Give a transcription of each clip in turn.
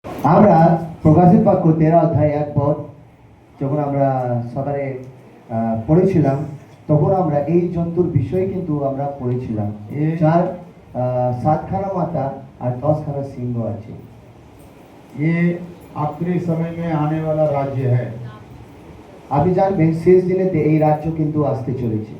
আমরা প্রকাশিত বাক্য 13 অধ্যায় 1 পদ যখন আমরা সকালে পড়েছিলাম তখন আমরা এই জন্তুর বিষয়ে কিন্তু আমরা পড়েছিলাম। যার 7খানা মাথা আর 10খানা সিংহ আছে। ये आखिरी समय में आने वाला राज्य है। আপনি জানবেন শেষ দিনেতে এই রাজ্য কিন্তু আসতে চলেছে।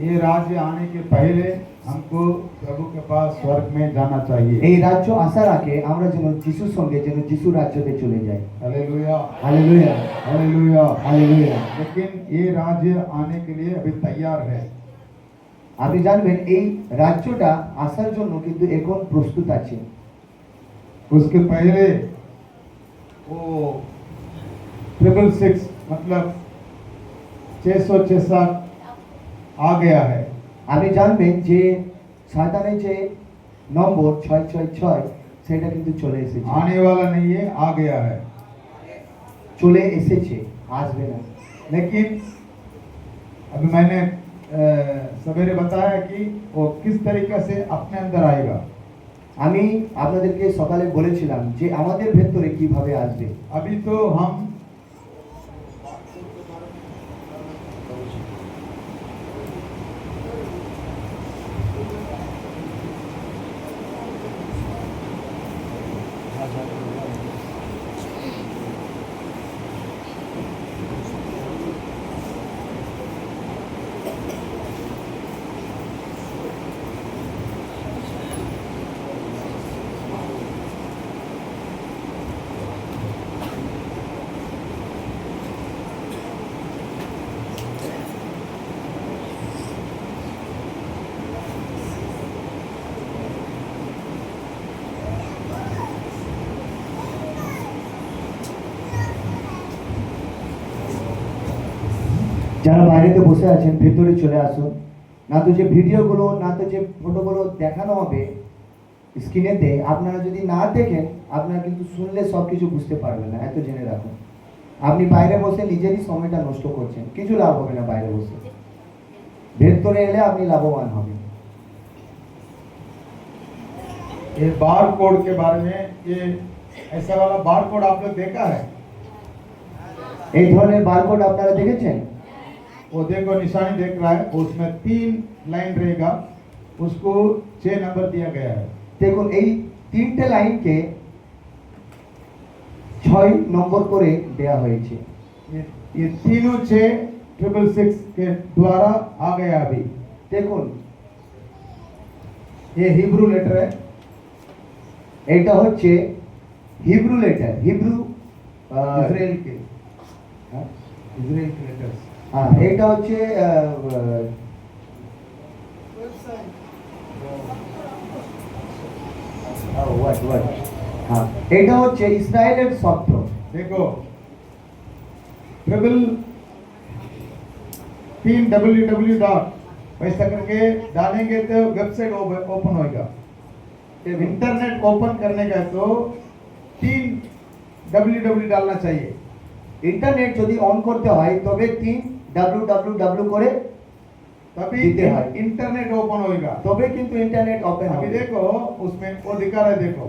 ये राज्य आने के पहले हमको प्रभु के पास स्वर्ग में जाना चाहिए। এই রাজ্য আসার আগে আমরা যেন যিশুর সঙ্গে যেন যিশুর রাজ্যতে চলে যাই। Hallelujah hallelujah hallelujah hallelujah. लेकिन ये राज्य आने के लिए अभी तैयार है। আপনি জানবেন এই রাজ্যটা আসার জন্য কিন্তু এখন প্রস্তুত আছে। उसके पहले वो 666 मतलब 666 आ गया है। আপনি জানবেন যে শয়তানের যে নম্বর 666 সেটা কিন্তু চলে এসেছে। आने वाला नहीं है, आ गया है। চলে এসেছে, আসবে না। लेकिन अभी मैंने सवेरे बताया कि वो किस तरीके से अपने अंदर आएगा। আমি আপনাদেরকে সকালে বলেছিলাম যে আমাদের ভেতরে কিভাবে আসবে। अभी तो हम যারা বাইরেতে বসে আছেন ভেতরে চলে আসুন। না তো যে ভিডিওগুলো না তো যে ফটোগুলো দেখানো হবে স্ক্রিনেতে, আপনারা যদি না দেখেন আপনারা কিন্তু শুনলে সব কিছু বুঝতে পারবেন না। এত জেনে রাখুন, আপনি বাইরে বসে নিজেরই সময়টা নষ্ট করছেন, কিছু লাভ হবে না। বাইরে বসে ভেতরে এলে আপনি লাভবান হবেন। ये बार कोड के बारे में, ये ऐसा वाला बार कोड आप लोग देखा है? এই ধরনের বারকোড আপনারা দেখেছেন? वो देखो निशानी देख रहा है, उसमें 3 लाइन रहेगा, उसको 6 नंबर दिया गया है। দেখুন এই তিনটে লাইনকে 6 নম্বर করে দেয়া হয়েছে। ये तीनों 666 के द्वारा आ गया अभी। দেখুন ये हिब्रू लेटर है। এটা হচ্ছে হিব্রু লেটার, হিব্রু इजराइल के, हाँ, इजराइल के लेटर्स। হ্যাঁ এটা হচ্ছে হ্যাঁ এটা হচ্ছে ইসরায়েলের শব্দ। देखो ट्रिपल 3 www डॉट पैसा करके डालेंगे तो वेबसाइट ओपन होएगा। इंटरनेट ओपन करने का तो 3 www डालना चाहिए। ইন্টারনেট যদি অন করতে হয় তবে 3 www করে तभी दिखते हैं। इंटरनेट ओपन होएगा। তবে কিন্তু ইন্টারনেট ওপেন अभी হবে। देखो उसमें वो दिखा रहा है, देखो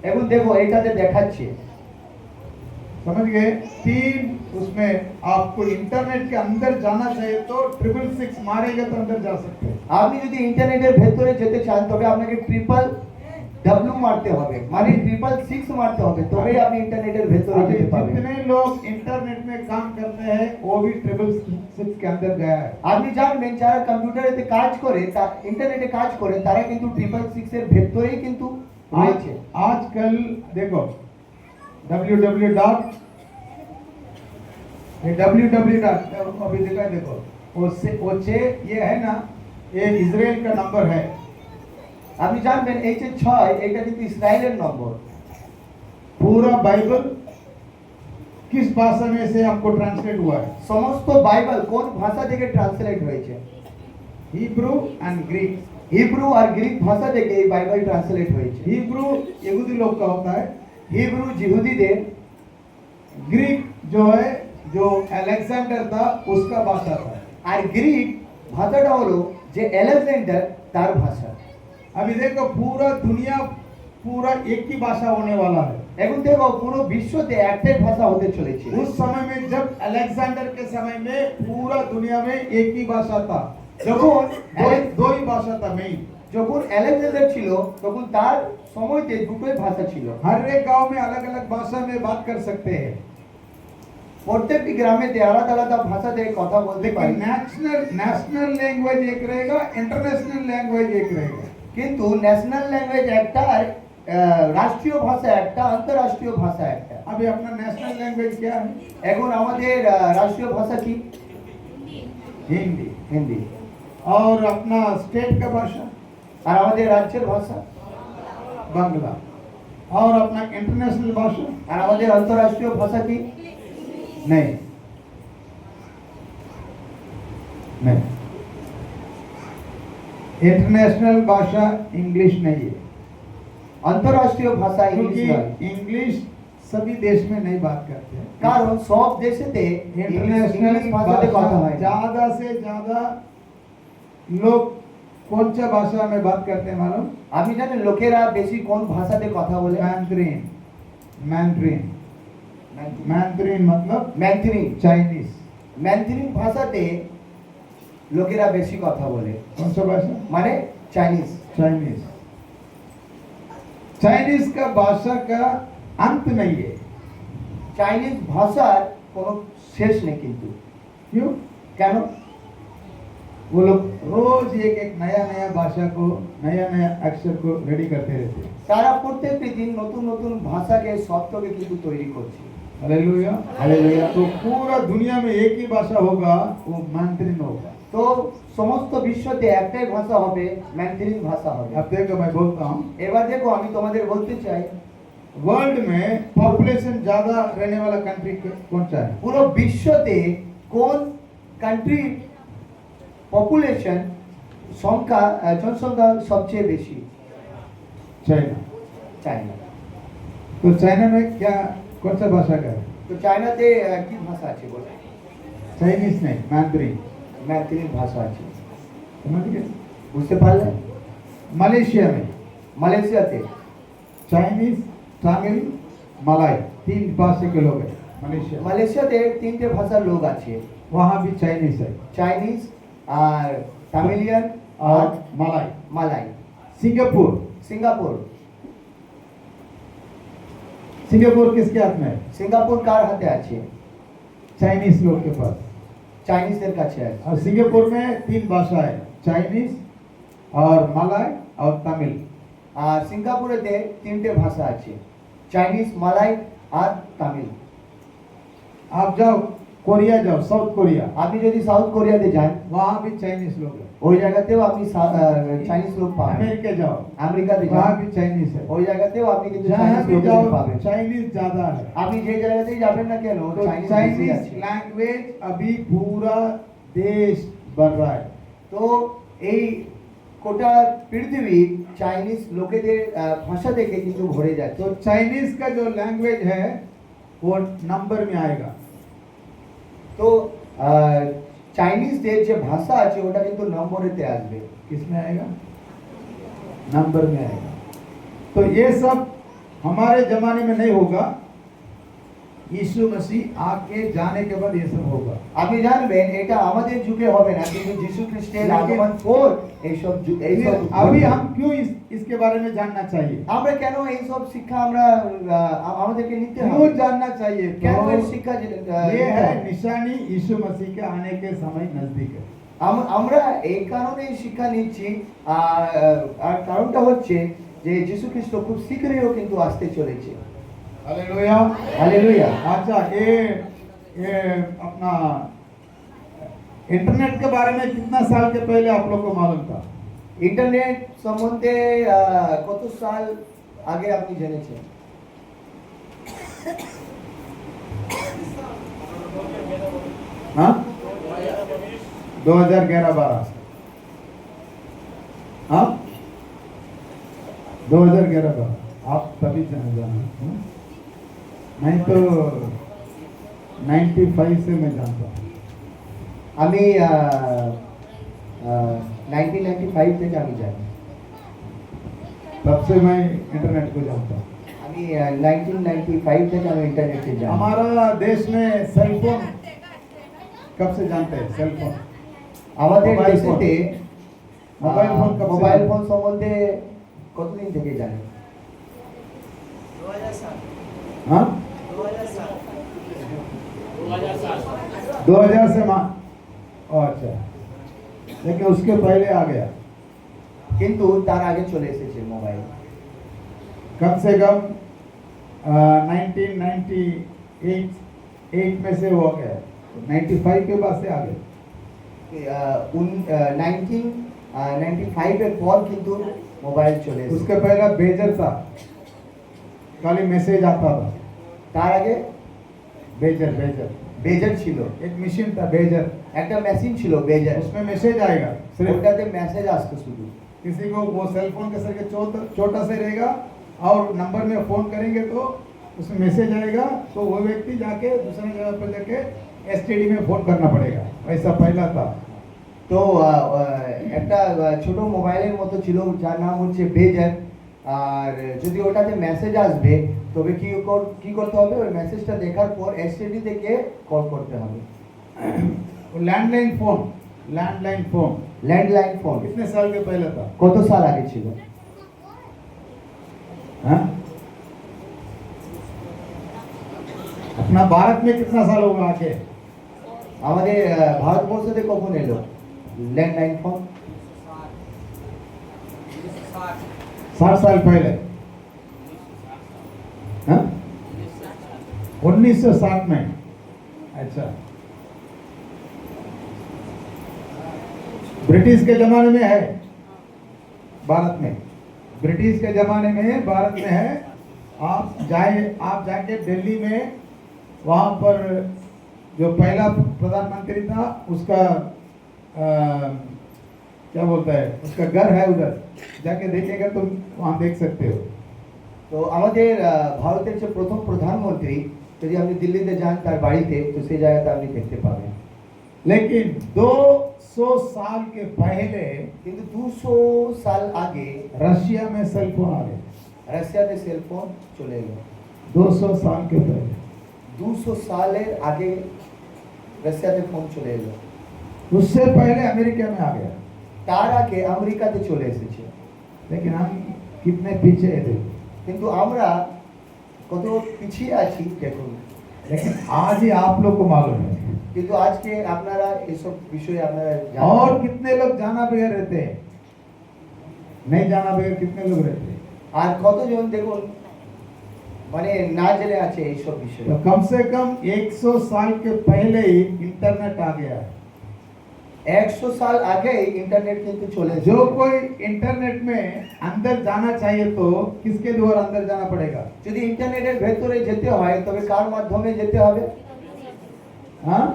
এখন দেখো এটাতে দেখাচ্ছে, समझ गए। 3 उसमें आपको इंटरनेट के अंदर जाना चाहिए तो 666 मारेगा तो अंदर जा सकते हैं। আপনি যদি ইন্টারনেটের ভেতরে যেতে চান তবে আপনাকে w মারতে হবে, মানে 666 মারতে হবে, তবেই আপনি ইন্টারনেটের ভেতরে अभी যেতে পারবেন। जितने लोग इंटरनेट में काम करते हैं वो भी 666 के अंदर गया है। আপনি জানবেন যারা কম্পিউটারেতে কাজ করে ইন্টারনেটে কাজ করে তারা কিন্তু 666 এর ভেতরেই কিন্তু রয়েছে। आजकल देखो www डॉट अभी देखा है, देखो वो 6 ये है ना, ये इजराइल का नंबर है। আপনি জানবেন এই যে 6 এটা কিন্তু ইসরায়েলের নম্বর। पूरा बाइबल किस भाषा में से आपको ट्रांसलेट हुआ है? সমস্ত বাইবেল কোন ভাষা থেকে ট্রান্সলেট হয়েছে? Hebrew and Greek. হিব্রু আর গ্রিক ভাষা থেকে এই বাইবেল ট্রান্সলেট হয়েছে। हिब्रू यहूदी लोग का होता है। হিব্রু জিহুদীদের, ग्रीक जो है जो अलेक्जेंडर था उसका भाषा था। আর গ্রিক ভাষাটা হলো যে আলেকজান্ডার তার ভাষা। अभी देखो पूरा दुनिया पूरा एक ही भाषा होने वाला है। এখন দেখো পুরো বিশ্বতে একটাই ভাষা হতে চলেছে। उस समय में जब अलेक्जेंडर के समय में पूरा दुनिया में एक ही भाषा था, যখন दो ही भाषा था मेन। যখন আলেকজান্ডার ছিল তখন তার সময়তে দুটোই ভাষা ছিল। हर एक गांव में अलग अलग भाषा में बात कर सकते हैं, প্রত্যেকটি গ্রামেতে আলাদা আলাদা ভাষাতে কথা বলতে পারি, लेकिन नेशनल लैंग्वेज एक रहेगा, इंटरनेशनल लैंग्वेज एक रहेगा। কিন্তু ন্যাশনাল ল্যাঙ্গুয়েজ একটা আর রাষ্ট্রীয় ভাষা একটা, আন্তঃরাষ্ট্রীয় ভাষা একটা। अभी अपना नेशनल लैंग्वेज क्या है? এখন আমাদের রাষ্ট্রীয় ভাষা কি? हिंदी। হিন্দি। और अपना स्टेट का भाषा আর আমাদের রাজ্যের ভাষা बांग्ला। और अपना इंटरनेशनल भाषा আর আমাদের আন্তঃরাষ্ট্রীয় ভাষা কি? नहीं, नहीं। इंटरनेशनल भाषा इंग्लिश नहीं है, আন্তঃরাষ্ট্রীয় ভাষা ইংলিশ क्योंकि নয়। इंग्लिश सभी देश में नहीं बात करते हैं। কারণ সব দেশেতে ইংলিশ इंटरनेशनल ভাষাতে কথা भाषा হয় না। ज्यादा से ज्यादा लोग कौन सा भाषा में बात करते हैं मालूम? আপনি জানেন লোকেরা বেশি কোন ভাষাতে কথা বলে? मैंड्रीन। मैंड्रीन मैंड्रीन मतलब ম্যান্ডারিন। चाइनीज। ম্যান্ডারিন ভাষাতে লোকেরা বেশি কথা বলে, कौन सा भाषा? মানে চাইনিজ। चाइनीज। चाइनीज का भाषा का अंत नहीं है। চাইনিজ ভাষার কোনো শেষ নেই কিন্তু। क्यों? কেন? वो लोग रोज एक एक नया नया भाषा को, नया नया अक्षर को रेडी करते रहते हैं। তারা প্রত্যেকটি দিন নতুন নতুন ভাষাকে শব্দকে কিন্তু তৈরি করছে। हालेलुया। হালেলুয়া। तो पूरा दुनिया में एक ही भाषा होगा, वो मैंड्रीन होगा। তো সমস্ত বিশ্বতে একটাই ভাষা হবে, ম্যান্ডারিন ভাষা হবে। अब देखो मैं बोलता हूँ, এবার দেখো আমি তোমাদের বলতে চাই वर्ल्ड में पॉपुलेशन ज्यादा रहने वाला कंट्री कौन सा है? পুরো বিশ্বতে কোন কান্ট্রি পপুলেশন সংখ্যা জনসংখ্যা সবচেয়ে বেশি? चाइना। চায়না। तो चाइना में क्या, कौन सा भाषा का है? তো চায়নাতে কি ভাষা আছে বলো? चाइनीज नहीं, मैंड्रीन। ম্যান্ডারিন ভাষা আছে। समझ गए? বুঝতে পারলেন? मलेशिया में মালয়েশিয়াতে चाइनीज, तमिल, मलाई, तीन भाषा के लोग हैं मलेशिया। মালয়েশিয়াতে তিনটে ভাষার লোক আছে, वहाँ भी चाइनीज है চাইনিজ আর তামিলিয়ান और আর मलाई। মালাই। Singapore, Singapore. सिंगापुर किसके हाथ में है? সিঙ্গাপুর কার হাতে আছে? चाइनीज लोग के पास। চাইনিজদের কাছে আছে। और सिंगापुर में तीन भाषा है, चाइनीज और मलाई और तमिल। আর সিঙ্গাপুরেতে তিনটে ভাষা আছে, চাইনিজ, মালাই আর তামিল। आप जाओ कोरिया, जाओ साउथ कोरिया, আপনি যদি সাউথ কোরিয়াতে যান वहाँ भी चाइनीज लोग हैं। ওই জায়গাতেও আপনি চাইনিজ লোক পাবেন। अमेरिका जाओ, আমেরিকাতে वहाँ যান भी चाइनीज है। ওই জায়গাতেও আপনি কিন্তু जहाँ চাইনিজ भी লোক जाओ পাবেন। चाइनीज ज्यादा है। আপনি যে জায়গাতেই যাবেন না কেন तो চাইনিজ বেশি चाइनीज আছে। लैंग्वेज अभी पूरा देश बढ़ रहा है। তো এই গোটা পৃথিবী চাইনিজ লোকেদের ভাষা থেকে কিন্তু ভরে যাচ্ছে। तो चाइनीज का जो लैंग्वेज है वो नंबर में आएगा। তো চাইনিজদের যে ভাষা আছে ওটা কিন্তু নম্বরেতে আসবে। किसमें आएगा? नंबर में आएगा। तो ये सब हमारे जमाने में नहीं होगा, यीशु मसीह आके जाने के बाद ये सब होगा। আপনি জানবেন এটা আমাদের যুগে হবে না, কিন্তু যিশু খ্রিস্টের लेकिन- আগমন পর এইসব এইসব अभी हम क्यों इसके बारे में जानना चाहिए? আমরা কেন এইসব শিক্ষা আমরা আমাদেরকে নিতে क्यों হবে? जानना चाहिए? কেন এই तो শিক্ষা ये है निशानी, यीशु मसीह के आने के समय नजदीक है। আমরা এই কারণে শিক্ষা নিচ্ছি, আর কারণটা হচ্ছে যে যিশু খ্রিস্ট খুব শীঘ্রই কিন্তু আসতে চলেছে। हालेलुया। हालेलुया। अच्छा, ये अपना इंटरनेट के बारे में कितना साल के पहले आप लोग को मालूम था? ইন্টারনেট সম্বন্ধে কত সাল আগে আপনি জেনেছেন? हाँ, 2011-12। हाँ, 2011-12 आप तभी जाना। नहीं तो 95 से मैं जानता हूँ। আমি 1995 থেকে আমি জানি। तब से मैं इंटरनेट को जानता हूँ। আমি 1995 থেকে আমি ইন্টারনেটে জানি। हमारा देश में सेल फोन कब से जानते हैं? सेल फोन আমাদের মোবাইল ফোন। দেশেতে মোবাইল ফোন কবে মোবাইল ফোন সম্বন্ধে কতদিন থেকে জানেন? हाँ 2000 से अच्छा, लेकिन उसके पहले आ गया। কিন্তু তার আগে চলে এসেছে মোবাইল। कम से कम 1998 में से हो गया, 95 के बाद से आ गया। 1995 এর পর কিন্তু মোবাইল চলে এসেছে। उसके पहले बेजर था, खाली मैसेज आता था। তার আগে बेजर बेजर বেজার ছিল, एक मशीन था बेजर, একটা মেশিন ছিল বেজার, उसमें मैसेज आएगा सिर्फ। ওটাতে মেসেজ আসতো শুধু। किसी को वो सेल फोन के सर के छोटा से रहेगा और नंबर में फोन करेंगे तो उसमें मैसेज आएगा, तो वो व्यक्ति जाके दूसरे जगह पर जाके एसटीडी में फोन करना पड़ेगा, ऐसा पहला था। তো একটা ছোট মোবাইলের মতো ছিল যার নাম হচ্ছে বেজার। আর যদি ওটাতে মেসেজ আসবে তবে কি করতে হবে, ওই মেসেজটা দেখার পর এসটিডি থেকে কল করতে হবে। Landline phone, landline phone landline phone कितने साल के पहले था? কত সাল আগে ছিল? हाँ? अपना भारत में कितना साल होगा आके? আমাদের ভারতবর্ষতে কখন এলো ল্যান্ডলাইন ফোন? 60 साल पहले। हाँ? 1960 में। अच्छा, ब्रिटिश के जमाने में है भारत में, ब्रिटिश के जमाने में भारत में है। आप जाके दिल्ली में, वहाँ पर जो पहला प्रधानमंत्री था उसका क्या बोलता है, उसका घर है उधर, जाके देखिएगा तो वहाँ देख सकते हो। তো আমাদের ভারতের যে প্রথম প্রধানমন্ত্রী, যদি আপনি দিল্লিতে যান তার বাড়িতে, তো সেই জায়গাতে আপনি দেখতে পাবেন। लेकिन 200 साल के पहले কিন্তু 200 সাল আগে रशिया में सेल फोन आ गए। রাশিয়াতে সেল ফোন চলে এলো। 200 साल के पहले। 200 সালের আগে রাশিয়াতে ফোন চলে এলো। उससे पहले अमेरिका में आ गया। তার আগে আমেরিকাতে চলে এসেছে। लेकिन हम कितने पीछे थे। কিন্তু আমরা কত পিছিয়ে আছি দেখুন। लेकिन आज ही आप लोग को मालूम है। কিন্তু আজকে আপনারা এসব বিষয়ে আপনারা और জানেন। कितने लोग जाना बगैर रहते हैं? नहीं जाना बगैर कितने लोग रहते हैं? আর কতজন দেখুন মানে না জেনে আছে এইসব বিষয়ে। तो कम से कम 100 साल के पहले ही इंटरनेट आ गया है। 100 সাল আগে ইন্টারনেট কিন্তু চলে এসেছে। जो कोई इंटरनेट में अंदर जाना चाहिए तो किसके द्वारा अंदर जाना पड़ेगा? যদি ইন্টারনেটের ভেতরে যেতে হয় তবে কার মাধ্যমে যেতে হবে? हाँ,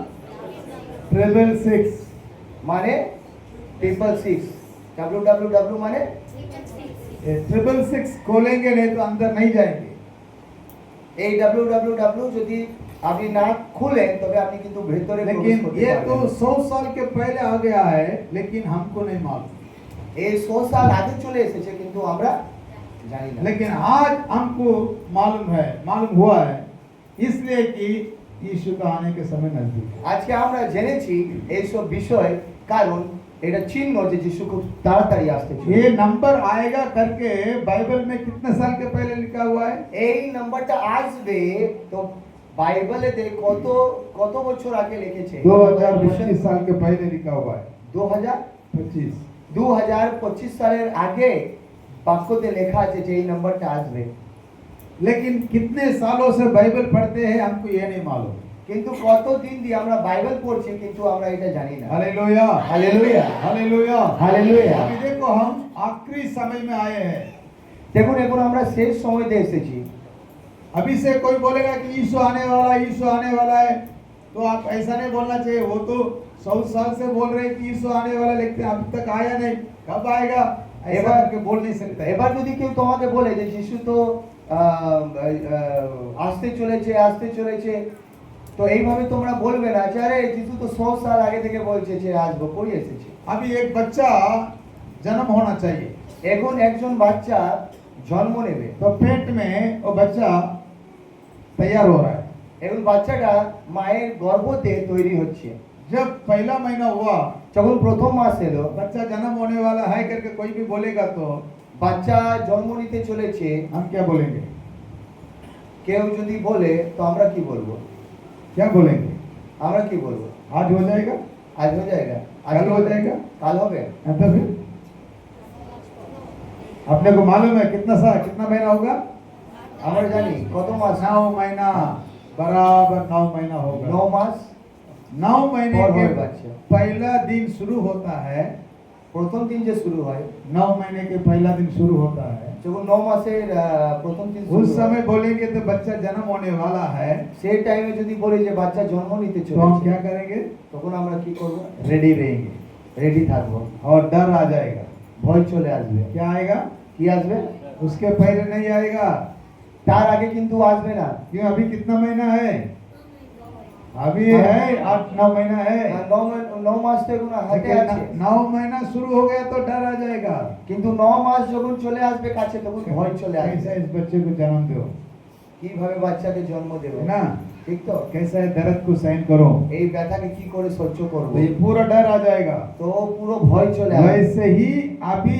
666 মানে 666 www মানে 666 खोलेंगे नहीं तो अंदर नहीं जाएंगे। এই www যদি আপনি না খুলেন তবে আপনি কিন্তু ভেতরে প্রবেশ लेकिन করতে ये तो পারবেন না। 100 साल के पहले आ गया है, लेकिन हमको नहीं मालूम। এই 100 সাল আগে চলে এসেছে কিন্তু আমরা জানি না। लेकिन आज हमको मालूम है, मालूम हुआ है, इसलिए कि यीशु का आने के समय नजदीक है। আজকে আমরা জেনেছি এইসব বিষয় কারণ এটা চিহ্ন যে যিশু খুব তাড়াতাড়ি আসতেছে। ये नंबर आएगा करके बाइबल में कितने साल के पहले लिखा हुआ है? এই নাম্বারটা আসবে তো বাইবেলেতে কত কত বছর আগে লিখেছে? 2025 साल के पहले लिखा हुआ है। 2025 25। সালের আগে বাক্যতে লেখা আছে যে এই নাম্বারটা আসবে। लेकिन कितने सालों से बाइबल पढ़ते हैं हमको ये नहीं मालूम। কিন্তু কত দিন দিয়ে আমরা বাইবেল পড়ছি কিন্তু আমরা এটা জানি না। Hallelujah, hallelujah, hallelujah, hallelujah. अभी देखो हम आखिरी समय में आए हैं। দেখুন এখন আমরা শেষ সময়তে এসেছি। अभी से कोई बोलेगा कि यीशु आने वाला है, यीशु आने वाला है, तो आप ऐसा नहीं बोलना चाहिए। वो तो 100 साल से बोल रहे हैं कि यीशु आने वाला, लेकिन अभी तक आया नहीं, कब आएगा ऐसा करके बोल नहीं सकता। এবার যদি কেউ তোমাকে বলে যে যিশু তো আসতে চলেছে তো এইভাবে তোমরা বলবে না যে আরে যিশু তো 100 সাল আগে থেকে বলছে যে আসবে, কই এসেছে। अभी एक बच्चा जन्म होना चाहिए। এখন একজন বাচ্চা জন্ম নেবে। तो पेट में वो बच्चा तैयार हो रहा है। এখন বাচ্চাটা মায়ের গর্ভতে তৈরি হচ্ছে। जब पहला महीना हुआ, যখন প্রথম মাস এলো, बच्चा जन्म होने वाला है करके कोई भी बोलेगा तो বাচ্চা জন্ম নিতে চলেছে, हम क्या बोलेंगे? কেউ যদি বলে তো আমরা কি বলবো? क्या बोलेंगे? আমরা কি বলবো? आज हो जाएगा, আজ হয়ে যায়গা, कल हो जाएगा, কাল হবে। तो फिर अपने को मालूम है कितना महीना होगा? আমরা জানি কত মাস? 9 महीना, बराबर 9 महीना होगा। 9 মাস। 9 महीने और के होए बच्चे। पहला दिन शुरू होता है, প্রথম দিন যে শুরু হয়, 9 महीने के पहला दिन शुरू होता है, যখন 9 মাসের প্রথম দিন শুরু उस হয়, समय बोलेंगे तो बच्चा जन्म होने वाला है, সেই টাইমে যদি বলি যে বাচ্চা জন্ম নিতে तो हम চলেছে, क्या करेंगे? তখন আমরা কি করব? रेडी रहेंगे রেডি থাকবো। और डर आ जाएगा। ভয় চলে আসবে। क्या आएगा? কি আসবে? उसके पहले नहीं आएगा। তার আগে কিন্তু আসবে না। क्यों? अभी कितना महीना है? अभी है 8-9 महीना है। 9 মাস তো এখন হাতে আছে, 9 महीना शुरू हो गया तो डर आ जाएगा। কিন্তু 9 মাস যখন চলে আসবে কাছে তখন ভয় চলে আসবে। कैसा इस बच्चे को जन्म दो, কিভাবে বাচ্চাকে জন্ম দেব, है ना? ঠিক তো? कैसा है दर्द को सहन करो, এই ব্যথাকে কি করে সহ্য করব? तो ये पूरा डर आ जाएगा। তো পুরো ভয় চলে আসবে। वैसे ही अभी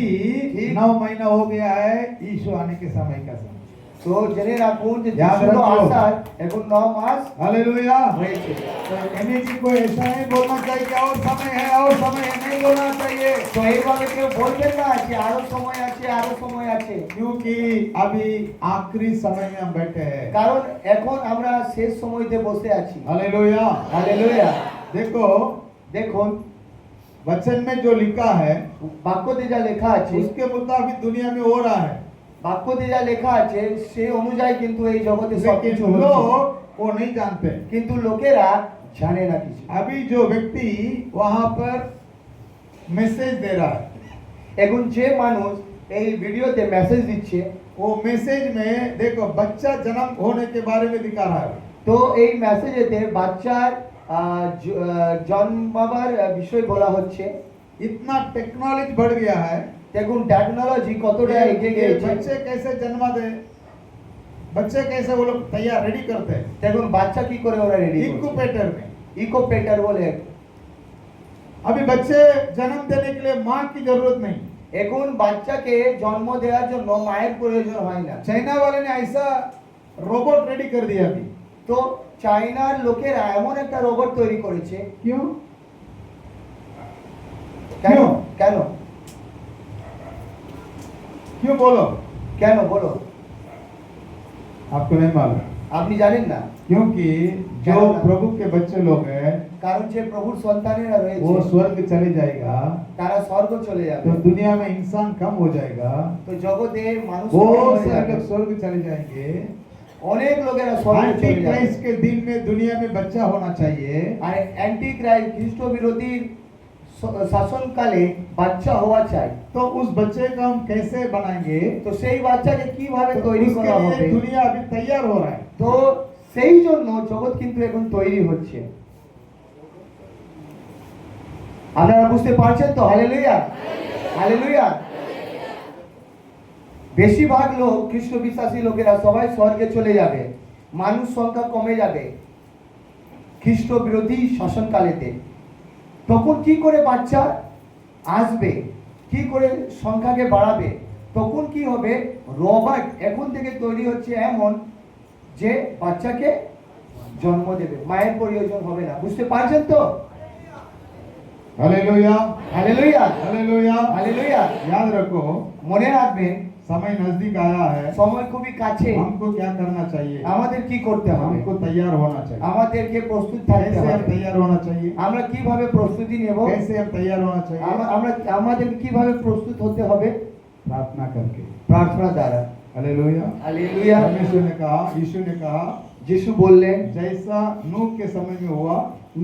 ठीक। 9 महीना हो गया है यीशु आने के समय का समय। তো জেনে রাখুন যে याद যিশুর रखो। আসার এখন 9 মাস हालेलुया। হয়েছে। तो यानी कि कोई ऐसा नहीं बोलना चाहिए कि और समय है, और समय है, नहीं बोलना चाहिए। তো এইভাবে কেউ বলবেন না যে আরো সময় আছে, আরো সময় আছে, क्योंकि अभी आखिरी समय में हम बैठे हैं। কারণ এখন আমরা শেষ সময়তে বসে আছি। हालेलुया। হালেলুয়া। देखो দেখুন वचन में जो लिखा है বাক্যতে যা লেখা আছে, उसके मुताबिक दुनिया में हो रहा है, বাক্যতে যা লেখা আছে সেই অনুযায়ী কিন্তু এই জগতে लेकिन সবকিছু হচ্ছে। लोग वो नहीं जानते। কিন্তু লোকেরা জানে না কিছু। अभी जो व्यक्ति वहां पर मैसेज दे रहा है, এখন যে মানুষ এই ভিডিওতে মেসেজ দিচ্ছে, वो मैसेज में देखो बच्चा जन्म होने के बारे में दिखा रहा है। তো এই মেসেজেতে বাচ্চার জন্মাবার বিষয় বলা হচ্ছে। इतना टेक्नोलॉजी बढ़ गया है, দেখুন টেকনোলজি কতটা এগিয়ে ये গেছে। बच्चे कैसे जन्मा दे, बच्चे कैसे वो लोग तैयार रेडी करते हैं দেখুন বাচ্চা কি করে ওরা রেডি করছে। इनक्यूबेटर में। ইকোপেটার বলে। अभी बच्चे जन्म देने के लिए माँ की जरूरत नहीं। এখন বাচ্চাকে জন্ম দেওয়ার জন্য মায়ের প্রয়োজন হয় না। चाइना वाले ने ऐसा रोबोट रेडी कर दिया अभी। তো চায়নার লোকেরা এমন একটা রোবট তৈরি করেছে। क्यों? কেন? क्यों? কেন? क्यों बोलो? কেন বলো? आपको नहीं मालूम? আপনি জানেন না? क्योंकि जो क्या? प्रभु के बच्चे लोग हैं কারণ যে প্রভুর সন্তানেরা वो রয়েছে स्वर्ग चले जाएगा, তারা স্বর্গ চলে যাবে। तो दुनिया में इंसान कम हो जाएगा, তো জগতে মানুষ वो কম হয়ে যাবে। स्वर्ग चले जाएंगे। অনেক লোকেরা স্বর্গে एंटी চলে যাবে। क्राइस्ट के दिन में दुनिया में बच्चा होना चाहिए। আর অ্যান্টি ক্রাইস্ট খ্রিস্ট বিরোধীর শাসনকালে বাচ্চা হওয়া চাই। तो उस बच्चे को हम कैसे बनाएंगे? তো সেই বাচ্চাকে কিভাবে तो তৈরি उसके করা लिए হবে? दुनिया अभी तैयार हो रहा है। তো সেই জন্য জগৎ কিন্তু এখন তৈরি হচ্ছে। আপনারা বুঝতে পারছেন তো? Hallelujah, hallelujah. বেশিরভাগ লোক খ্রিস্ট বিশ্বাসী লোকেরা সবাই স্বর্গে চলে যাবে, মানুষ সংখ্যা কমে যাবে খ্রিস্ট বিরোধী শাসনকালেতে। তখন কি করে বাচ্চা আসবে, কি করে সংখ্যাকে বাড়াবে? তখন কি হবে? রোবট এখন থেকে তৈরি হচ্ছে এমন যে বাচ্চাকে জন্ম দেবে, মায়ের প্রয়োজন হবে না। বুঝতে পারছেন তো? Hallelujah, hallelujah, hallelujah. হালেলুয়া। याद रखो মনে রাখবেন समय नजदीक आया है, সময় খুবই কাছে। हमको क्या करना चाहिए? আমাদের কি করতে হবে? हमको तैयार होना चाहिए। আমাদেরকে প্রস্তুত থাকতে कैसे हम হবে। तैयार होना चाहिए? আমরা কিভাবে প্রস্তুতি নেব? कैसे हम तैयार होना चाहिए? আমরা আমাদের কিভাবে প্রস্তুত হতে হবে? प्रार्थना करके। প্রার্থনা দ্বারা। हालेलुया। হালেলুয়া। परमेश्वर ने कहा, यीशु ने कहा, যিশু বললেন जैसा नूह के समय में हुआ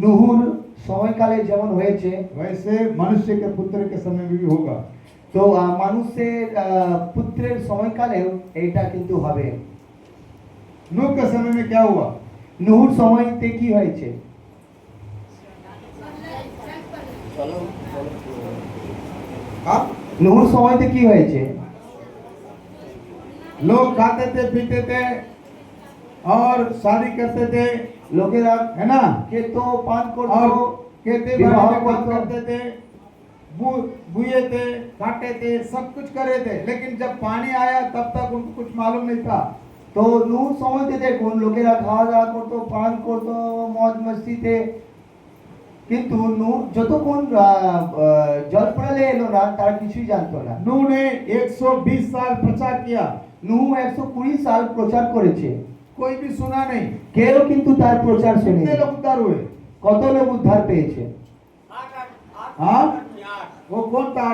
নুহুর সময়কালে যেমন হয়েছে वैसे मनुष्य के पुत्र के समय में भी होगा। তো মানুষের পুত্রের সময়কালেও এইটা কিন্তু হবে। नूह के समय में क्या हुआ? নুহুর সময়তে কি হয়েছে? हाँ? নুহুর সময়তে কি হয়েছে? लोग खाते थे पीते थे और शादी करते थे, লোকেরা है ना, খেত পান করত और खेती विवाह बाड़ी में काम करतो। करते थे, बुए थे, काटे थे, सब कुछ करे थे, लेकिन जब पानी आया तब तक उनको कुछ मालूम नहीं था। তো নূহ সময়তে দেখুন লোকেরা খাওয়া দাওয়া করতো পান করতো মদ মস্তিতে, কিন্তু নূহ যতক্ষণ জল প্রলয় এলো না তারা কিছুই জানতো না। नूह ने 120 साल प्रचार किया, নূহ 120 সাল প্রচার করেছে, कोई भी सुना नहीं। কেউ কিন্তু তার প্রচার कितने শুনেনি। लोग उद्धार हुए? কত লোক উদ্ধার পেয়েছে? हाँ, वो कौन था?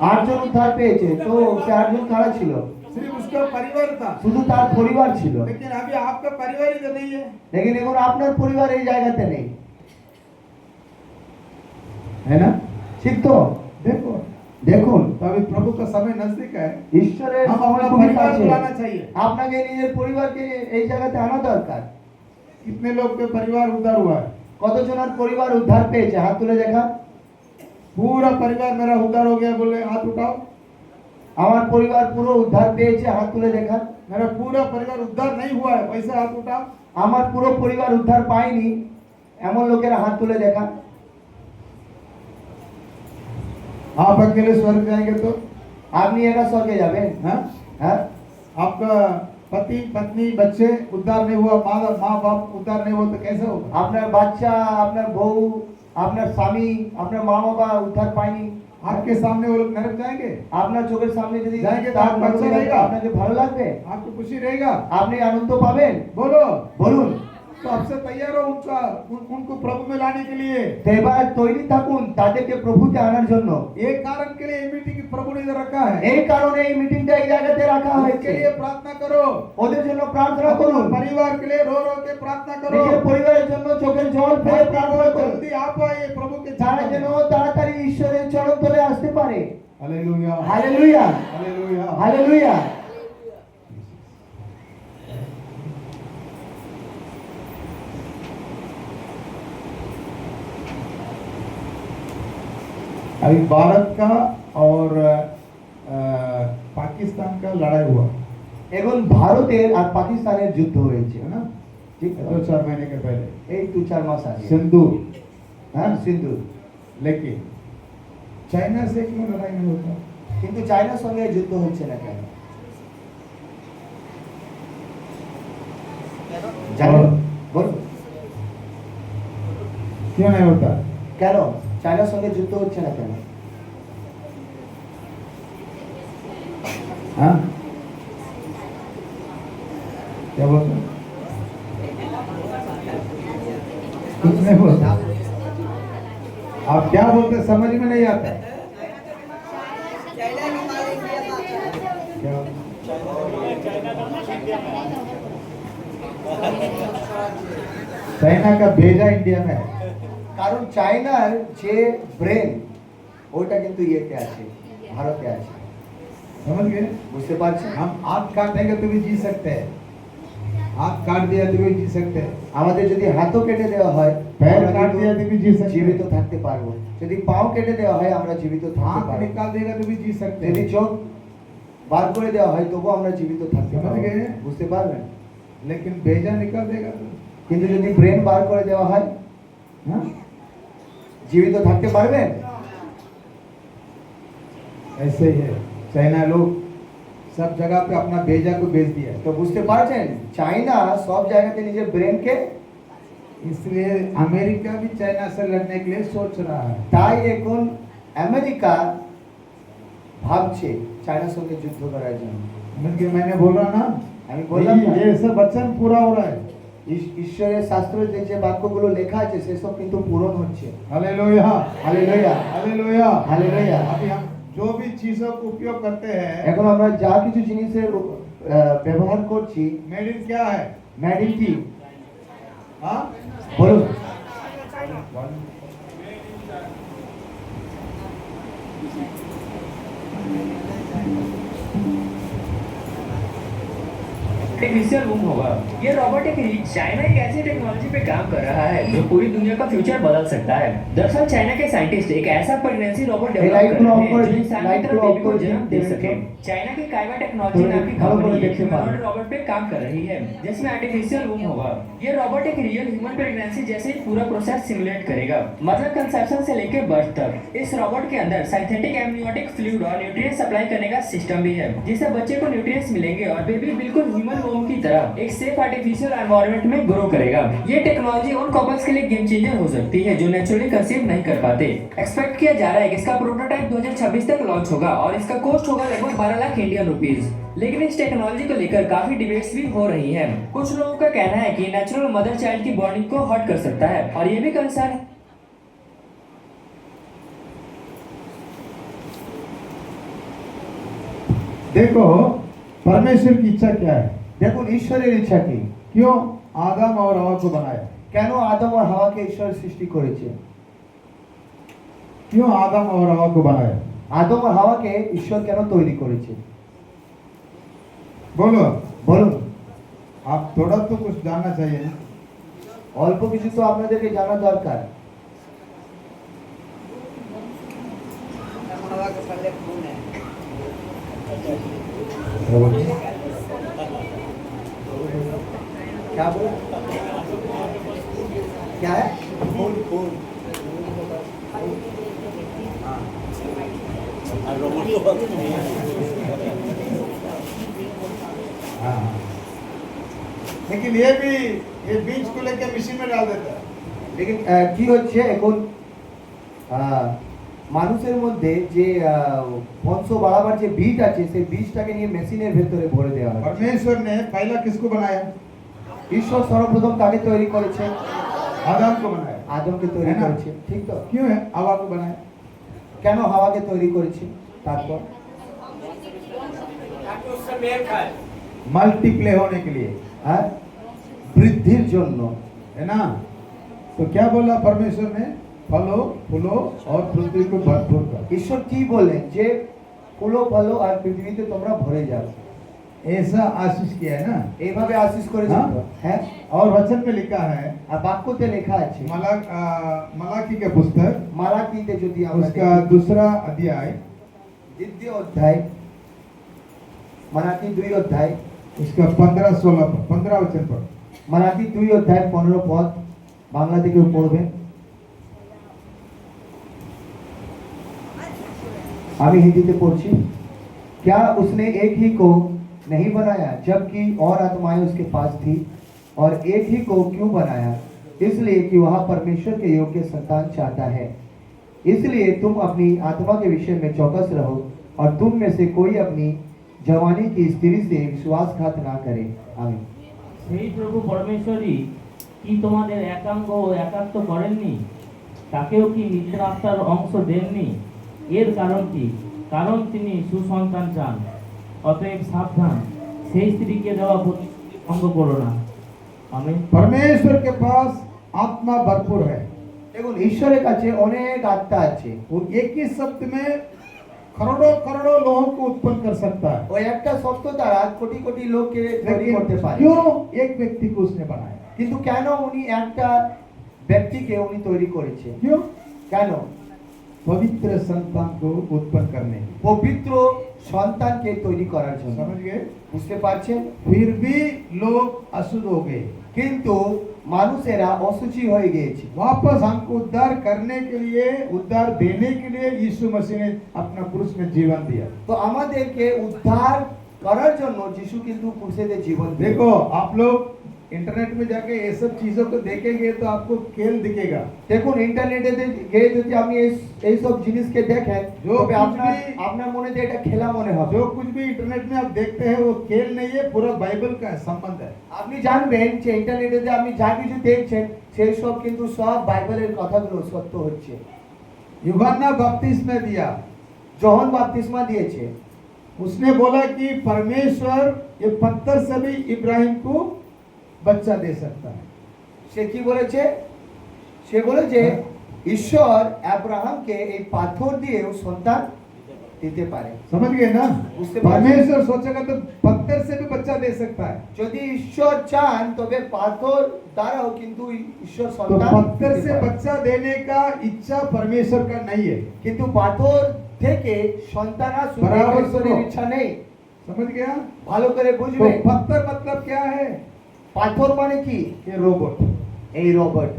8 জন উদ্ধার পেয়েছে। তো সে 8 জন কারা ছিল? सिर्फ उसका परिवार था, শুধু তার পরিবার ছিল। लेकिन अभी आपका परिवार ही तो नहीं है, लेकिन এখন আপনার পরিবার এই জায়গাতে নেই, है ना? ঠিক তো? देखो, দেখুন तो अभी प्रभु का समय नजदीक है, ঈশ্বরের हम अपना সময় খুবই परिवार কাছে। बुलाना चाहिए। আপনাকে নিজের পরিবারকে এই জায়গাতে আনা দরকার। कितने लोग के परिवार उद्धार हुआ है? কতজনের পরিবার উদ্ধার পেয়েছে? হাত তুলে দেখা। पूरा परिवार मेरा उद्धार हो गया, बोले हाथ उठाओ। আমার পরিবার পুরো উদ্ধার পেয়েছে, হাত তুলে দেখা। मेरा पूरा परिवार उद्धार नहीं हुआ है, वैसे हाथ उठाओ। আমার পুরো পরিবার উদ্ধার পায়নি এমন লোকেরা হাত তুলে দেখা। आप अकेले स्वर्ग जाएंगे तो? আপনি একা স্বর্গে যাবেন? हाँ? হ্যাঁ, आपका पति पत्नी बच्चे उद्धार नहीं हुआ, माँ बाप उद्धार नहीं हुआ तो कैसे होगा? আপনার বাচ্চা, আপনার বউ, আপনার স্বামী, আপনার মা বাবা উদ্ধার পায়নি, आपके सामने वो लोग नरक जाएंगे? আপনার চোখের সামনে যদি जाएंगे तो তার आपको अच्छा নরকে যাবে, लगेगा? আপনাকে ভালো লাগবে? आपको खुशी रहेगा? আপনি আনন্দ পাবেন? बोलो। বলুন। तो आपसे तैयार हो उनको प्रभु में लाने के लिए। তো এবার তৈরি থাকুন তাদেরকে প্রভুতে আনার জন্য। एक कारण के लिए मीटिंग प्रभु ने इधर रखा है, এই কারণে এই মিটিংটা এই জায়গাতে রাখা उसके হয়েছে। लिए प्रार्थना करो, ওদের জন্য প্রার্থনা अपने করুন। परिवार के लिए रो रो के प्रार्थना करो, নিজের পরিবারের জন্য চোখের জল ফেলে প্রার্থনা করুন, जल्दी आप आइए प्रभु के তারা चरणों যেন में। তাড়াতাড়ি ঈশ্বরের চরণ তলে আসতে পারে। Hallelujah, hallelujah, hallelujah. হালেলুয়া। अभी भारत का और पाकिस्तान का लड़ाई हुआ, এখন ভারতের আর পাকিস্তানের যুদ্ধ হয়েছে, है ना, ঠিক তো? 2-4 महीने के पहले এই 2-4 মাস আগে। सिंदूर। হ্যাঁ, সিন্ধু। लेकिन चाइना से क्यों लड़ाई नहीं होता? কিন্তু চায়নার সঙ্গে যুদ্ধ হচ্ছে না কেন? জানেন? বলুন क्यों नहीं होता? কেন চায়নার সঙ্গে যুদ্ধ হচ্ছে না কেন? हाँ, क्या बोलते हैं? कुछ नहीं बोलता। आप क्या बोलते समझ में नहीं आता। क्या? चाइना का भेजा इंडिया में है। কারণ চায়নার যে ব্রেন ওটা কিন্তু ইয়েতে আছে, ভারতে আছে। समझ गए? বুঝতে পারছেন? हम हाथ काटेंगे तो भी जी सकते हैं, हाथ काट दिया तो भी जी सकते हैं, আমাদের যদি হাতও কেটে দেওয়া হয় पैर আমরা काट কিন্তু दिया तो भी जी सकते জীবিত हैं, থাকতে পারবো। যদি পাও কেটে দেওয়া হয় আমরা জীবিত থাকতে आँख পারবো। निकाल देगा तो भी जी सकते যদি हैं। চোখ বার করে দেওয়া হয় তবুও আমরা জীবিত থাকতে समझ পারবো। गए? বুঝতে পারবেন? लेकिन भेजा निकाल देगा तो কিন্তু যদি ব্রেন বার করে দেওয়া হয় हाँ? জীবিত থাকতে পারবেন? ऐसे ही है, चाइना लोग सब जगह पे अपना भेजा को भेज दिया है। তো বুঝতে পারছেন চায়না সব জায়গাতে নিজের ব্রেনকে, इसलिए अमेरिका भी चाइना से लड़ने के लिए सोच रहा है। তাই এখন আমেরিকা ভাবছে চায়নার সঙ্গে যুদ্ধ করার জন্য। समझ गए? मैंने बोल रहा ना, আমি বললাম না, ये सब वचन पूरा हो रहा है। ঈশ্বরের শাস্ত্রে যে বাক্যগুলো লেখা আছে সেসব কিন্তু পূরণ হচ্ছে। Hallelujah, hallelujah, hallelujah. হালেলুয়া। अभी हम जो भी चीजों को उपयोग करते हैं, এখন আমরা যা কিছু জিনিসের ব্যবহার করছি, मेड इन क्या है? ম্যাডিন কি हाँ? বলুন? आर्टिफिशियल वूम होगा। ये रोबोटिक चाइना एक ऐसी टेक्नोलॉजी पे काम कर रहा है जो पूरी दुनिया का फ्यूचर बदल सकता है। दरअसल चाइना के साइंटिस्ट एक ऐसा प्रेगनेंसी रोबोट डेवलप लाइट कर को ऑफ रहे कर हैं जो दी, इंसान की लाइट तरह को ऑफ बेबी को कर दी, जन्म दे देखो। सके। चाइना की काइवा टेक्नोलॉजी तो नाम की भालो कंपनी করে एक দেখতে পারো। ह्यूमनॉइड रोबोट पे काम कर रही है जिसमें आर्टिफिशियल वूम होगा। ये रोबोट एक रियल ह्यूमन प्रेगनेंसी जैसे ही पूरा प्रोसेस सिमुलेट करेगा, मतलब कंसेप्शन से लेकर बर्थ तक। इस रोबोट के अंदर सिंथेटिक एमनियोटिक फ्लूइड और न्यूट्रिएंट्स सप्लाई करने का सिस्टम भी है जिससे बच्चे को न्यूट्रिएंट्स मिलेंगे और बेबी बिल्कुल ह्यूमन वूम की तरह एक सेफ आर्टिफिशियल एनवायरनमेंट में ग्रो करेगा। ये टेक्नोलॉजी उन कपल्स के लिए गेम चेंजर हो सकती है जो नेचुरली कंसीव नहीं कर पाते। एक्सपेक्ट किया जा रहा है कि इसका प्रोटोटाइप 2026 तक लॉन्च होगा और इसका कॉस्ट होगा लगभग 12 लाख इंडियन रुपीज। लेकिन इस टेक्नोलॉजी को लेकर काफी डिबेट्स भी हो रही हैं। कुछ लोगों का कहना है कि नेचुरल मदर चाइल्ड की बॉन्डिंग को हर्ट कर सकता है और ये भी कंसर्न है देखो परमेश्वर की इच्छा क्या है, দেখুন ঈশ্বরের ইচ্ছা কি, क्यों आदम और हवा को बनाया, কেন আদম আর হাওয়াকে ঈশ্বর সৃষ্টি করেছে, क्यों आदम और हवा को बनाया, আদম আর হাওয়াকে ঈশ্বর কেন তৈরি করেছে, बोलो। বলুন। आप थोड़ा तो कुछ जानना चाहिए ना। অল্প কিছু তো আপনাদেরকে জানা দরকার। क्या बोल, क्या है, हाँ। लेकिन ये भी ये बीज को लेकर मशीन में डाल देता है। लेकिन কি হচ্ছে এখন মানুষের মধ্যে যে বংশ বাড়াবার যে বীজ আছে সেই বীজটাকে নিয়ে মেশিনের ভেতরে ভরে দেওয়া হয়। परमेश्वर ने पहला किसको बनाया, ঈশ্বর সর্বপ্রথম কাকে তৈরি করেছে, आदम को बनाया, আদমকে তৈরি है ना? করেছে, ঠিক তো। क्यों है हवा को बनाया, কেন হাওয়াকে তৈরি করেছে, তারপর मल्टीप्ले होने के लिए, হ্যাঁ বৃদ্ধির জন্য, है ना। तो क्या बोला परमेश्वर ने, फलो फूलो और पृथ्वी को भरपूर कर, ঈশ্বর কি বলেন যে ফুলো ফলো আর পৃথিবীতে তোমরা ভরে যাও, ऐसा आशीष किया है ना। এইভাবে আশীষ করেছে তো, হ্যাঁ। और वचन में लिखा है আর বাক্যতে লেখা আছে मलाकी के पुस्तक মালাকিতে যদি আমরা उसका দেখি, दूसरा अध्याय দ্বিতীয় অধ্যায়, মালাকি 2 অধ্যায়, उसका 15-16 15 वचन पर, মালাকি 2 অধ্যায় 15 পদ, বাংলা থেকেও পড়বেন। আমি হিন্দিতে পড়ছি। क्या उसने एक ही को नहीं बनाया जबकि और आत्माएं उसके पास थी, और एक ही को क्यों बनाया, इसलिए कि वह परमेश्वर के योग्य संतान चाहता है। इसलिए तुम अपनी आत्मा के विषय में चौकस रहो और तुम में से कोई अपनी जवानी की स्त्री से विश्वासघात ना करे। आमीन। সেই প্রভু পরমেশ্বরই কি তোমাদের একাঙ্গ ও একাত্ম করেননি? তাকেও কি নিজের আত্মার অংশ দেননি? এর কারণ কি? কারণ তিনি সুসন্তান চান। অতএব সাবধান, সেই স্ত্রীকে দেওয়া প্রতিশ্রুতি ভঙ্গ করো না। আমিন। परमेश्वर के पास आत्मा भरपूर है। দেখুন ঈশ্বরের কাছে অনেক আত্মা আছে। वो एक ही शब्द में करोड़ों करोड़ों लोगों को उत्पन्न कर सकता है, ওই একটা শব্দ দ্বারা কোটি কোটি লোককে তৈরি করতে लेकिन পারে। क्यों एक व्यक्ति को उसने बनाया, কিন্তু কেন উনি একটা ব্যক্তিকে উনি তৈরি করেছে, क्यों, কেন, पवित्र संतान को उत्पन्न करने के लिए। পবিত্র সন্তানকে তৈরি করার জন্য। समझ गए। বুঝতে পারছেন। फिर भी लोग अशुद्ध हो गए, কিন্তু মানুষেরা অসুচি হয়ে গিয়েছে। वापस हमको उद्धार करने के लिए, उद्धार देने के लिए यीशु मसीह ने अपना क्रूस में जीवन दिया। তো আমাদেরকে উদ্ধার করার জন্য যিশু কিন্তু ক্রুশে জীবন দিলেন। देखो आप लोग इंटरनेट में जाके ये सब चीजों को देखेंगे तो आपको खेल दिखेगा। দেখুন ইন্টারনেটে গিয়ে যদি আপনি এই সব জিনিসকে দেখেন তবে আপনার আপনার মনে যে এটা খেলা মনে হবে। जो कुछ भी इंटरनेट में आप देखते हैं वो खेल नहीं है, पूरा बाइबल का संबंध है। আপনি জানবেন যে ইন্টারনেটে যে আপনি যা কিছু দেখছেন সেই সব কিন্তু সব বাইবেলের কথাগুলো সত্য হচ্ছে। यूहन्ना बपतिस्मा दिया, যোহন বাপ্তিস্মা দিয়েছে। उसने बोला कि परमेश्वर ये पत्थर से भी इब्राहिम को बच्चा दे सकता है। সে কি বলেছে, সে বলেছে ঈশ্বর আব্রাহামকে এই পাথর দিয়েও সন্তান দিতে পারে। समझ गए ना? उससे बात- परमेश्वर सोचेगा तो पत्थर से भी बच्चा दे सकता है। যদি ঈশ্বর চান তবে পাথর দ্বারাও কিন্তু ঈশ্বর तो সন্তান पत्थर দিতে से পারে। बच्चा देने का इच्छा परमेश्वर का नहीं है। কিন্তু পাথর থেকে সন্তান আসুক এটা बराबर ঈশ্বরের सुनो। ইচ্ছা নেই। समझ गया? ভালো করে तो বুঝবে पत्थर मतलब क्या है? পাথর মানে কি? ये रोबोट। এই রবট।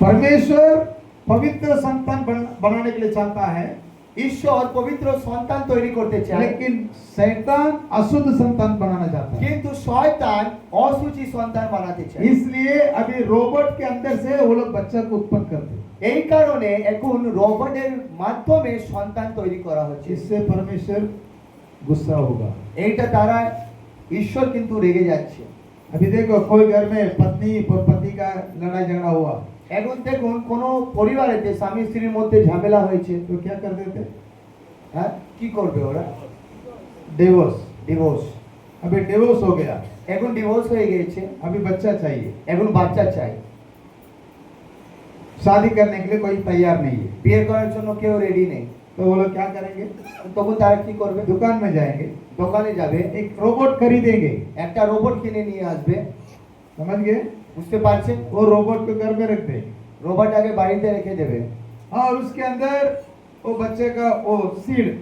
परमेश्वर पवित्र संतान बनाने के लिए चाहता है, ঈশ্বর পবিত্র সন্তান তৈরি করতে চায়, लेकिन शैतान अशुद्ध संतान बनाना चाहता है। কিন্তু শয়তান অশুচি সন্তান বানাতে চায়। इसलिए अभी रोबोट के अंदर से वो लोग बच्चा को उत्पन्न करते हैं। এই কারণে এখন রবটের মাধ্যমে সন্তান তৈরি করা হচ্ছে। इससे परमेश्वर गुस्सा होगा। এইটা দ্বারা ঈশ্বর কিন্তু রেগে যাচ্ছে। अभी देखो कोई घर में पत्नी और पति का लड़ाई झगड़ा हुआ এখন দেখুন কোন পরিবারেতে স্বামী স্ত্রীর মধ্যে ঝামেলা হয়েছে, तो क्या कर देते? হ্যাঁ কি করবে ওরা? डिवोर्स। ডিভোর্স। अभी डिवोर्स हो गया, এখন ডিভোর্স হয়ে গেছে, अभी बच्चा चाहिए। এখন বাচ্চা চাই। शादी करने के लिए कोई तैयार नहीं है, বিয়ে করার জন্য কেউ রেডি নেই। तो वो लोग क्या करेंगे? তখন তারা কি করবে? दुकान में जाएंगे, দোকানে যাবে, एक रोबोट खरीदेंगे। একটা রোবট কিনে নিয়ে আসবে। समझ गए? বুঝতে পারছেন? वो रोबोट को घर में रख देंगे রোবটটাকে বাড়িতে রেখে দেবে, और उसके अंदर वो बच्चे का वो सीड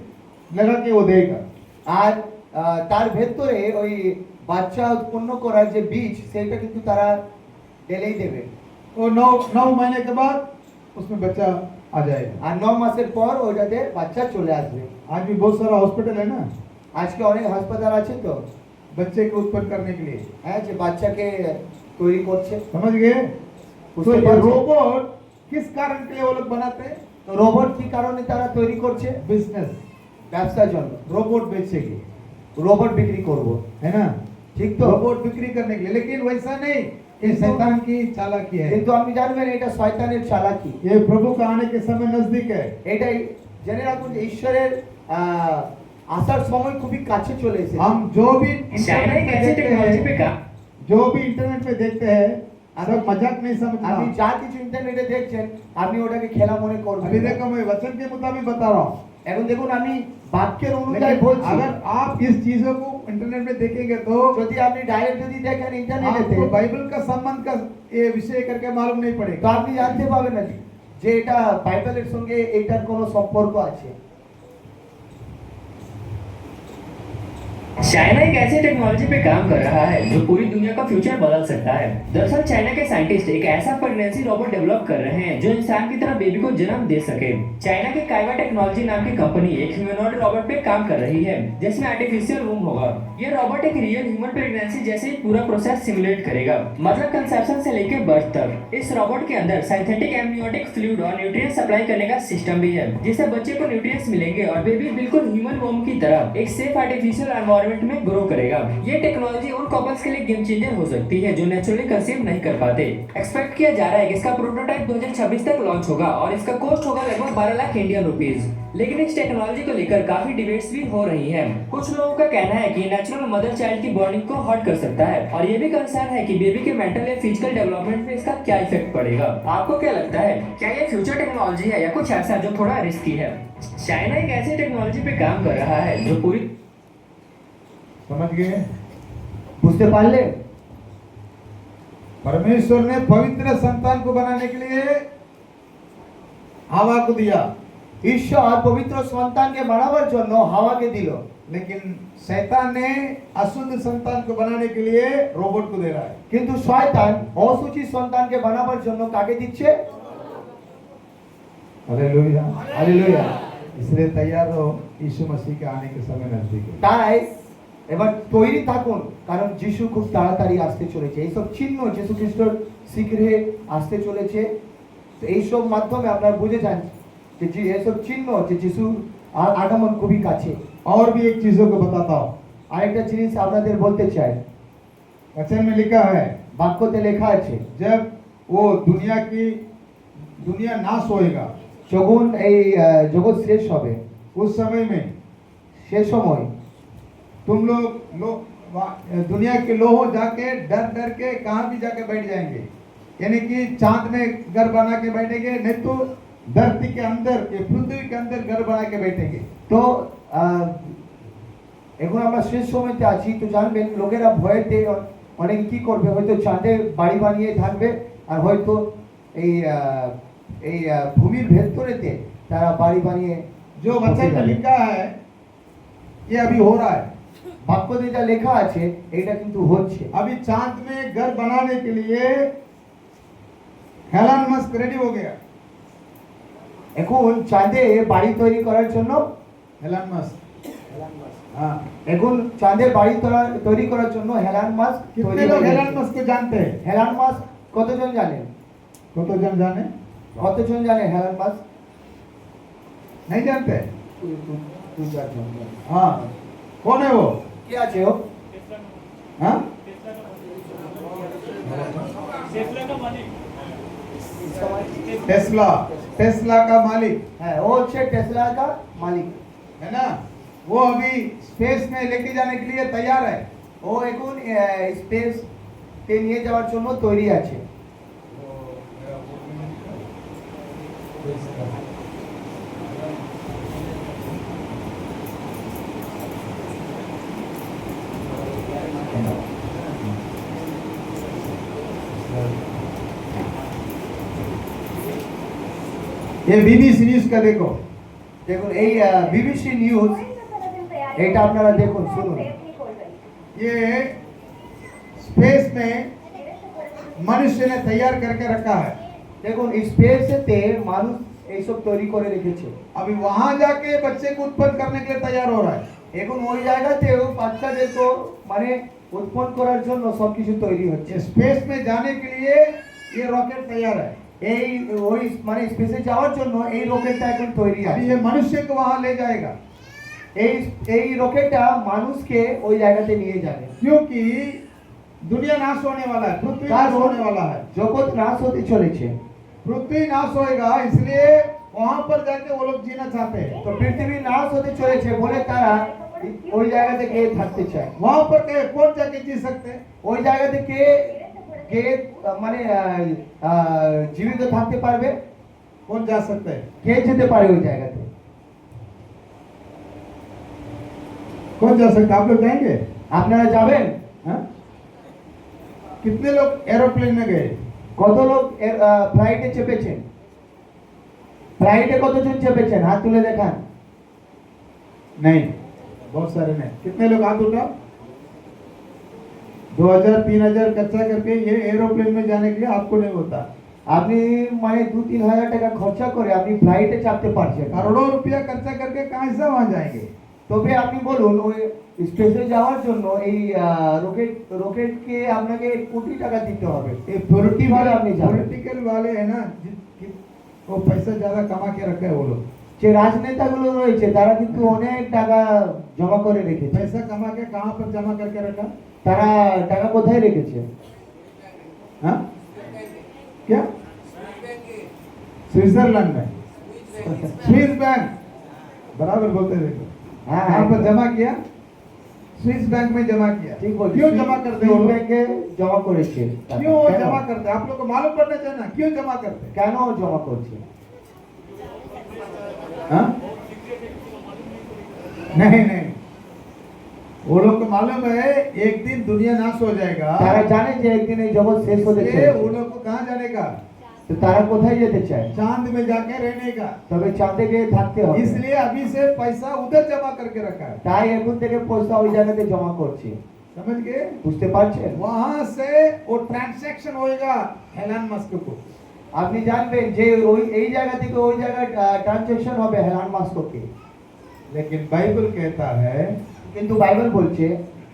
लगा के वो देगा। আর তার ভেতরে ওই বাচ্চা উৎপন্ন করার যে বীজ সেটা কিন্তু তারা ঢেলেই দেবে। वो 9 महीने के बाद उसमें बच्चा आ जाएगा। আর 9 মাসের পর ওইটাতে বাচ্চা চলে আসবে। आज भी बहुत सारा हॉस्पिटल है ना আজকে অনেক হাসপাতাল আছে তো, बच्चे को उत्पन्न करने के लिए। হ্যাঁ, যে বাচ্চাকে তৈরি করছে। समझ गए? तो उसके ये बाद- रोबोट किस कारण के लिए वो लोग बनाते हैं? তো রোবট কি কারণে তারা তৈরি করছে? बिजनेस। ব্যবসার জন্য। रोबोट बेचेंगे, রোবট বিক্রি করব, है ना? ঠিক তো? रोबोट बिक्री करने के लिए, लेकिन वैसा नहीं, ये किंतु- शैतान की चालाकी है। কিন্তু আপনি জানবেন এটা শয়তানের চালাকি। ये प्रभु का आने के समय नजदीक है। এটাই জেনে রাখুন যে ঈশ্বরের আসার সময় খুবই কাছে চলে এসেছে। हम जो भी चाइना इंटरनेट एक में ऐसी देखते टेक्नोलॉजी पे हैं, काम जो भी इंटरनेट में देखते हैं, सब मजाक नहीं समझना। আপনি যা কিছু ইন্টারনেটে দেখছেন আপনি ওটাকে খেলা মনে করবেন अभी না। देखो मैं वचन के मुताबिक बता रहा हूँ, এখন দেখুন আমি বাক্যের অনুযায়ী लेकिन বলছি। अगर आप इस चीजों को इंटरनेट में देखेंगे तो যদি আপনি ডাইরেক্ট যদি দেখেন ইন্টারনেটে आपको बाइबल का संबंध का ये विषय करके मालूम नहीं তো पड़ेगा। আপনি জানতে পারবেন না যে এটা বাইবেলের সঙ্গে এটার কোনো সম্পর্ক আছে। चाइना एक ऐसी टेक्नोलॉजी पे काम कर रहा है जो पूरी दुनिया का फ्यूचर बदल सकता है। दरअसल चाइना के साइंटिस्ट एक ऐसा प्रेगनेंसी रोबोट डेवलप कर रहे हैं जो इंसान की तरह बेबी को जन्म दे सके। चाइना की काइवा टेक्नोलॉजी नाम की कंपनी एक ह्यूमनॉइड रोबोट पे काम कर रही है जिसमें आर्टिफिशियल वूम होगा। ये रोबोट एक रियल ह्यूमन प्रेगनेंसी जैसे ही पूरा प्रोसेस सिमुलेट करेगा, मतलब कंसेप्शन से लेकर बर्थ तक। इस रोबोट के अंदर सिंथेटिक एमनियोटिक फ्लूइड और न्यूट्रिएंट सप्लाई करने का सिस्टम भी है जिससे बच्चे को न्यूट्रिएंट्स मिलेंगे और बेबी बिल्कुल ह्यूमन वूम की तरह एक सेफ आर्टिफिशियल एनवायरनमेंट में ग्रो करेगा। ये टेक्नोलॉजी उन कपल्स के लिए गेम चेंजर हो सकती है जो नेचुरली कंसीव नहीं कर पाते। एक्सपेक्ट किया जा रहा है कि इसका प्रोटोटाइप 2026 तक लॉन्च होगा और इसका कॉस्ट होगा लगभग 12 लाख इंडियन रुपीज। लेकिन इस टेक्नोलॉजी को लेकर काफी डिबेट्स भी हो रही हैं। कुछ लोगों का कहना है कि नेचुरल मदर चाइल्ड की बॉन्डिंग को हर्ट कर सकता है और ये भी कंसर्न है कि बेबी के मेंटल या फिजिकल डेवलपमेंट में इसका क्या इफेक्ट पड़ेगा। आपको क्या लगता है, क्या ये फ्यूचर टेक्नोलॉजी है या कुछ ऐसा जो थोड़ा रिस्की है? चाइना एक ऐसी टेक्नोलॉजी पे काम कर रहा है जो पूरी समझ गए? বুঝতে পারলে? परमेश्वर ने पवित्र संतान को बनाने के लिए हवा को दिया, ঈশ্বর পবিত্র সন্তানকে বানাবার জন্য হাওয়াকে দিল, लेकिन शैतान ने अशुद्ध संतान को बनाने के लिए रोबोट को दे रहा है। কিন্তু শয়তান অশুচি সন্তানকে বানাবার জন্য কাকে দিচ্ছে? हालेलुया। হালেলুয়া। इसलिए तैयार रहो, यीशु मसीह के आने के समय नजदीक है। তাই এবার তৈরি থাকুন, কারণ যিশু খুব তাড়াতাড়ি আসতে চলেছে। এইসব চিহ্ন যিশু খ্রিস্টর শীঘ্রই আসতে চলেছে। তো এইসব মাধ্যমে আপনারা বুঝে যান যে এইসব চিহ্ন যে যিশুর আগমন খুবই কাছে। और भी एक चीजों को बताता हूँ, আরেকটা জিনিস আপনাদের বলতে চাই, वचन में लिखा है বাক্যতে লেখা আছে जब वो दुनिया नाश होएगा, যখন এই জগৎ শেষ হবে, उस समय में সে সময় तुम लोग दुनिया के लोहो जाके डर डर के कहाँ भी जाके बैठ जाएंगे, यानी कि चांद में घर बना के बैठेंगे, नहीं तो धरती के अंदर, ये पृथ्वी के अंदर घर बना के बैठेंगे। তো এখন আমরা শেষ সময়তে আছি, তো জানবেন লোকেরা ভয়েতে অনেক কি করবে, হয়তো চাঁদে বাড়ি বানিয়ে থাকবে, আর হয়তো এই এই ভূমির ভেতরেতে তারা বাড়ি বানিয়ে जो वचन में लिखा है ये अभी हो रहा है। বাক্যতে যা লেখা আছে এটা কিন্তু হচ্ছে। अभी चांद में घर बनाने के लिए एलन मस्क रेडी हो गया। এখন চাঁদে বাড়ি তৈরি করার জন্য एलन मस्क, हाँ, এখন চাঁদে বাড়ি তৈরি করার জন্য হেলান মাস্ক कितने लोग एलन मस्क को जानते हैं? হেলান মাস্ক কতজন জানেন? कतजन जाने? কতজন জানে হেলান মাস্ক? नहीं जानते? দুই চারজন। हाँ, कौन है वो? কি আছে ও? हाँ, टेस्ला, टेस्ला का मालिक হ্যাঁ, ও হচ্ছে টেসলা का মালিক। है ना। वो अभी स्पेस में लेके जाने के लिए तैयार है। ও এখন স্পেস তে নিয়ে যাওয়ার জন্য তৈরি আছে। ये बीबीसी न्यूज का देखो, দেখুন এই বিবিসি নিউজ, এটা আপনারা দেখুন, শুনুন। ये स्पेस में मनुष्य ने तैयार करके रखा है। দেখুন স্পেসেতে মানুষ এইসব তৈরি করে রেখেছে। अभी वहां जाके बच्चे को उत्पन्न करने के लिए तैयार हो रहा है। এখন ওই জায়গাতেও বাচ্চাদের তো মানে উৎপন্ন করার জন্য সবকিছু তৈরি হচ্ছে। ये स्पेस में जाने के लिए ये रॉकेट तैयार है। এই ওই মানে স্পেসে যাওয়ার জন্য এই রকেটটা এখন তৈরি अभी আছে। ये मनुष्य को वहां ले जाएगा, এই এই রকেটটা মানুষকে ওই জায়গাতে নিয়ে যাবে। क्योंकि दुनिया नाश होने वाला है, पृथ्वी नाश होने वाला है। জগৎ নাশ হতে চলেছে, पृथ्वी नाश होएगा, इसलिए वहां पर जाके वो लोग जीना चाहते हैं। তো পৃথিবী নাশ হতে চলেছে বলে তারা ওই জায়গাতে গিয়ে থাকতে চায়। वहां पर कौन जाके जी सकते हैं? ওই জায়গাতে কে কে মানে জীবিত থাকতে পারবে? कौन जा सकते हैं? কে যেতে পারে ওই জায়গাতে? कौन जा सकता है? आप लोग जाएंगे? আপনারা যাবেন? हाँ? कितने लोग एरोप्लेन में गए? কত লোক ফ্লাইটে চেপেছেন? ফ্লাইটে কতজন চেপেছেন? হাত তুলে দেখান। नहीं, बहुत सारे नहीं। कितने लोग हाथ उठाओ? 2000-3000 खर्चा करके ये एरोप्लेन में जाने के लिए आपको नहीं होता। আপনি মানে 2-3 হাজার টাকা খরচা করে আপনি ফ্লাইটে চাপতে পারছেন। करोड़ों रुपया खर्चा करके कहाँ से वहां जाएंगे? তবে আপনি বলুন ওই স্পেসে যাওয়ার जন্য এই রকেটকে আপনাকে কোটি টাকা দিতে হবে। ये কিভাবে আপনি যাবেন? पॉलिटिकल वाले है ना, वो पैसा ज्यादा कमा के रखे हैं वो लोग। যে রাজনেতাগুলো রয়েছে তারা কিন্তু অনেক টাকা জমা করে রেখেছে। पैसा कमा के कहाँ पर जमा करके रखा? তারা টাকা কোথায় রেখেছে? हाँ? क्या? स्विट्जरलैंड में, स्विस बैंक, बराबर बोलते देखो। हाँ, कहाँ पर जमा किया? स्विस बैंक में जमा किया। ঠিক বলছেন। क्यों जमा करते हो? ব্যাংকে জমা করেছে। क्यों वो কেন? जमा करते? आप लोग को मालूम पड़ना चाहिए ना, क्यों जमा करते? কেন জমা করছে? हाँ? नहीं नहीं, वो लोग को मालूम है एक दिन दुनिया नाश हो जाएगा, তারা জানে যে একদিন এই জগৎ শেষ হতে इसलिए वो চলেছে। लोग को कहाँ जाने का? তো তারা কোথায় যেতে চায়? चांद में जाके रहने का। তবে চাঁদে গিয়ে থাকতে হবে। इसलिए अभी से पैसा उधर जमा करके रखा है। তাই এখন থেকে পয়সা ওই জায়গাতে জমা করছে। समझ गए? বুঝতে পারছেন? वहां से वो ट्रांजैक्शन होएगा एलन मस्क को। আপনি জানবেন যে ওই এই জায়গা থেকে ওই জায়গায় ট্রানজাকশন হবে হেলান মাস্ককে। लेकिन बाइबल कहता है কিন্তু বাইবেল বলছে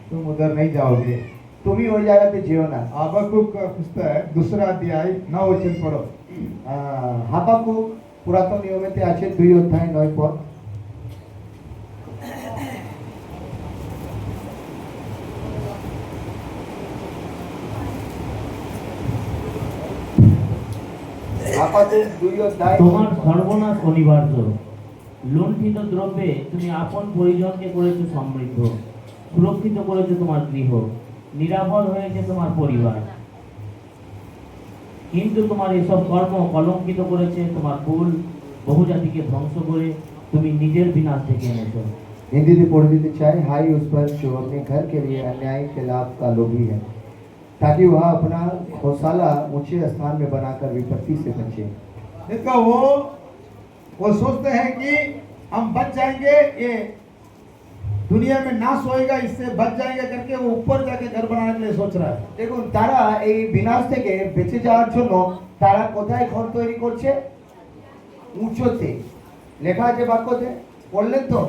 तुम उधर नहीं जाओगे। তুমি ওই জায়গাতে যেও না। हबक्कुक का पुस्तक 2 अध्याय 9 वचन पढ़ो। হাবাকুক পুরাতন নিয়মেতে আছে 2 অধ্যায় 9 পদ। হাবাকুক 2 অধ্যায় তোমার সর্বনাশ অনিবার্য। লুণ্ঠিত দ্রব্যে তুমি আপন পরিজনকে করেছো সমৃদ্ধ, সুরক্ষিত করেছো তোমার গৃহ, নিরাপদ হয়েছে তোমার পরিবার। কিন্তু তোমার এসব কর্ম কলঙ্কিত করেছে তোমার কুল, বহুজাতিকে ধ্বংস করে তুমি নিজের বিনাশ ডেকে এনেছো। हिंदी से पढ़ देते चाहे हाई उस पर जो अपने घर के लिए अन्याय के लाभ का लोभी है, ताकि वह अपना गौशाला ऊंचे स्थान में बनाकर विपत्ति से बचे। देखो वो सोचते हैं कि हम बच जाएंगे, ये दुनिया में नाश होएगा, इससे बच जाएंगे करके वो ऊपर जाके घर बनाने के लिए सोच रहा है। দেখুন তারা এই বিনাশ থেকে বেঁচে যাওয়ার জন্য তারা কোথায় ঘর তৈরি করছে? উঁচুতে। লেখা আছে বাক্যতে, পড়লেন তো?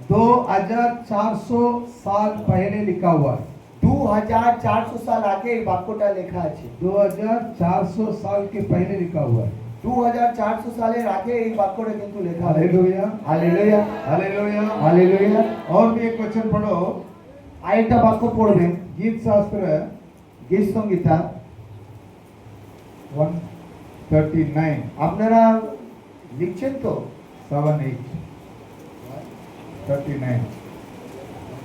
2400 साल पहले लिखा हुआ है। 2400 साल आगे এই বাক্যটা লেখা আছে। 2400 साल के पहले लिखा हुआ है। 2400 সালের আগে এই বাক্যটা কিন্তু লেখা আছে। Hallelujah, hallelujah, hallelujah. হালেলুয়া। और भी एक वचन पढ़ो, আরেকটা বাক্য পড়বেন, गीत शास्त्र গীত সংহিতা 139 আপনারা লিখছেন তো? 7-8 39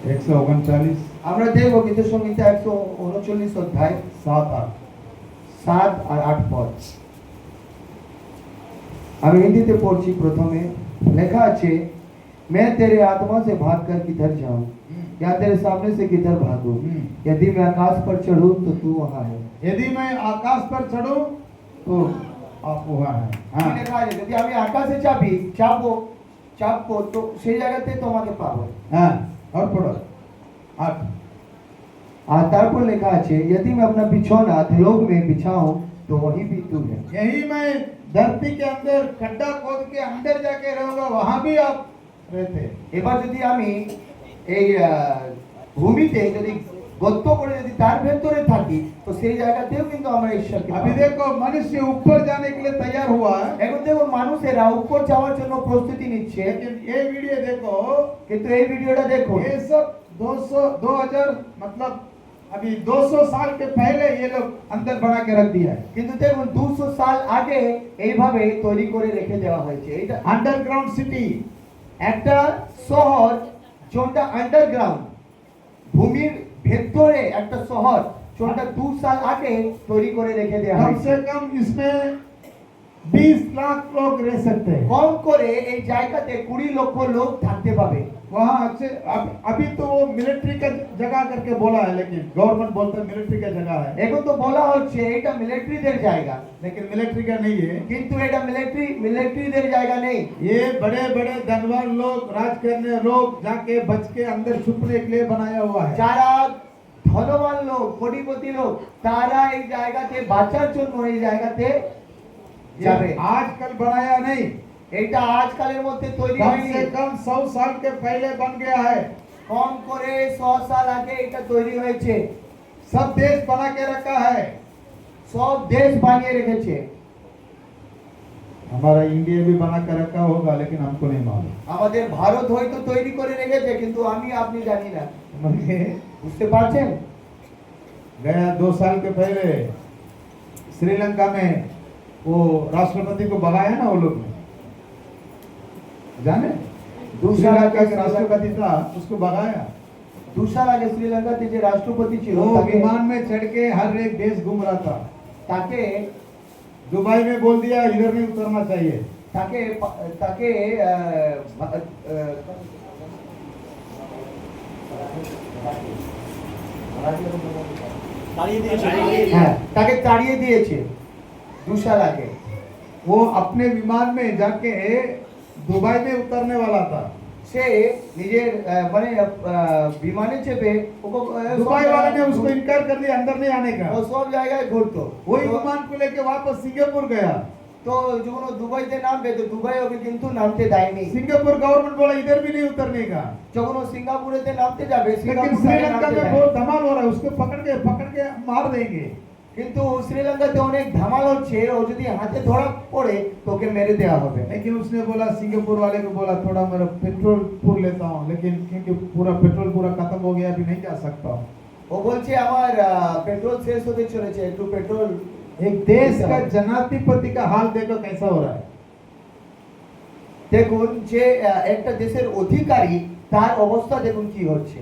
139 আমরা দেখব গীত সংহিতা 139 অধ্যায় 7-8 7 আর 8 পদ। আমি হিন্দিতে পড়ছি প্রথমে। লেখা আছে, मैं तेरे आत्मा से भागकर किधर जाऊं, या तेरे सामने से किधर भागूं? यदि मैं आकाश पर चढ़ूं तो तू वहां है। यदि मैं आकाश पर चढ़ूं तो आप वहां हैं। কি हाँ লেখা আছে? যদি আমি আকাশে চাপবো তো সেই জায়গাতে তোমাকে পাবো। हाँ और पढ़ो 8 আর তারপর লেখা আছে, यदि मैं अपना बिछौना अधोलोक में बिछाऊं तो वहीं भी तू है। यही मैं धरती के अंदर खड्डा खोद के अंदर जाके रहूंगा, वहां भी आप रहते। এবার যদি আমি এই ভূমিতে যদি গর্ত করে যদি তার ভেতরে থাকি তো সেই জায়গাতেও কিন্তু আমরা ঈশ্বরকে अभी পাবো। देखो मनुष्य ऊपर जाने के लिए तैयार हुआ है, এখন দেখো মানুষেরা উপর যাওয়ার জন্য প্রস্তুতি নিচ্ছে, लेकिन ये वीडियो देखो, কিন্তু এই ভিডিওটা দেখো, ये सब 2000 मतलब अभी 200 साल के पहले ये लोग अंदर बना के रख दिया है। কিন্তু দেখুন 200 সাল আগে এইভাবে তৈরি করে রেখে দেওয়া হয়েছে। এটা अंडरग्राउंड सिटी, একটা শহর যেটা আন্ডারগ্রাউন্ড, ভূমির ভেতরে একটা শহর যেটা 2 সাল আগে তৈরি করে রেখে দেওয়া कम হয়েছে। से कम इसमें 20 लाख लोग रह सकते हैं। কম করে এই জায়গাতে 20 লক্ষ লোক থাকতে পাবে। वहाँ अच्छे अभी तो वो मिलिट्री का जगह करके बोला है, लेकिन गवर्नमेंट बोलता है मिलिट्री का जगह है, এখন তো বলা হচ্ছে এটা মিলিটারিদের জায়গা, लेकिन मिलिट्री का नहीं है। কিন্তু এটা মিলিটারিদের জায়গা নেই। ये बड़े बड़े धनवान लोग, राज करने लोग जाके बच के अंदर छुपने के लिए बनाया हुआ है। যারা ধনবান লোক, কোটিপতি লোক, তারা এই জায়গাতে বাঁচার জন্য এই জায়গাতে ये যাবে। आजकल बनाया नहीं, এটা আজকালের মধ্যে তৈরি कम হয়নি, से कम 100 साल के पहले बन गया है। কম করে 100 সাল আগে এটা তৈরি হয়েছে। सब देश बना के रखा है। সব দেশ বানিয়ে রেখেছে। हमारा इंडिया भी बना के रखा होगा, लेकिन हमको नहीं मालूम। আমাদের ভারত হয়তো তৈরি করে রেখেছে, কিন্তু আমি আপনি জানি না। मैंने বুঝতে পারছেন? गया 2 साल के पहले श्रीलंका में वो राष्ट्रपति को भगाया ना वो लोग ने, जाने? श्रीलंका का राष्ट्रपति था, उसको भगाया। 2 সাল আগে শ্রীলঙ্কাতে যে রাষ্ট্রপতি ছিল वो তাকে विमान में चढ़ के हर एक देश घूम रहा था। তাকে दुबई में बोल दिया इधर नहीं उतरना चाहिए। তাকে তাকে হ্যাঁ, তাকে তাড়িয়ে দিয়েছে 2 সাল আগে। वो अपने विमान में जाके दुबई में उतरने वाला था। সে নিজের মানে বিমানে চেপে दुबई वाले ने उसको इनकार कर दिया, अंदर नहीं आने का। ও সব জায়গায় ঘুরতো। वही विमान को लेके वापस सिंगापुर गया। তো যখন ও দুবাইতে নামবে তো দুবাই ওকে কিন্তু নামতে দেয়নি। सिंगापुर गवर्नमेंट बोला इधर भी नहीं उतरने का। যখন ও সিঙ্গাপুরেতে নামতে যাবে, लेकिन সিঙ্গাপুর श्रीलंका में बहुत धमाल हो रहा है, उसको पकड़ के मार देंगे। কিন্তু শ্রীলঙ্কাতে অনেক ধামাল হচ্ছে, ও যদি হাতে ধরা পড়ে তোকে মেরে দেওয়া হবে। लेकिन उसने बोला, सिंगापुर वाले को बोला थोड़ा मेरा पेट्रोल पूर लेता हूँ, लेकिन क्योंकि पूरा पेट्रोल पूरा खत्म हो गया, अभी नहीं जा सकता हूँ। ও বলছে আমার পেট্রোল শেষ হতে চলেছে, একটু পেট্রোল। एक देश का जनाधिपति का हाल देखो कैसा हो रहा है। দেখুন যে একটা দেশের অধিকারী তার অবস্থা দেখুন কি হচ্ছে।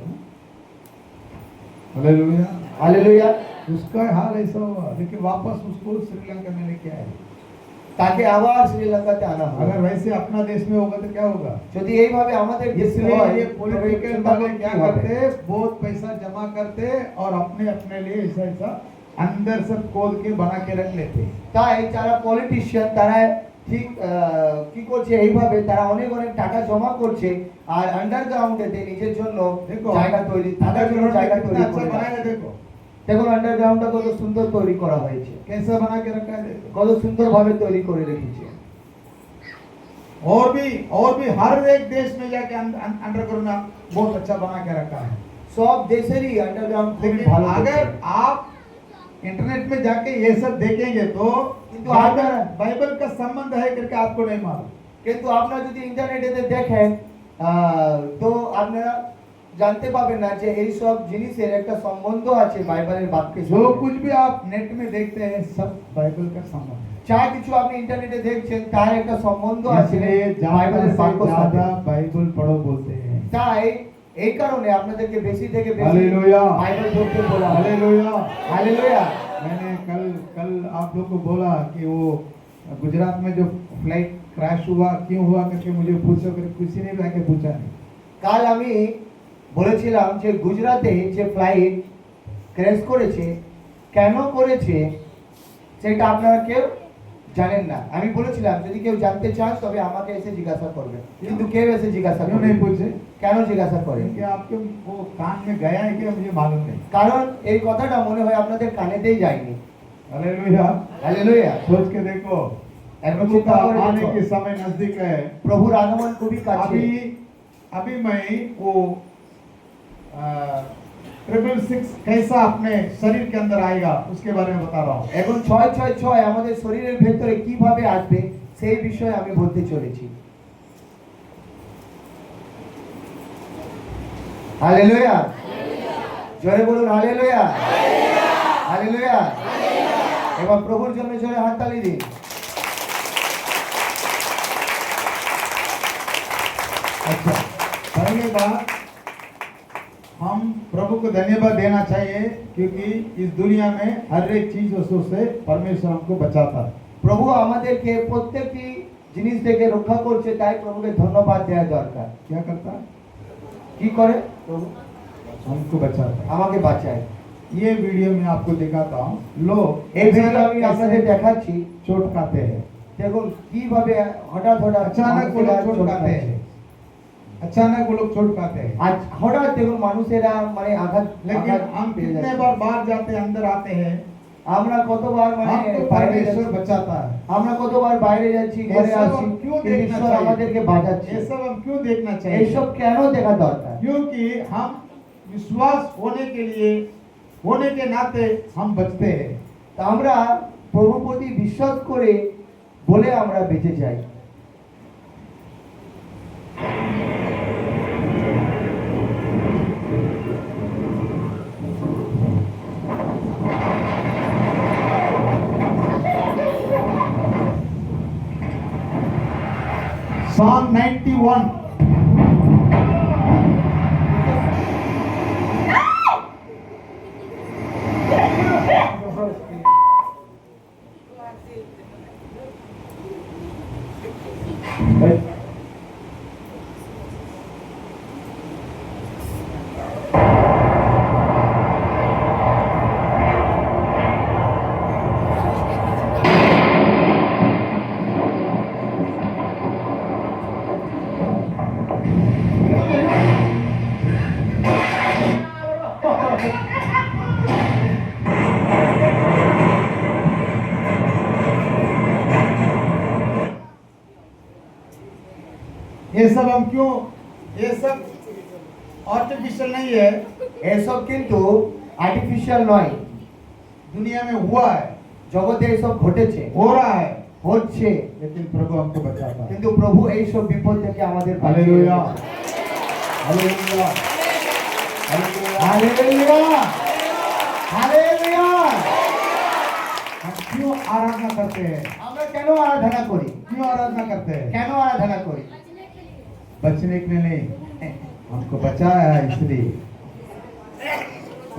हालेलुया। हालेलुया। उसका हाल ऐसा हुआ, लेकिन वापस उसको श्रीलंका में लेके आए। তাকে আবার শ্রীলঙ্কাতে আনা হবে। अगर वैसे अपना देश में होगा तो क्या होगा? যদি এইভাবে আমাদের দেশে इसलिए হয় ये তবে पॉलिटिकल চিন্তা वाले করতে क्या হবে। करते हैं, बहुत पैसा जमा करते और अपने अपने लिए ऐसा ऐसा अंदर सब खोद के बना के रख लेते। তাই যারা পলিটিশিয়ান তারা ঠিক কি করছে, এইভাবে তারা অনেক অনেক টাকা জমা করছে আর আন্ডারগ্রাউন্ডেতে নিজের জন্য देखो জায়গা তৈরি, থাকার জন্য জায়গা कितना তৈরি अच्छा করে बनाया রাখছে। है, देखो দেখুন আন্ডারগ্রাউন্ডটা কত সুন্দর তৈরি করা হয়েছে, कैसा बना के रखा है, देखो। কত সুন্দরভাবে তৈরি করে রেখেছে। और भी हर एक देश में जाके अंडरग्राउंड बहुत अच्छा बना के रखा है। সব দেশেরই আন্ডারগ্রাউন্ড খুবই लेकिन ভালো अगर করছে। आप इंटरनेट में जाके ये सब देखेंगे तो किंतु अगर बाइबल का संबंध है करके आपको नहीं मालूम। কিন্তু আপনারা যদি ইন্টারনেটে দেখেন তো আপনারা জানতে পাবেন না যে এই সব জিনিসের একটা সম্বন্ধ আছে বাইবেলের বাক্যের जो সাথে। कुछ भी आप नेट में देखते हैं सब बाइबल का संबंध है। যা কিছু আপনি ইন্টারনেটে দেখছেন তার একটা সম্বন্ধ আছে इसलिए ज्यादा বাইবেলের से বাক্যের সাথে। ज्यादा बाइबल पढ़ो बोलते हैं। তাই এই কারণে আপনাদেরকে বেশি থেকে বেশি हालेलुया বাইবেল পড়তে বলা হয়। हालेलुया। হালেলুয়া। मैंने कल आप लोग को बोला कि वो गुजरात में जो फ्लाइट क्रैश हुआ क्यों हुआ करके मुझे पूछो करके किसी ने भी आके पूछा नहीं। কাল আমি বলেছিলাম যে গুজরাটে যে ফ্লাইট ক্র্যাশ করেছে কেন করেছে সেটা আপনারা কেউ জানেন না। আমি বলেছিলাম যদি কেউ জানতে চান তবে আমাকে এসে জিজ্ঞাসা করবেন, কিন্তু কেউ এসে জিজ্ঞাসা क्यों করে नहीं पूछे? কেন জিজ্ঞাসা করে? क्योंकि आपके वो कान में गया है क्या मुझे मालूम नहीं। কারণ এই কথাটা মনে হয় আপনাদের কানেতেই যায়নি। हालेलुया। হালেলুয়া। सोच के देखो একবার प्रभु চিন্তা का করে आने দেখো, के समय नजदीक है। প্রভুর আগমন খুবই কাছে। अभी मैं वो 666 कैसा अपने शरीर के अंदर आएगा उसके बारे में बता रहा हूँ। এখন 666 আমাদের শরীরের ভেতরে কিভাবে আসবে সেই বিষয়ে আমি বলতে চলেছি। হালেলুয়া। জোরে বলুন হালেলুয়া। হালেলুয়া। এবার প্রভুর জন্য জোরে হাততালি দিন। अच्छा, पहली बात हम प्रभु को धन्यवाद देना चाहिए क्योंकि इस दुनिया में हर एक चीज वस्तु से परमेश्वर हमको बचाता है। প্রভু আমাদেরকে প্রত্যেকটি জিনিস থেকে রক্ষা করছে, তাই প্রভুকে ধন্যবাদ দেওয়া দরকার। क्या करता है? কি করে প্রভু? हमको बचाता है। আমাকে বাঁচায়। ये वीडियो में आपको दिखाता हूँ। लोग এই ভিডিও আমি আপনাদের দেখাচ্ছি। चोट खाते हैं, দেখুন কিভাবে হঠাৎ হঠাৎ अचानक वो लोग चोट চোট खाते খাচ্ছে। हैं, अचानक वो लोग चोट खाते हैं। আজ হঠাৎ দেখুন মানুষেরা মানে আঘাত लेकिन हम পেয়ে कितने যাচ্ছে। बार बाहर जाते हैं, अंदर आते हैं, আমরা কতবার মানে हमको বাইরে परमेश्वर যাচ্ছি, बचाता है। আমরা কতবার বাইরে যাচ্ছি, ये ঘরে सब আসছি, हम क्यों কিন্তু देखना ঈশ্বর আমাদেরকে चाहिए? বাঁচাচ্ছে। ये सब हम क्यों देखना चाहिए? এইসব কেন দেখা দরকার? क्योंकि हम विश्वास होने के लिए होने के नाते हम बचते हैं। তা আমরা প্রভুর প্রতি বিশ্বাস করে বলে আমরা বেঁচে যাই। Psalm 91 ये सब हम क्यों, ये सब आर्टिफिशियल नहीं है, এসব কিন্তু আর্টিফিশিয়াল নয়। दुनिया में हुआ है, জগতে এসব ঘটেছে, हो रहा है, হচ্ছে, लेकिन प्रभु हमको बचाता है। কিন্তু প্রভু এইসব বিপদ থেকে আমাদের বাঁচিয়ে हालेलुया রেখেছে। Hallelujah hallelujah. হালেলুয়া। হালেলুয়া। हम क्यों आराधना करते हैं? আমরা কেন আরাধনা করি? क्यों आराधना करते हैं? কেন আরাধনা করি? बचने के लिए नहीं, हमको बचाया है इसलिए।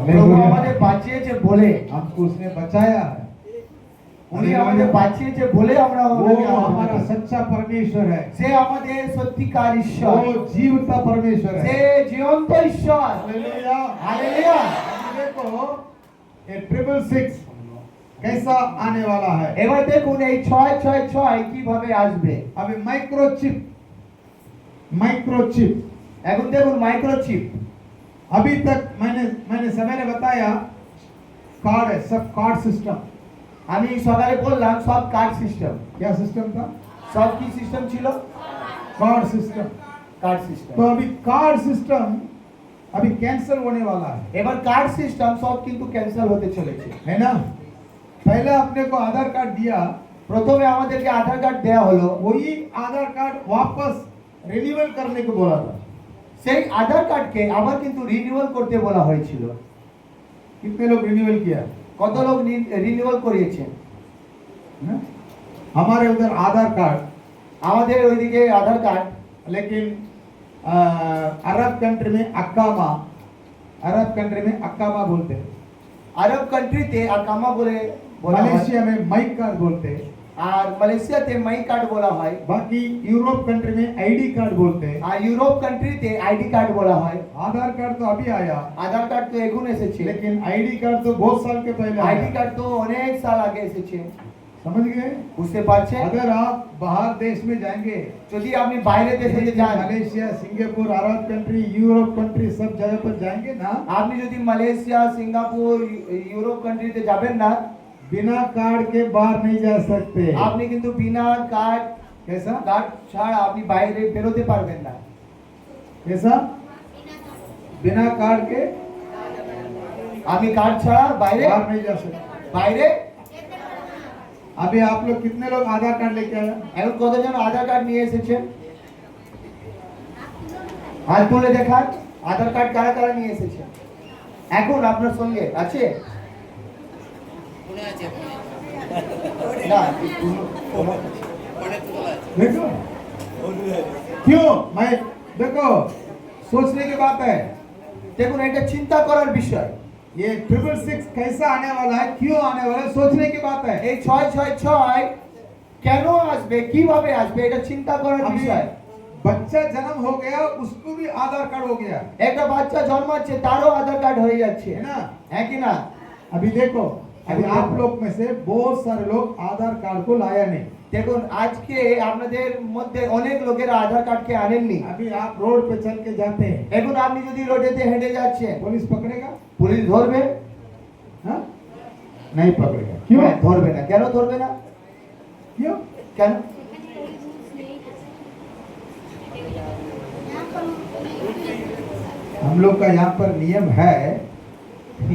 প্রভু আমাদের বাঁচিয়েছে বলে, हमको उसने बचाया है। উনি আমাদের বাঁচিয়েছে বলে আমরা वो ওনাকে আরাধনা हमारा করি। सच्चा परमेश्वर है, সে আমাদের সত্যিকার ঈশ্বর, वो जीवता परमेश्वर সে है। জীবন্ত ঈশ্বর। हालेलुया। हालेलुया। अभी देखो ये 666 कैसा आने वाला है। এবার দেখুন এই 666 কিভাবে আসবে। अभी माइक्रोचिप এখন দেখুন মাইক্রোচিপ। अभी तक मैंने सवेरे बताया कार्ड है, सब कार्ड सिस्टम। আমি সকালে বললাম সব কার্ড সিস্টেম। क्या सिस्टम था? সব কি সিস্টেম ছিল? Card system. Card system. तो अभी कार्ड सिस्टम अभी कैंसिल होने वाला है এবার কার্ড সিস্টেম সব কিন্তু ক্যান্সেল হতে চলেছে। है ना? पहले अपने को आधार कार्ड दिया, প্রথমে আমাদেরকে আধার কার্ড দেয়া হলো, वही आधार कार्ड वापस रिन्यूअल करने को बोला था। সেই আধার কার্ডকে আবার কিন্তু রিনিউয়াল করতে বলা হয়েছিল। कितने लोग रिन्यूअल किया? কত লোক রিনিউয়াল করিয়েছে? है? हमारे उधर आधार कार्ड, আমাদের ওইদিকে আধার কার্ড, लेकिन अरब कंट्री में अक्कामा बोलते हैं, আরব কান্ট্রিতে আকামা বলে বলা হয়, मलेशिया में माइक कार्ड बोलते हैं, আর মালয়েশিয়াতে মাই কার্ড বলা হয়, बाकी यूरोप कंट्री में आईडी कार्ड बोलते हैं। আর ইউরোপ কান্ট্রিতে আইডি কার্ড বলা হয়। आधार कार्ड तो अभी आया, আধার কার্ড তো এখন এসেছে, लेकिन आईडी कार्ड तो बहुत साल के पहले আইডি आया। কার্ড তো অনেক সাল আগে এসেছে। समझ गए? বুঝতে পারছেন? अगर आप बाहर देश में जाएंगे, যদি আপনি বাইরে দেশে যান, Malaysia, Singapore, Arab country, Europe country, सब जगह पर जाएंगे ना, আপনি যদি মালয়েশিয়া, সিঙ্গাপুর, ইউরোপ কান্ট্রিতে যাবেন না, बिना कार्ड के बाहर नहीं जा सकते। আপনি কিন্তু বিনা কার্ড कैसा? ছাড়া আপনি বাইরে বেরোতে পারবেন না। कैसा? बिना कार्ड के আপনি কার্ড ছাড়া বাইরে बाहर नहीं जा सकते। বাইরে। अभी आप लोग कितने लोग आधार कार्ड लेके आए? এখন কতজন আধার কার্ড নিয়ে এসেছেন? হাত তুলে দেখান আধার কার্ড কারা কারা নিয়ে এসেছেন। এখন আপনার সঙ্গে আছে না? देखो क्यों मैं देखो सोचने की बात है। দেখুন এটা চিন্তা করার বিষয়। ये 666 कैसा आने वाला है, क्यों आने वाला है, सोचने की बात है। এই 666 কেন আসবে, কিভাবে আসবে, এটা চিন্তা করার अभी বিষয়। बच्चा जन्म हो गया, उसको भी आधार कार्ड हो गया, একটা বাচ্চা জন্মাচ্ছে তারও আধার কার্ড হয়ে যাচ্ছে, है ना? হ্যাঁ কি না? अभी देखो अभी आप लोग में से बहुत सारे लोग आधार कार्ड को लाया नहीं। দেখুন আজকে আপনাদের মধ্যে অনেক লোকেরা আধার কার্ডকে আনেননি। अभी आप रोड पे चल के जाते हैं, এখন আপনি যদি রোডেতে হেঁটে যাচ্ছেন, पुलिस पकड़ेगा? পুলিশ ধরবে? हाँ? नहीं पकड़ेगा। क्यों? হ্যাঁ, ধরবে না। কেন ধরবে না? क्यों? কেন? हम लोग का यहाँ पर नियम है,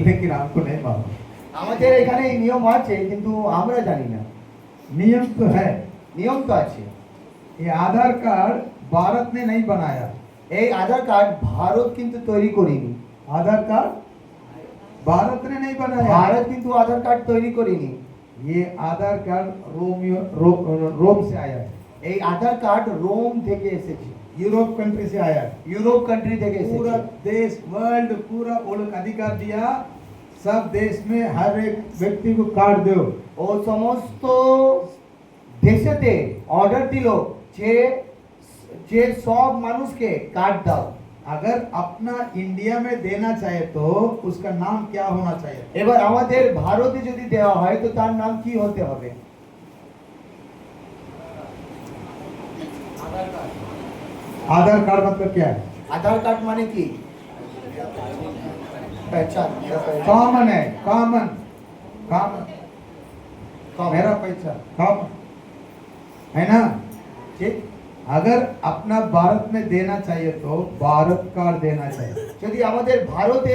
लेकिन आपको नहीं मालूम। আমাদের এখানে এই নিয়ম আছে কিন্তু আমরা জানি না। नियम तो है। নিয়ম তো আছে। ये आधार कार्ड भारत ने नहीं बनाया। এই আধার কার্ড ভারত কিন্তু তৈরি করেনি। आधार कार्ड भारत ने नहीं बनाया। ভারত কিন্তু আধার কার্ড তৈরি করেনি। ये आधार कार्ड रोम से आया है, এই আধার কার্ড রোম থেকে এসেছে, यूरोप कंट्री से आया है। ইউরোপ কান্ট্রি থেকে पूरा এসেছে। देश वर्ल्ड पूरा वो लोग अधिकार दिया, सब देश में हर एक व्यक्ति को कार्ड दो। ও সমস্ত দেশেতে অর্ডার দিল যে যে সব মানুষকে কার্ড দাও। अगर अपना इंडिया में देना चाहे तो उसका नाम क्या होना चाहिए? এবার আমাদের ভারতে যদি দেওয়া হয় তো তার নাম কি হতে হবে? आधार कार्ड मतलब क्या है? আধার কার্ড মানে কি? पहचान। कॉमन है, कॉमन कॉमन मेरा पहचान कॉमन है ना? ঠিক। अगर अपना भारत में देना चाहिए तो भारत कार्ड देना चाहिए। যদি আমাদের ভারতে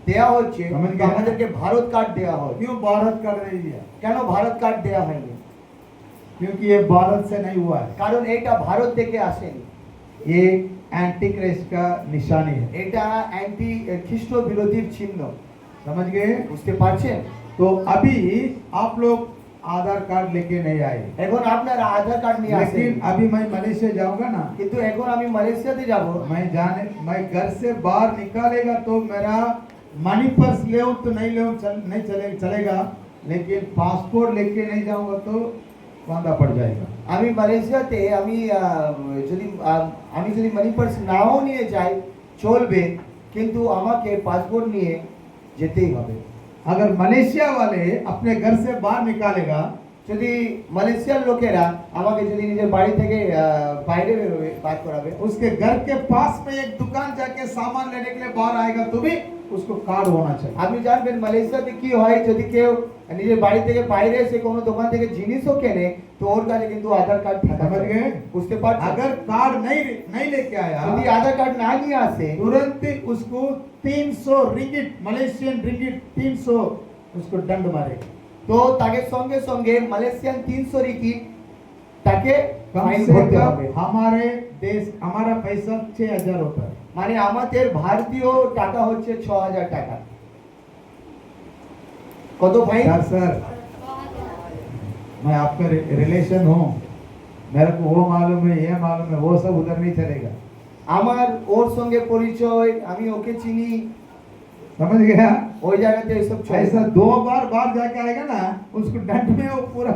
দেয়া হচ্ছে समझ তো गए? আমাদেরকে ভারত কার্ড দেয়া হয়। क्यों भारत कार्ड नहीं दिया? কেন ভারত কার্ড দেয়া হয়নি? क्योंकि ये भारत से नहीं हुआ है, কারণ এটা ভারত থেকে আসেনি। ये एंटी क्राइस्ट का निशानी है। এটা অ্যান্টি খ্রিস্ট বিরোধীর চিহ্ন। समझ गए? বুঝতে পারছেন? तो अभी आप लोग आधार कार्ड लेके नहीं आए, এখন আপনারা আধার কার্ড নিয়ে আসেন, लेकिन अभी मैं मलेशिया जाऊंगा ना, কিন্তু এখন আমি মালয়েশিয়াতে যাব, मैं घर से बाहर निकालेगा तो मेरा मनी पर्स ले तो नहीं ले चलेगा, लेकिन पासपोर्ट लेके नहीं जाऊंगा तो वांदा पड़ जाएगा। আমি মালয়েশিয়াতে আমি যদি মানি পার্স নাও নিয়ে যাই চলবে, কিন্তু আমাকে পাসপোর্ট নিয়ে যেতেই হবে। अगर मलेशिया वाले अपने घर से बाहर निकालेगा যদি মালয়েশিয়ার লোকেরা আমাকে যদি নিজের বাড়ি থেকে বাইরে বেরোবে বার করাবে, उसके घर के पास में एक दुकान जाके सामान लेने के लिए बाहर आएगा तो भी उसको कार्ड होना चाहिए। আপনি জানবেন মালয়েশিয়াতে কি হয়, যদি কেউ নিজের বাড়ি থেকে বাইরে এসে কোনো দোকান থেকে জিনিসও কেনে তো ওর কাছে কিন্তু আধার কার্ড থাকা समझ চাই। गए? বুঝতে পারছেন? अगर कार्ड नहीं लेके आया যদি আধার কার্ড না নিয়ে আসে तुरंत ही उसको 300 रिंगिट मलेशियन रिंगिट 300 उसको दंड मारेगा। তো তাকে সঙ্গে সঙ্গে মালয়েশিয়ান 300 রিকিট তাকে कम ফাইন से ভরতে कम হবে। हमारे देश हमारा पैसा 6000 होता है। মানে আমাদের ভারতীয় টাকা হচ্ছে 6000 টাকা। কত ফাইন? सर मैं आपका रिलेशन हूँ, मेरे को वो मालूम है ये मालूम है, वो सब उधर नहीं चलेगा। আমার ওর সঙ্গে পরিচয়, আমি ওকে চিনি, समझ गया? ওই জায়গাতে এসব চলে ऐसा না। 2 बार बाहर जाके आएगा ना उसको दंड में वो पूरा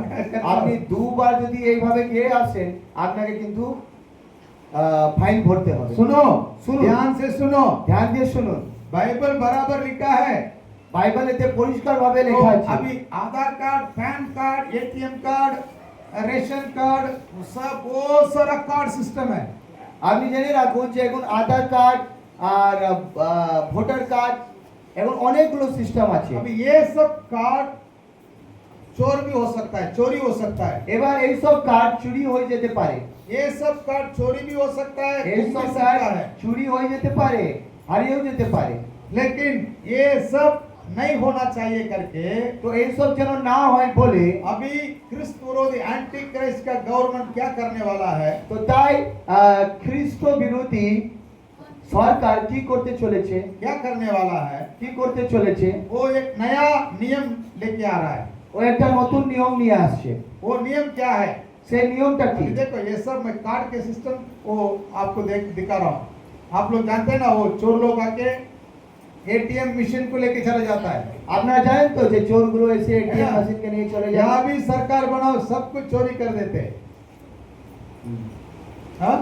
আপনি দুবার যদি এইভাবে গিয়ে আসেন আপনাকে কিন্তু ফাইন ভরতে হবে। सुनो सुनो। ध्यान से सुनो, ধ্যান দিয়ে শুনুন, बाइबल बराबर लिखा है। বাইবেলেতে পরিষ্কারভাবে तो লেখা আছে। अभी Aadhaar card, PAN card, ATM card, ration card, सब वो सारा कार्ड सिस्टम है। আপনি জেনে রাখুন যে এখন আধার কার্ড আর ভোটার কার্ড এবং অনেকগুলো সিস্টেম আছে। अभी ये सब कार्ड चोर भी हो सकता है, चोरी हो सकता है। এবার এই সব কার্ড চুরি হয়ে যেতে পারে, ये सब कार्ड चोरी भी हो सकता है, এই गुम সব भी কার্ড सकता है। চুরি হয়ে যেতে পারে, হারিয়েও যেতে পারে। लेकिन ये सब नहीं होना चाहिए करके তো এই সব যেন না হয় বলে अभी ख्रिस्त विरोधी एंटी क्राइस्ट का गवर्नमेंट क्या करने वाला है? তো তাই খ্রিস্ট বিরোধী সরকার কি করতে চলেছে, क्या करने वाला है? কি করতে চলেছে, वो एक नया नियम लेके आ रहा है। ও একটা নতুন নিয়ম নিয়ে আসছে। वो नियम क्या है? সেই নিয়মটা কি? अभी देखो ये सब मैं कार्ड के सिस्टम वो आपको दिखा रहा हूँ। आप लोग जानते हैं ना वो चोर लोग आके एटीएम मशीन को लेके चला जाता है। আপনারা জানেন তো যে চোরগুলো এসে এটিএম মেশিনকে নিয়ে চলে যায়। यहाँ भी सरकार बनाओ सब कुछ चोरी कर देते हैं। हाँ?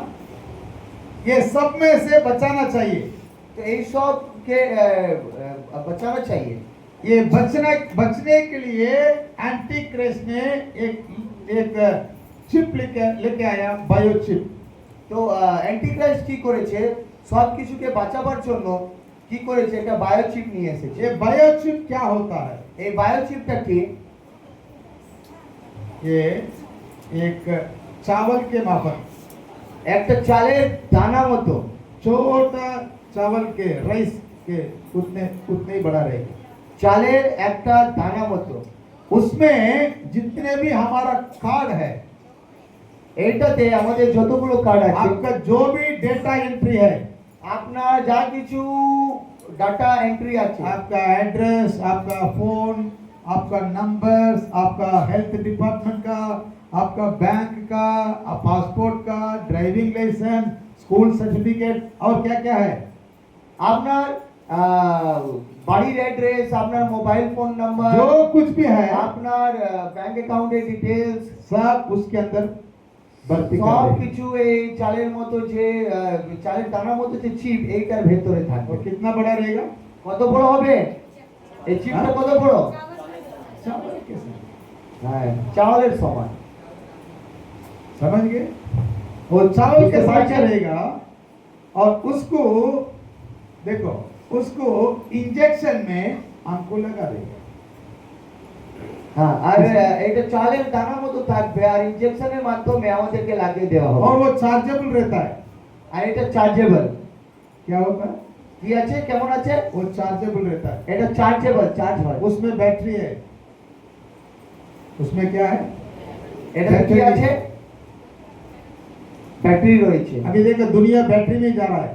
ये सब में से बचाना चाहिए। তো এই সবকে বাঁচানো चाहिए। ये बचने के लिए एंटी क्राइस्ट ने एक चिप लेके आया, बायो चिप। তো অ্যান্টিক্রাইস্ট কি করেছে, সব কিছুকে বাঁচাবার জন্য কি করেছে, একটা বায়োচিপ নিয়ে এসেছে। ये बायो चिप क्या होता है? এই বায়োচিপটা কি? ये एक चावल के माफक, একটা চালের দানা মতো, छोटा चावल के राइस के उतने ही बड़ा रहेगा। চালের একটা দানা মতো। उसमें जितने भी हमारा कार्ड है, এইটাতে আমাদের যতগুলো কার্ড আছে, आपका जो भी डेटा एंट्री है, আপনার যা কিছু ডাটা এন্ট্রি আছে, आपका एड्रेस, आपका फोन, आपका नंबर्स, आपका हेल्थ डिपार्टमेंट का, आपका बैंक का, पासपोर्ट का, ड्राइविंग लाइसेंस, स्कूल सर्टिफिकेट और क्या क्या है, আপনার বাড়ির অ্যাড্রেস, আপনার মোবাইল ফোন নাম্বার, जो कुछ भी है আপনার ব্যাংক অ্যাকাউন্টের ডিটেলস, सब उसके अंदर भर्ती कर সব देंगे। কিছু এই চালের মতো যে চালের দানার মতো যে চিপ এইটার ভেতরে থাকবে। और कितना बड़ा रहेगा? কত বড় হবে এই চিপটা? কত বড়? चावल के समान। হ্যাঁ, চালের সমান। समझ गए? वो चावल के साथ उसके रहेगा और उसको देखो, उसको इंजेक्शन में हमको लगा देगा। হ্যাঁ, আর এটা চালের দানার মতো থাকবে আর ইনজেকশনের মাধ্যমে আমাদেরকে লাগিয়ে দেওয়া और হবে। वो चार्जेबल रहता है। আর এটা চার্জেবল। क्या होता है? কি আছে, কেমন আছে? वो चार्जेबल रहता है। এটা চার্জেবল, চার্জ হয়। उसमें बैटरी है। उसमें क्या है? এটা কি আছে? ব্যাটারি রয়েছে। अभी देखो दुनिया बैटरी में जा रहा है।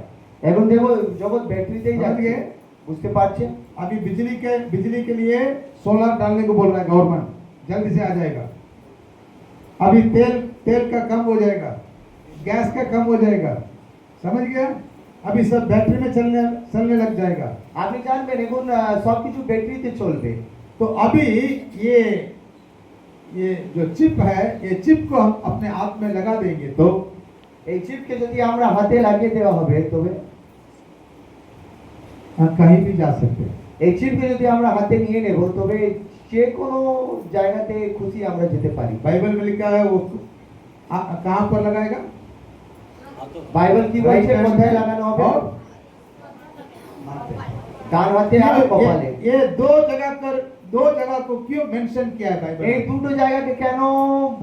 এখন দেখো জগৎ ব্যাটারিতেই समझ যাচ্ছে। गए? বুঝতে পারছেন? अभी बिजली के लिए सोलर डालने को बोल रहा है गवर्नमेंट, जल्दी से आ जाएगा। अभी तेल का कम हो जाएगा, गैस का कम हो जाएगा। समझ गया? अभी सब बैटरी में चलने लग जाएगा। আপনি জানবেন এখন সবকিছু ব্যাটারিতে চলবে। तो अभी ये जो चिप है, ये चिप को हम अपने हाथ में लगा देंगे तो এই চিপকে যদি আমরা হাতে লাগিয়ে দেওয়া হবে তবে हम कहीं भी जा सकते हैं। এই চিপকে যদি আমরা হাতে নিয়ে নেব তবে যে কোনো জায়গাতে খুশি আমরা যেতে পারি। बाइबल में लिखा है वो कहाँ पर लगाएगा? বাইবেল কি বলছে কোথায় লাগানো হবে? और ডান হাতে আর কপালে। ये दो जगह को क्यों मेंशन किया है बाइबल এই में? দুটো জায়গাকে কেন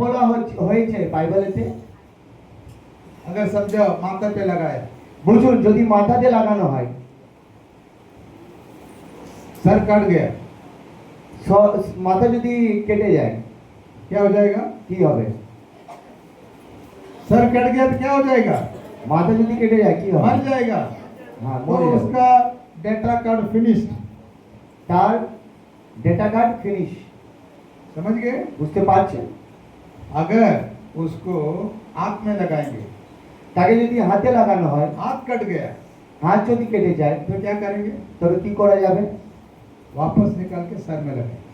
বলা হয়েছে বাইবেলেতে? अगर समझो माथा पे लगाया, বুঝুন যদি মাথাতে লাগানো হয় सर कट गया, মাথা যদি কেটে যায় क्या हो जाएगा? কি হবে? सर कट गया तो क्या हो जाएगा? মাথা যদি কেটে যায় কি হবে? मर जाएगा। হ্যাঁ तो মরে যাবে। उसका डेटा कार्ड फिनिश्ड, তার ডেটা কার্ড ফিনিশ। समझ गए? বুঝতে পারছেন? अगर उसको हाथ में लगाएंगे, তাকে যদি হাতে লাগানো হয়, हाथ कट गया হাত যদি কেটে যায় तो क्या करेंगे? তবে কি করা যাবে? वापस निकाल के सर में लगाएंगे।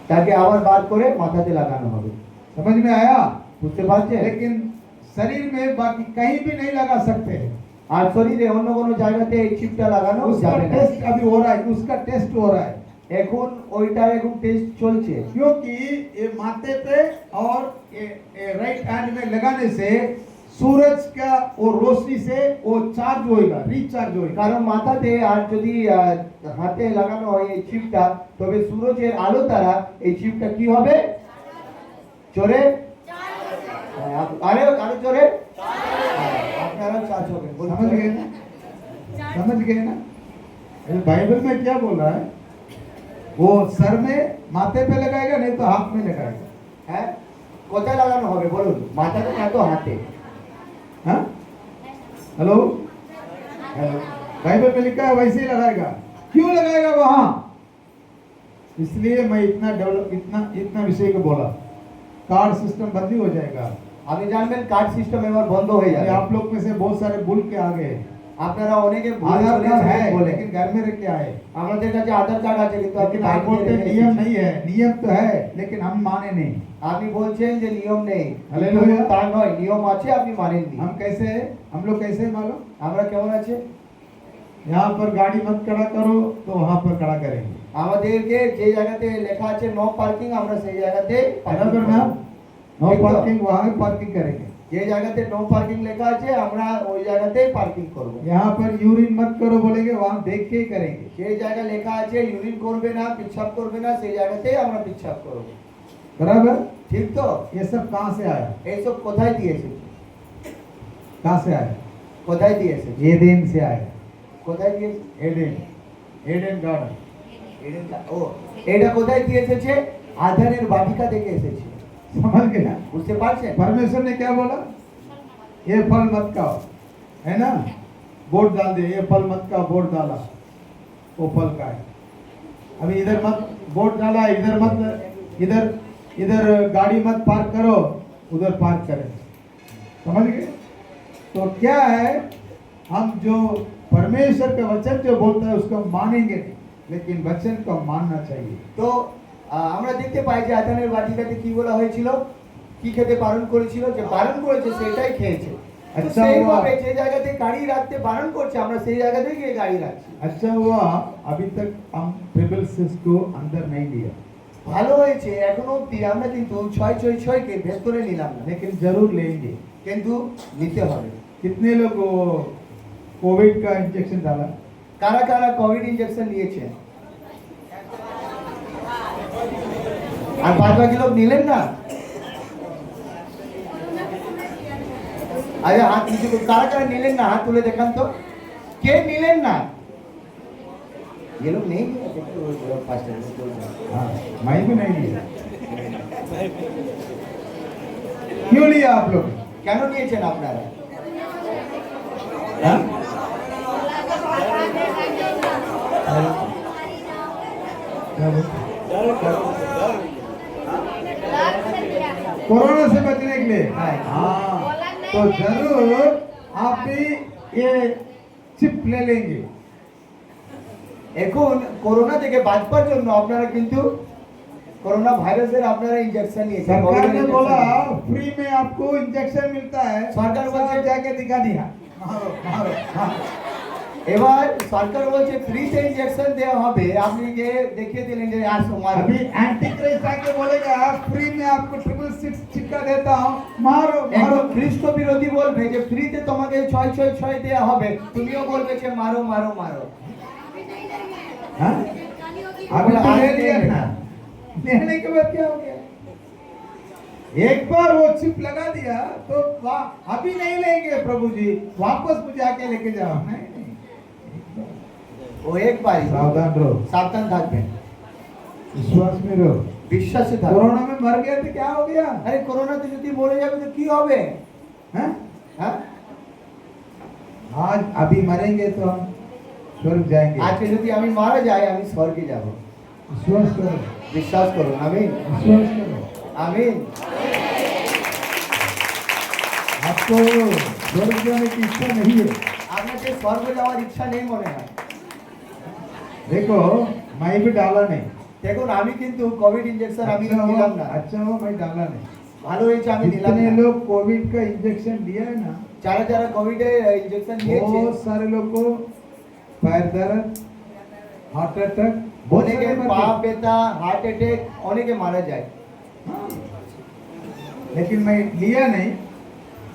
তাকে আবার বার করে মাথাতে লাগানো হবে। समझ में आया? বুঝতে পারছেন? लेकिन शरीर में बाकी कहीं भी नहीं लगा सकते। আর শরীরে অন্য কোনো জায়গাতে এই চিপটা লাগানো उसका যাবে না। टेस्ट अभी हो रहा है, उसका टेस्ट हो रहा है, এখন এখন টেস্ট চলছে। क्योंकि ये माथे पे और ये राइट हैंड में लगाने से सूरज का वो रोशनी से वो चार्ज होएगा, रिचार्ज होएगा। কারণ মাথাতে আর যদি হাতে লাগানো হয় এই চিপটা তবে সূর্যের আলো দ্বারা এই চিপটা কি হবে? জোরে আরে আরে জোরে আপনারা চার্জ হবে। समझ गए ना? समझ गए ना? ये बाइबल में क्या बोल रहा है? वो सर में माथे पे लगाएगा, नहीं तो हाथ में लगाएगा। হ্যাঁ কোথায় লাগানো হবে বলুন? মাথাতে না তো হাতে। हाँ? हेलो? হ্যালো बाइबल में लिखा है वैसे ही लगाएगा। क्यों लगाएगा वहां? इसलिए मैं इतना विषय को बोला। कार्ड सिस्टम बंद ही हो जाएगा। আপনি জানবেন কার্ড সিস্টেম এবার বন্ধ হয়ে ये যাবে। आप लोग में से बहुत सारे भूल के आ गए। আপনারা অনেকে ভুলে आधार চলে कार्ड है এসেছেন বলে। लेकिन घर में रख के आए। আমাদের কাছে আধার কার্ড আছে কিন্তু আপনি लेकिन आप বাইরে बोलते हैं রেখে नियम এসেছেন। नहीं है। नियम तो है लेकिन हम माने नहीं। আপনি বলছেন যে নিয়ম নেই, হালেলুয়া। কিন্তু তা নয়, নিয়ম আছে আপনি মানেননি। हम कैसे है? हम लोग कैसे है मालूम? আমরা কেমন আছে? यहाँ पर गाड़ी मत खड़ा करो तो वहाँ पर खड़ा करेंगे। আমাদেরকে যে জায়গাতে লেখা আছে নো পার্কিং আমরা সেই জায়গাতে बराबर ना? नो ठीक तो। पार्किंग वहाँ पार्किंग करेंगे। যে জায়গাতে নো পার্কিং লেখা আছে আমরা ওই জায়গাতেই পার্কিং করব। यहाँ पर यूरिन मत करो बोलेंगे, वहाँ देख के ही करेंगे। যে জায়গা লেখা আছে ইউরিন করবে না, পেচ্ছাপ করবে না, সেই জায়গাতেই আমরা পেচ্ছাপ করব। बराबर? ঠিক তো? ये सब कहाँ से आया? এইসব কোথায় দিয়েছে? कहाँ से आया? কোথায় দিয়েছে? एडेन से आया। কোথায় দিয়েছে? Aiden, Aiden garden. ও এটা কোথায় দিয়ে এসেছে? আধারের বাটিকা থেকে এসেছে। समझ गया? বুঝতে পারছেন? परमेश्वर ने क्या बोला? ये फल मत खाओ, है ना? बोर्ड डाल दिया, ये फल मत खाओ, बोर्ड डाला, वो फल खाए। अभी इधर मत बोर्ड डाला, इधर मत, इधर गाड़ी मत पार्क करो, उधर पार्क करें। समझ गए? तो क्या है, हम जो परमेश्वर का वचन जो बोलता है उसको मानेंगे नहीं, लेकिन वचन को मानना चाहिए। তো আমরা দেখতে পাই যে আধারের বাটিকাতে কি বলা হয়েছিল? কি খেতে বারণ করেছিল? যে বারণ করেছে সেটাই খেয়েছে। আচ্ছা, সেইভাবে যে জায়গাতে গাড়ি রাখতে বারণ করছে আমরা সেই জায়গাতেই গিয়ে গাড়ি রাখছি। अच्छा हुआ अभी तक हम ट्रिपल सिक्स को अंदर नहीं लिया, ভালো হয়েছে এখনো অবধি আমরা কিন্তু 666 কে ভেতরে নিলাম না, लेकिन जरूर लेंगे। কিন্তু নিতে হবে। कितने लोग वो कोविड का इंजेक्शन डाला? কারা কারা কোভিড ইনজেকশন নিয়েছেন? আর বাদ বাকি লোক নিলেন না? আরে হাত নিচু করুন। কারা কারা নিলেন না হাত তুলে দেখান তো। কে নিলেন না? ये लोग नहीं पास्टर हाँ, मैं भी नहीं लिया। क्यों लिया आप लोग? কেন নিয়েছেন আপনারা? हाँ? क्या बोल? कोरोना से बचने के लिए। हाँ, तो जरूर आप भी ये चिप ले लेंगे। এখন করোনা থেকে বাঁচবার জন্য আপনারা কিন্তু করোনা ভাইরাসের আপনারা इंजेक्शन নিয়েছেন सरकार ने COVID-19 बोला injection। फ्री में आपको इंजेक्शन मिलता है, सरकार सब बोलছে जाके दिखा दिया, मारो मारो मारो। এবার সরকার বলছে ফ্রিতে ইনজেকশন দেওয়া হবে, আপনি যে দেখিয়ে দিলেন যে আসো মারো। अभी एंटी क्राइस्ट आके बोलेगा फ्री में आपको 666 चिक्का देता हूँ, मारो मारो। একদম খ্রিস্ট বিরোধী বলবে যে ফ্রিতে তোমাকে 666 দেওয়া হবে, তুমিও বলবে যে মারো মারো মারো। हाँ? अभी तो ले लिया ना, लेने के बाद क्या हो गया? एक बार वो चिप लगा दिया तो अभी नहीं लेंगे प्रभु जी, वापस मुझे आके लेके जाओ। नहीं नहीं, ও একবারই सावधान रहो, সাবধান থাকবেন, विश्वास में रहो। বিশ্বাসে থাকবেন। कोरोना में मर गए तो क्या हो गया? আরে করোনাতে যদি মরে যাবে তো কি হবে? हैं? হ্যাঁ, आज अभी मरेंगे तो हम स्वर्ग जाएंगे। আজকে যদি আমি মারা যাই আমি স্বর্গে যাব। विश्वास करो, বিশ্বাস করুন, আমিন विश्वास करो। আমিন। आपको स्वर्ग जाने की इच्छा नहीं है? আপনাকে স্বর্গে যাওয়ার ইচ্ছা নেই মনে হয়। देखो, मैं भी डाला नहीं। দেখুন আমি কিন্তু কোভিড ইনজেকশন আমি अच्छा নিলাম हुआ, না, अच्छा हुआ मैं डाला नहीं। ভালো হয়েছে আমি নিলাম जितने না। लोग कोविड का इंजेक्शन लिया है ना, যারা যারা কোভিডে ইনজেকশন নিয়েছে बहुत सारे लोग को पैर दर्द, हार्ट अटैक, बहुत অনেকে सारे मर পা गए। ব্যথা, হার্ট অ্যাটাক, অনেকে মারা যায়। हाँ। लेकिन मैं लिया नहीं,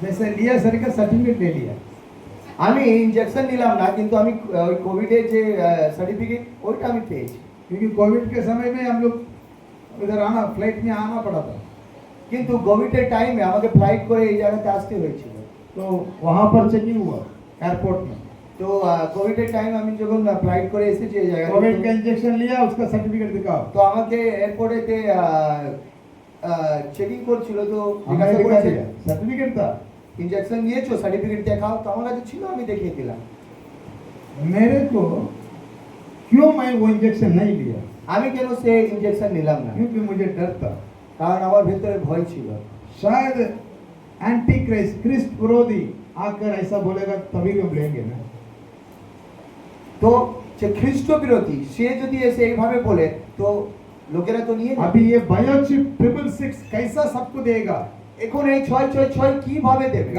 जैसे लिया सर का सर्टिफिकेट ले लिया। আমি ইনজেকশন নিলাম না, কিন্তু আমি ওই কোভিডের যে সার্টিফিকেট ওইটা আমি পেয়েছি। क्योंकि कोविड के समय में हम लोग इधर आना, फ्लाइट में आना पड़ा था, কিন্তু কোভিডের টাইমে আমাকে ফ্লাইট করে এই জায়গাতে আসতে হয়েছিল। तो वहाँ पर चेकिंग हुआ एयरपोर्ट में। তো কোভিডের টাইম আমি যখন ফ্লাইট করে এসেছি এই कोविड का জায়গায়, इंजेक्शन लिया, उसका सर्टिफिकेट दिखाओ। তো আমাকে এয়ারপোর্টে চেকিং করছিল, তো हमने জিজ্ঞাসা दिखा করেছে दिया, सर्टिफिकेट था। ইনজেকশন নিয়েছো, সার্টিফিকেট দেখাও, তো আমার কাছে ছিল, আমি দেখিয়ে দিলাম। मेरे को क्यों मैं वो इंजेक्शन नहीं लिया? আমি কেন সে ইনজেকশন নিলাম না? क्योंकि मुझे डर था, কারণ আমার ভেতরে ভয় ছিল। शायद एंटी क्राइस्ट, क्रिस्ट विरोधी आकर ऐसा बोलेगा तभी हम लेंगे ना। তো যে খ্রিস্ট বিরোধী সে যদি এসে এইভাবে বলে, তো লোকেরা তো নিয়ে যাবে। अभी ये बायोचिप 666 कैसा सबको देगा? এখন এই 666 কিভাবে দেবে?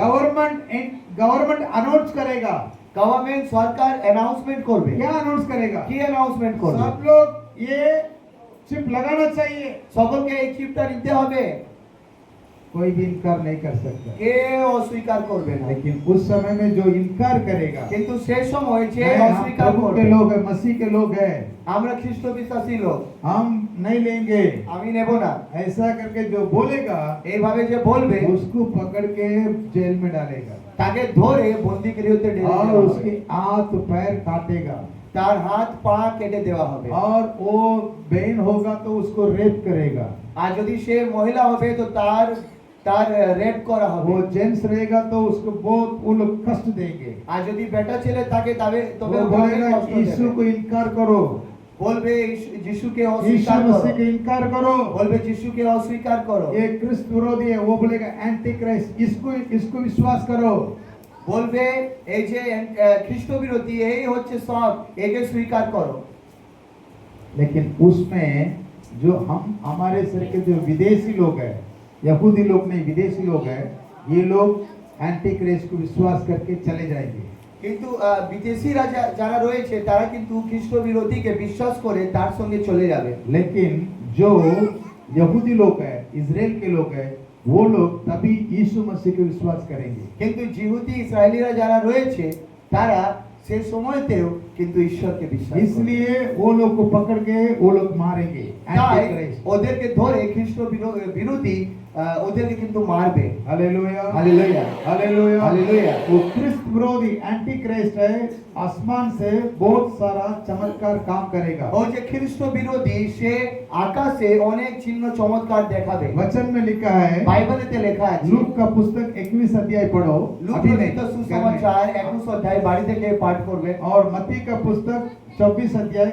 गवर्नमेंट अनाउंस करेगा। গভর্নমেন্ট সরকার অ্যানাউন্সমেন্ট করবে। क्या अनाउंस करेगा? কি অ্যানাউন্সমেন্ট করবে? सब लोग ये चिप लगाना चाहिए। সকলকে এই চিপটা নিতে হবে, कोई भी इनकार नहीं कर सकता। কেউ অস্বীকার করবে না। लेकिन उस समय में जो इनकार करेगा, কিন্তু সেই সময় যে नहीं, हम অস্বীকার प्रभु করবে, के लोग हैं, मसीह के लोग हैं, আমরা খ্রিস্ট বিশ্বাসী লোক, हम नहीं लेंगे, আমি নেব না, ऐसा करके जो बोलेगा এইভাবে যে বলবে उसको पकड़ के जेल में डालेगा তাকে ধরে বন্দি গৃহতে ঢেলে और দেওয়া उसके হবে, हाथ पैर काटेगा তার হাত পা কেটে দেওয়া হবে। और वो बहन होगा तो उसको रेप करेगा। আর যদি সে মহিলা হবে তো তার রেপ করা হবে। वो जेंट्स रहेगा तो उसको बहुत वो लोग कष्ट देंगे। আর যদি বেটা ছেলে থাকে তবে वो ওকে बोलेगा কষ্ট यीशु দেবে। को इनकार करो, বলবে যিশুকে यीशु অস্বীকার मसीह করো, के इनकार करो। বলবে যিশুকে অস্বীকার করো, ये क्रिस्त विरोधी है, वो बोलेगा एंटी क्राइस्ट, इसको विश्वास करो। বলবে এই যে খ্রিস্ট বিরোধী এই হচ্ছে সব, একে স্বীকার করো। लेकिन उसमें जो हम हमारे सर के जो विदेशी लोग हैं, यहूदी लोग नहीं विदेशी लोग हैं, ये लोग एंटी क्राइस्ट को विश्वास करके चले जाएंगे। কিন্তু বিদেশিরা যারা রয়েছে তারা কিন্তু খ্রিস্ট বিরোধীকে বিশ্বাস করে তার সঙ্গে চলে যাবে। लेकिन जो यहूदी लोग हैं, इजराइल के लोग हैं, वो लोग तभी यीशु मसीह को विश्वास करेंगे। কিন্তু জিহুদি ইসরায়েলিরা যারা রয়েছে তারা সেই সময়তেও কিন্তু ঈশ্বরকে বিশ্বাস করে। इसलिए वो लोग को पकड़ के वो लोग मारेंगे তাই एंटी क्राइस्ट। ওদেরকে ধরে খ্রিস্ট বিরোধী ওদেরকে কিন্তু মারবে। Hallelujah, hallelujah, hallelujah, hallelujah. वो क्रिस्त विरोधी एंटी क्राइस्ट है, आसमान से बहुत सारा चमत्कार काम करेगा। ও যে খ্রিস্ট বিরোধী সে আকাশে অনেক চিহ্ন চমৎকার দেখাবে। वचन में लिखा है, বাইবেলেতে লেখা আছে, लूक का पुस्तक 21 अध्याय पढ़ो, লূক अभी नहीं, রচিত घर में। সুসমাচার 21 অধ্যায় বাড়ি থেকে পাঠ করবে। और मत्ती का पुस्तक 24 अध्याय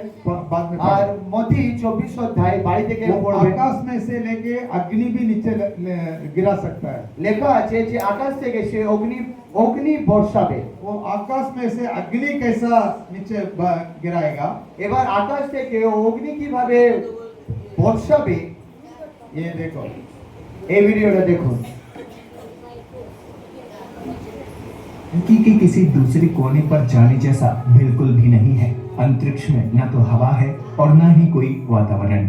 बाद में আর पढ़ो। মতি মালতি 24 অধ্যায় বাড়ি থেকে वो পড়বেন। आकाश में से लेके अग्नि भी नीचे गिरा सकता है। লেখা আছে যে আকাশ থেকে সে অগ্নি বর্ষাবে। वो आकाश में से अग्नि कैसा नीचे गिराएगा, এবার আকাশ থেকে অগ্নি কিভাবে বর্ষাবে ये देखो। এই ভিডিওটা দেখুন। धरती के किसी दूसरे कोने पर जाने जैसा बिल्कुल भी नहीं है। अंतरिक्ष में न तो हवा है और न ही कोई वातावरण।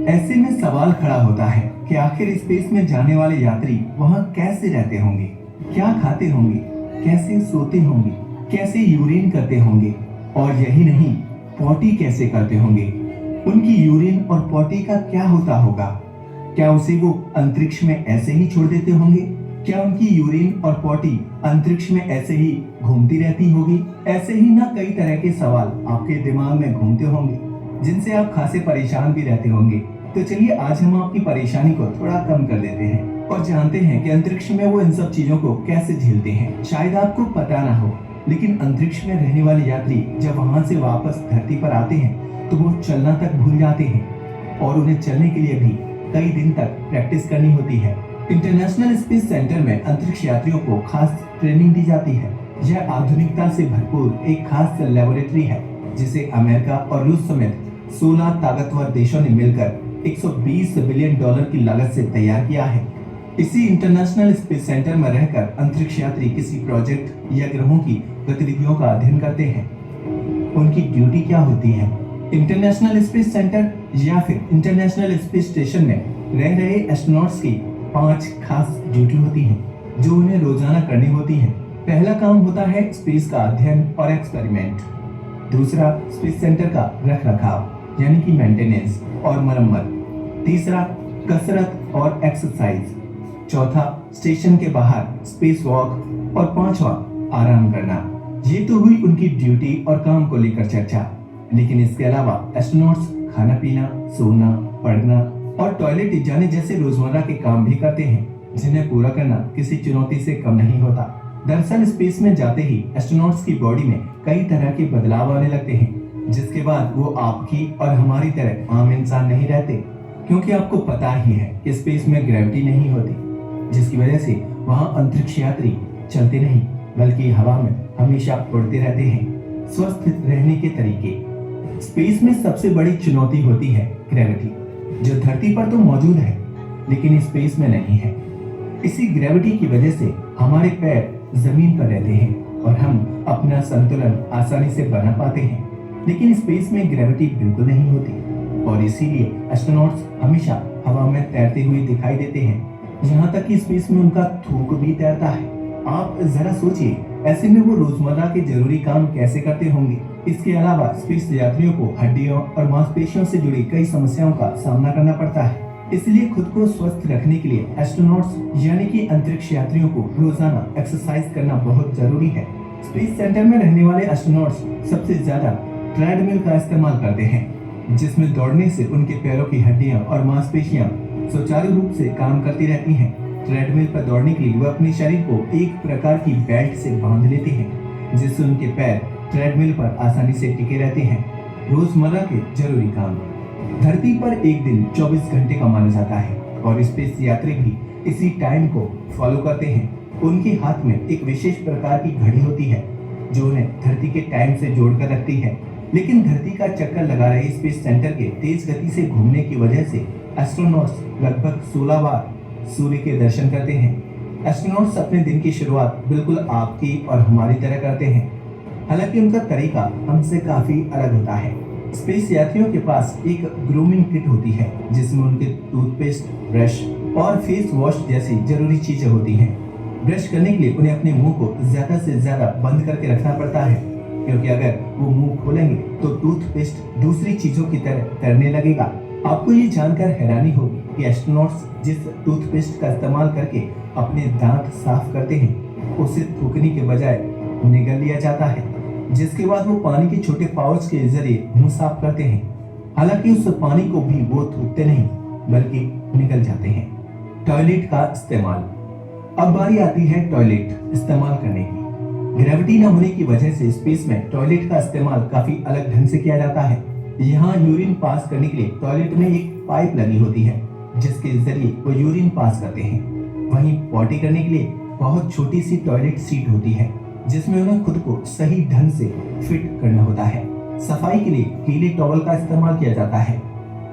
ऐसे में सवाल खड़ा होता है कि आखिर स्पेस में जाने वाले यात्री वहाँ कैसे रहते होंगे, क्या खाते होंगे, कैसे सोते होंगे, कैसे यूरिन करते होंगे, और यही नहीं, पॉटी कैसे करते होंगे। उनकी यूरिन और पॉटी का क्या होता होगा? क्या उसे वो अंतरिक्ष में ऐसे ही छोड़ देते होंगे? क्या उनकी यूरिन और पॉटी अंतरिक्ष में ऐसे ही घूमती रहती होगी? ऐसे ही ना कई तरह के सवाल आपके दिमाग में घूमते होंगे, जिनसे आप खासे परेशान भी रहते होंगे। तो चलिए आज हम आपकी परेशानी को थोड़ा कम कर देते हैं और जानते हैं कि अंतरिक्ष में वो इन सब चीजों को कैसे झेलते हैं। शायद आपको पता ना हो, लेकिन अंतरिक्ष में रहने वाले यात्री जब वहाँ से वापस धरती पर आते हैं तो वो चलना तक भूल जाते हैं और उन्हें चलने के लिए भी कई दिन तक प्रैक्टिस करनी होती है। इंटरनेशनल स्पेस सेंटर में अंतरिक्ष यात्रियों को खास ट्रेनिंग दी जाती है। यह आधुनिकता से भरपूर एक खास लेबोरेटरी है, जिसे अमेरिका और रूस समेत 16 ताकतवर देशों ने मिलकर $120 बिलियन की लागत से तैयार किया है। इसी इंटरनेशनल स्पेस सेंटर में रहकर अंतरिक्ष यात्री किसी प्रोजेक्ट या ग्रहों की गतिविधियों का अध्ययन करते हैं। उनकी ड्यूटी क्या होती है? इंटरनेशनल स्पेस सेंटर या फिर इंटरनेशनल स्पेस स्टेशन में रह रहे एस्ट्रोनॉट्स की 5 खास ड्यूटी होती हैं, जो उन्हें रोजाना करनी होती है। पहला काम होता है स्पेस का अध्ययन और एक्सपेरिमेंट। दूसरा, स्पेस सेंटर का रख रखाव यानी कि मेंटेनेंस और मरम्मत। तीसरा, कसरत और एक्सरसाइज। चौथा, स्टेशन के बाहर स्पेस वॉक। और पांचवा, आराम करना। ये तो हुई उनकी ड्यूटी और काम को लेकर चर्चा, लेकिन इसके अलावा एस्ट्रोनॉट्स खाना पीना, सोना, पढ़ना और टॉयलेट जाने जैसे रोजमर्रा के काम भी करते हैं, जिन्हें पूरा करना किसी चुनौती से कम नहीं होता। दरअसल स्पेस में जाते ही एस्ट्रोनॉट्स की बॉडी में कई तरह के बदलाव आने लगते हैं, जिसके बाद वो आपकी और हमारी तरह आम इंसान नहीं रहते, क्योंकि आपको पता ही है कि स्पेस में ग्रेविटी नहीं होती, जिसकी वजह से वहाँ अंतरिक्ष यात्री चलते नहीं बल्कि हवा में हमेशा उड़ते रहते हैं। स्वस्थ रहने के तरीके। स्पेस में सबसे बड़ी चुनौती होती है ग्रेविटी, जो धरती पर तो मौजूद है लेकिन स्पेस में नहीं है। इसी ग्रेविटी की वजह से हमारे पैर जमीन पर रहते हैं और हम अपना संतुलन आसानी से बना पाते हैं, लेकिन स्पेस में ग्रेविटी बिल्कुल नहीं होती और इसीलिए एस्ट्रोनॉट्स हमेशा हवा में तैरते हुए दिखाई देते हैं, यहाँ तक कि स्पेस में उनका थूक भी तैरता है। आप जरा सोचिए, ऐसे में वो रोजमर्रा के जरूरी काम कैसे करते होंगे। इसके अलावा स्पेस यात्रियों को हड्डियों और मांसपेशियों से जुड़ी कई समस्याओं का सामना करना पड़ता है। इसलिए खुद को स्वस्थ रखने के लिए एस्ट्रोनॉट्स यानी कि अंतरिक्ष यात्रियों को रोजाना एक्सरसाइज करना बहुत जरूरी है। स्पेस सेंटर में रहने वाले एस्ट्रोनॉट्स सबसे ज्यादा ट्रेडमिल का इस्तेमाल करते हैं, जिसमें दौड़ने से उनके पैरों की हड्डियां और मांसपेशियां सुचारू रूप से काम करती रहती हैं। ट्रेडमिल पर दौड़ने के लिए वे अपने शरीर को एक प्रकार की बेल्ट से बांध लेते हैं, जिससे उनके पैर ट्रेडमिल पर आसानी से टिके रहते हैं। रोजमर्रा के जरूरी काम। धरती पर एक दिन 24 घंटे का माना जाता है और स्पेस यात्री भी इसी टाइम को फॉलो करते हैं। उनके हाथ में एक विशेष प्रकार की घड़ी होती है, जो उन्हें धरती के टाइम से जोड़कर रखती है। लेकिन धरती का चक्कर लगा रहे स्पेस सेंटर के तेज गति से घूमने की वजह से एस्ट्रोनॉट्स लगभग 16 बार सूर्य के दर्शन करते हैं। एस्ट्रोनॉट्स अपने दिन की शुरुआत बिल्कुल आपकी और हमारी तरह करते हैं, हालांकि उनका तरीका हमसे काफी अलग होता है। स्पेस यात्रियों के पास एक ग्रूमिंग किट होती है, जिसमें उनके टूथपेस्ट, ब्रश और फेस वॉश जैसी जरूरी चीजें होती हैं। ब्रश करने के लिए उन्हें अपने मुंह को ज्यादा से ज्यादा बंद करके रखना पड़ता है, क्योंकि अगर वो मुंह खोलेंगे तो टूथपेस्ट दूसरी चीजों की तरह तैरने लगेगा। आपको ये जानकर हैरानी होगी कि एस्ट्रोनॉट्स जिस टूथपेस्ट का इस्तेमाल करके अपने दांत साफ करते हैं, उसे थूकने के बजाय निगल लिया जाता है, जिसके बाद वो पानी के छोटे पाउच के जरिए मुंह साफ करते हैं। हालांकि उस पानी को भी वो थूकते नहीं बल्कि निगल जाते हैं। टॉयलेट का इस्तेमाल। अब बारी आती है टॉयलेट इस्तेमाल करने की। ग्रेविटी न होने की वजह से स्पेस में टॉयलेट का इस्तेमाल काफी अलग ढंग से किया जाता है। यहाँ यूरिन पास करने के लिए टॉयलेट में एक पाइप लगी होती है जिसके जरिए वो यूरिन पास करते हैं। वहीं पॉटी करने के लिए बहुत छोटी सी टॉयलेट सीट होती है जिसमें उन्हें खुद को सही ढंग से फिट करना होता है। सफाई के लिए गीले टॉवल का इस्तेमाल किया जाता है।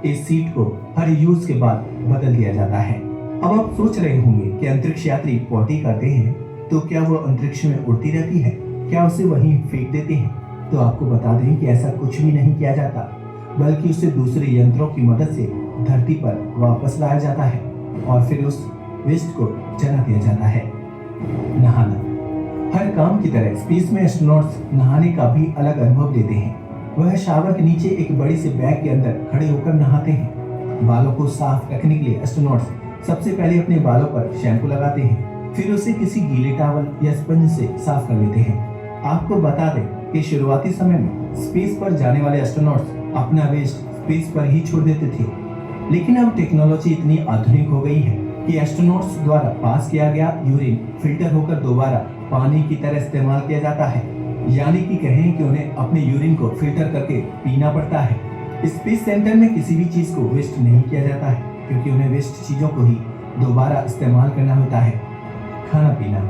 इस सीट को हर यूज के बाद बदल दिया जाता है। अब आप सोच रहे होंगे कि अंतरिक्ष यात्री पॉटी करते हैं तो क्या वो अंतरिक्ष में उड़ती रहती है, क्या उसे वहीं फेंक देते हैं? तो आपको बता दें कि ऐसा कुछ भी नहीं किया जाता, बल्कि उसे दूसरे यंत्रों की मदद से धरती पर वापस लाया जाता है और फिर उस वेस्ट को जला दिया जाता है। नहाना हर काम की तरह स्पेस में एस्ट्रोनॉट्स नहाने का भी अलग अनुभव लेते हैं। वह शावर के नीचे एक बड़ी से बैग के अंदर खड़े होकर नहाते हैं। बालों को साफ रखने के लिए एस्ट्रोनॉट्स सबसे पहले अपने बालों पर शैम्पू लगाते हैं, फिर उसे किसी गीले टॉवल या स्पंज से साफ कर लेते हैं। आपको बता दें कि शुरुआती समय में स्पेस पर जाने वाले एस्ट्रोनॉट्स अपना वेस्ट स्पेस पर ही छोड़ देते थे, लेकिन अब टेक्नोलॉजी इतनी आधुनिक हो गई है कि एस्ट्रोनॉट्स द्वारा पास किया गया यूरिन फिल्टर होकर दोबारा पानी की तरह इस्तेमाल किया जाता है। यानी कि कहें कि उन्हें अपने यूरिन को फिल्टर करके पीना पड़ता है। स्पेस सेंटर में किसी भी चीज को वेस्ट नहीं किया जाता है क्योंकि उन्हें वेस्ट चीजों को ही दोबारा इस्तेमाल करना होता है। खाना पीना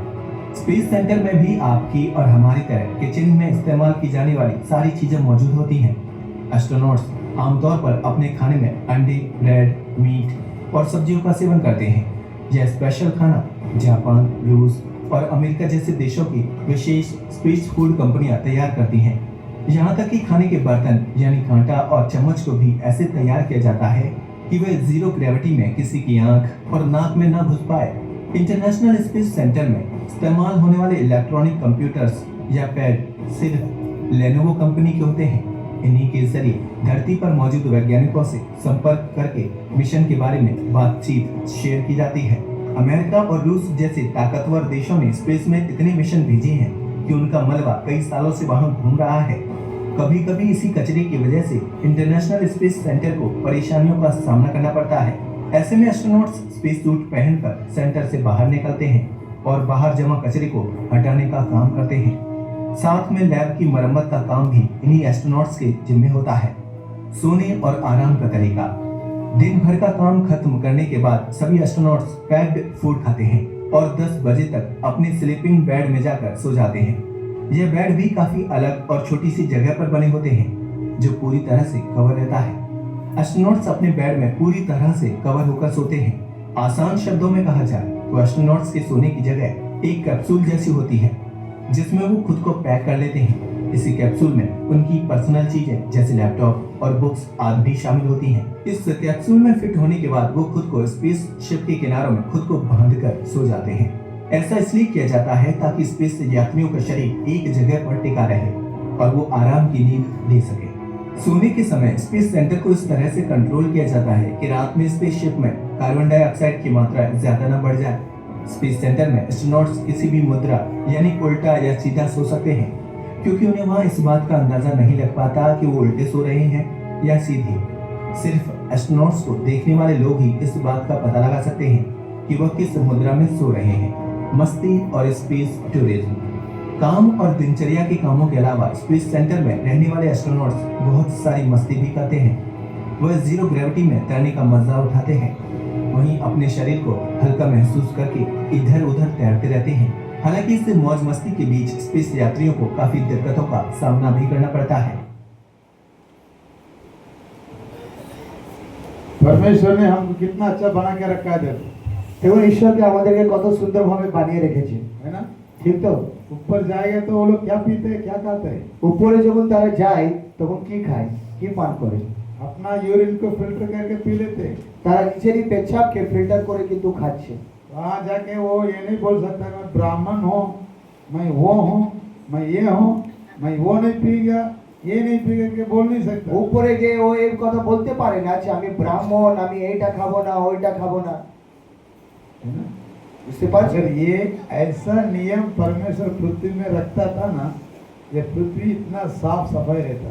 स्पेस सेंटर में भी आपकी और हमारी तरह किचन में इस्तेमाल की जाने वाली सारी चीजें मौजूद होती हैं। एस्ट्रोनॉट्स आमतौर पर अपने खाने में अंडे, ब्रेड, मीट और सब्जियों का सेवन करते हैं। यह स्पेशल खाना जापान, रूस और अमेरिका जैसे देशों की विशेष स्पेस फूड कंपनियां तैयार करती हैं। यहाँ तक कि खाने के बर्तन यानी कांटा और चम्मच को भी ऐसे तैयार किया जाता है कि वे जीरो ग्रेविटी में किसी की आंख और नाक में न घुस पाए। इंटरनेशनल स्पेस सेंटर में इस्तेमाल होने वाले इलेक्ट्रॉनिक कंप्यूटर्स या पैड सिर्फ लेनोवो कंपनी के होते हैं। इन्हीं के जरिए धरती पर मौजूद वैज्ञानिकों से संपर्क करके मिशन के बारे में बातचीत शेयर की जाती है। अमेरिका और रूस जैसे ताकतवर देशों ने स्पेस में इतने मिशन भेजे हैं कि उनका मलबा कई सालों से वहां घूम रहा है। कभी कभी इसी कचरे की वजह से इंटरनेशनल स्पेस सेंटर को परेशानियों का सामना करना पड़ता है। ऐसे में एस्ट्रोनॉट्स स्पेस सूट पहनकर सेंटर से बाहर निकलते हैं और बाहर जमा कचरे को हटाने का काम करते हैं। साथ में लैब की मरम्मत का काम भी इन्हीं एस्ट्रोनॉट्स के जिम्मे होता है। सोने और आराम का तरीका दिन भर का काम खत्म करने के बाद सभी एस्ट्रोनॉट्स पैक्ड फूड खाते हैं और 10 बजे तक अपने स्लीपिंग बेड में जाकर सो जाते हैं। यह बेड भी काफी अलग और छोटी सी जगह पर बने होते हैं जो पूरी तरह से कवर रहता है। एस्ट्रोनॉट्स अपने बेड में पूरी तरह से कवर होकर सोते हैं। आसान शब्दों में कहा जाए तो एस्ट्रोनॉट्स के सोने की जगह एक कैप्सूल जैसी होती है जिसमें वो खुद को पैक कर लेते हैं। इसी कैप्सूल में उनकी पर्सनल चीजें जैसे लैपटॉप और बुक्स आदि भी शामिल होती हैं। इस कैप्सूल में फिट होने के बाद वो खुद को स्पेस शिप के किनारों में खुद को बांधकर सो जाते हैं। ऐसा इसलिए किया जाता है ताकि स्पेस यात्रियों का शरीर एक जगह पर टिका रहे और वो आराम की नींद ले सके। सोने के समय स्पेस सेंटर को इस तरह से कंट्रोल किया जाता है कि रात में स्पेसशिप में कार्बन डाइऑक्साइड की मात्रा ज्यादा न बढ़ जाए। स्पेस सेंटर में एस्ट्रोनॉट्स किसी भी मुद्रा यानी उल्टा या सीधा सो सकते हैं क्योंकि उन्हें वहां इस बात का अंदाजा नहीं लग पाता कि वो उल्टे सो रहे हैं या सीधे। सिर्फ एस्ट्रोनॉट्स को देखने वाले लोग ही इस बात का पता लगा सकते हैं कि वह किस मुद्रा में सो रहे हैं। मस्ती और स्पेस टूरिज्म काम और दिनचर्या के कामों के अलावा स्पेस सेंटर में रहने वाले एस्ट्रोनॉट्स बहुत सारी मस्ती भी करते हैं। वह जीरो ग्रेविटी में तैरने का मजा उठाते हैं, वहीं अपने शरीर को हल्का महसूस करके इधर उधर तैरते रहते हैं। हालांकि इस मौज मस्ती के बीच स्पेस यात्रियों को काफी दिक्कतों का सामना भी करना पड़ता है। परमेश्वर ने हमको कितना अच्छा बना के रखा है देखो, দেখুন ঈশ্বরকে আমাদেরকে কত সুন্দরভাবে বানিয়ে রেখেছে, है ना। ঠিক তো? ऊपर जाएगा तो वो लोग क्या पीते हैं, क्या खाते हैं? উপরে যখন তারা যায় তখন কি খায়, কি পান করে? अपना यूरिन को फिल्टर करके पी लेते हैं। তারা নিজেরই পেচ্ছাপকে ফিল্টার করে কিন্তু খাচ্ছে। वहाँ जाके वो ये नहीं बोल सकता मैं ब्राह्मण हूँ, मैं वो हूँ, मैं ये हूँ, मैं वो नहीं पीगा, ये नहीं पीगा के बोल नहीं सकता। উপরে গিয়ে ও এই কথা বলতে পারে না যে আমি ব্রাহ্মণ, আমি এইটা খাবো না, ওইটা খাবো না। है ना। বুঝতে পারছেন? अगर ये ऐसा नियम परमेश्वर पृथ्वी में रखता था ना, ये पृथ्वी इतना साफ सफाई रहता।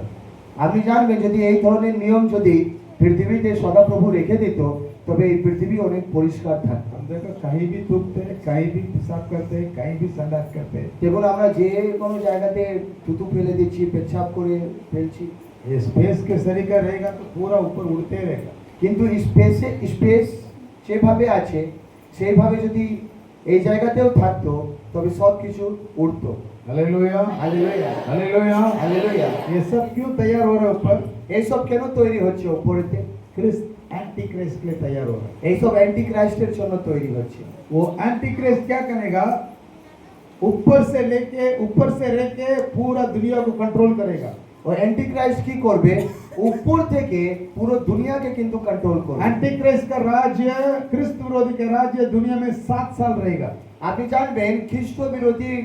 আপনি জানবেন যদি এই ধরনের নিয়ম যদি পৃথিবীতে সদাপ্রভু রেখে দিত তবে এই পৃথিবী অনেক পরিষ্কার থাকত। हम देखो कहीं भी थूकते हैं, कहीं भी पेशाब करते हैं, कहीं भी संडास करते हैं। দেখুন আমরা যে কোনো জায়গাতে থুতু ফেলে দিচ্ছি, পেচ্ছাপ করে ফেলছি, ये स्पेस के तरीका रहेगा तो पूरा ऊपर उड़ते रहेगा। কিন্তু স্পেস যেভাবে আছে সেইভাবে যদি এই জায়গাতেও থাকতো তবে সব কিছু উড়তো। Hallelujah hallelujah hallelujah. হালেলুয়া। ये सब क्यों तैयार हो रहा है ऊपर? এইসব কেন তৈরি হচ্ছে উপরেতে? क्रिस्ट एंटी क्राइस्ट के लिए तैयार हो रहा है। এইসব অ্যান্টি ক্রাইস্টের জন্য তৈরি হচ্ছে। वो एंटी क्राइस्ट क्या करेगा? ऊपर से रह के पूरा दुनिया को कंट्रोल करेगा। ও অ্যান্টি ক্রাইস্ট কি করবে? উপর থেকে পুরো দুনিয়াকে কিন্তু কন্ট্রোল করবে। एंटी क्राइस्ट का राज्य, क्रिस्त विरोधी का राज्य दुनिया में 7 साल रहेगा। আপনি জানবেন খ্রিস্ট বিরোধী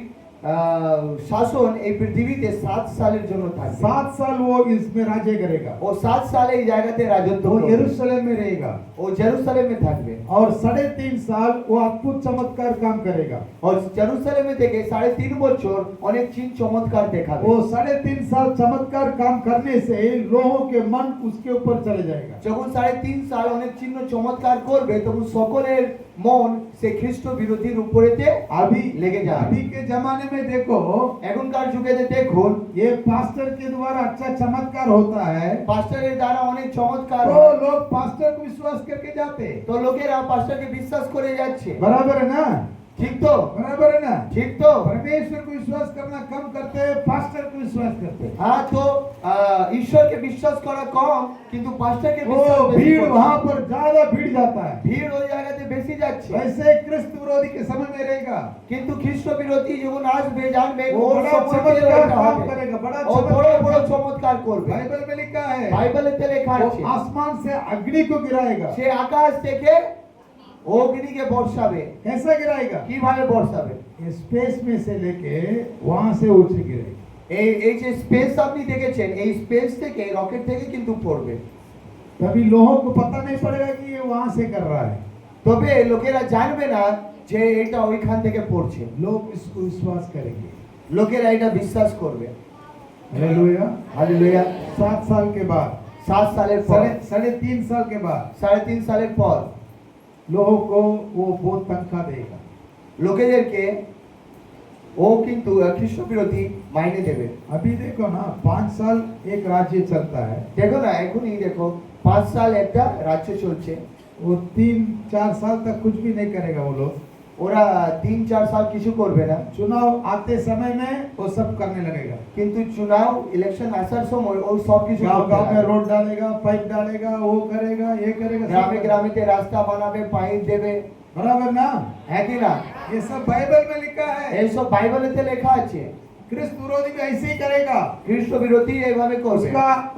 শাসন এই পৃথিবীতে 7 সালের জন্য থাকবে। 7 साल वो इसमें राज्य करेगा। ও 7 সাল এই জায়গাতে রাজত্ব वो করবে। यरूशलेम में रहेगा ও জেরুসালেমে থাকবে। और 3.5 साल वो अद्भुत चमत्कार काम करेगा। और জেরুসালেমে থেকে 3.5 বছর অনেক চিন চমৎকার দেখাবে। वो 3.5 साल चमत्कार काम करने से लोगों के मन उसके ऊपर चले जाएगा। যখন 3.5 সাল অনেক চিহ্ন চমৎকার করবে তখন সকলের মন সে খ্রিস্ট বিরোধীর উপরেতে अभी लेके जा। अभी के जमाने में देखो, এখনকার যুগেতে দেখুন ये पास्टर के द्वारा अच्छा चमत्कार होता है পাস্টারের দ্বারা অনেক চমৎকার तो হয়। लोग पास्टर को विश्वास करके जाते हैं। তো লোকেরা পাস্টারকে বিশ্বাস করে যাচ্ছে। बराबर है ना? ঠিক তো? बराबर है ना? ঠিক তো? परमेश्वर को विश्वास करना कम करते हैं, पास्टर को विश्वास करते हैं। হ্যাঁ, তো ঈশ্বরকে বিশ্বাস করা কম কিন্তু পাস্টারকে वो বিশ্বাস বেশি भीड़ করছে। वहां पर ज्यादा भीड़ जाता है। ভিড় ওই জায়গাতে বেশি যাচ্ছে। वैसे क्रिस्त विरोधी के समय में रहेगा, কিন্তু খ্রিস্ট বিরোধী যখন আসবে জানবে वो ওর बड़ा সময় পেলে चमत्कार ওটা काम হবে। करेगा, बड़ा ও বড় বড় चमत्कार। চমৎকার করবে। बाइबल में लिखा है বাইবেলেতে লেখা वो আছে आसमान से अग्नि को गिराएगा। সে আকাশ থেকে অগ্নিকে বর্ষাবে। कैसा गिराएगा? কিভাবে বর্ষাবে? ये स्पेस में से लेके वहां से ऊंचे गिरेगा। এই যে স্পেস আপনি দেখেছেন এই স্পেস থেকে রকেট থেকে কিন্তু পড়বে। तभी लोगों को पता नहीं पड़ेगा कि ये वहां से कर रहा है। তবে লোকেরা জানবে না যে এটা ওইখান থেকে পড়ছে। लोग इसको विश्वास करेंगे। লোকেরা এটা বিশ্বাস করবে। हालेलुया। হালেলুয়া। 7 साल के बाद, 7 সালের পর 3.5 साल के बाद 3.5 সালের পর लोगों को वो बहुत तनख्वाह देगा। লোকেদেরকে ও কিন্তু খ্রিস্ট বিরোধী মাইনে দেবে। अभी देखो ना, 5 साल एक राज्य चलता है, দেখো না এখনই দেখো 5 সাল একটা রাজ্য চলছে। वो 3-4 साल तक कुछ भी नहीं करेगा वो लोग। ওরা 3-4 সাল কিছু করবে না चुनाव आते समय में वो सब करने लगेगा। কিন্তু চুনাव ইলেকশন আসার সময় ও সব কিছু गांव করতে गांव में লাগবে। रोड डालेगा, पाइप डालेगा, वो करेगा, ये करेगा, सब গ্রামে करेगा। গ্রামেতে রাস্তা বানাবে পাইপ দেবে। बराबर ना? হ্যাঁ কি না? ये सब बाइबल में लिखा है। এইসব বাইবেলেতে লেখা আছে। क्रिस्त विरोधी भी ऐसे ही करेगा। খ্রিস্ট বিরোধী এইভাবে করবে।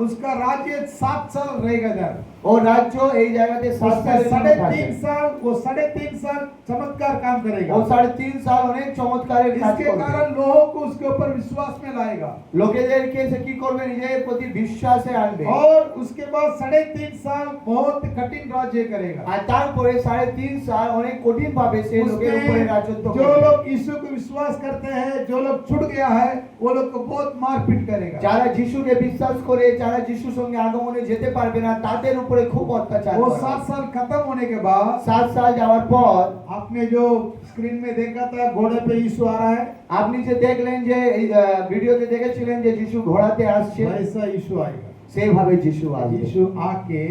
उसका राज्य 7 साल रहेगा जब। ও রাজ্য এই জায়গাতে 7 उसका সালের জন্য থাকবে। 3.5 साल, वो 3.5 साल चमत्कार काम करेगा। ও 3.5 সাল অনেক চমৎকারের কাজ इसके করবে। कारण लोगों को उसके ऊपर विश्वास में लाएगा। লোকেদেরকে সে কি করবে? নিজের প্রতি বিশ্বাসে আনবে। और उसके बाद 3.5 साल बहुत कठिन राज्य करेगा। আর তারপরে 3.5 সাল অনেক কঠিন ভাবে সে লোকের উপরে उसमें রাজত্ব जो করবে। लोग यीशु को विश्वास करते हैं, जो लोग छूट गया है, वो लोग को बहुत मारपीट करेगा। যারা যিশুকে বিশ্বাস করে যারা যিশুর সঙ্গে আগমনে যেতে পারবে না তাদের উপরে খুব অত্যাচার वो করা 7 হবে। साल खत्म होने के बाद 7 সাল যাওয়ার পর आपने जो स्क्रीन में देखा था घोड़े पे यीशु आ रहा है, আপনি যে দেখলেন যে এই ভিডিওতে দেখেছিলেন যে যিশু ঘোড়াতে আসছে वैसा यीशु आएगा। সেইভাবে যিশু আসবে। यीशु आके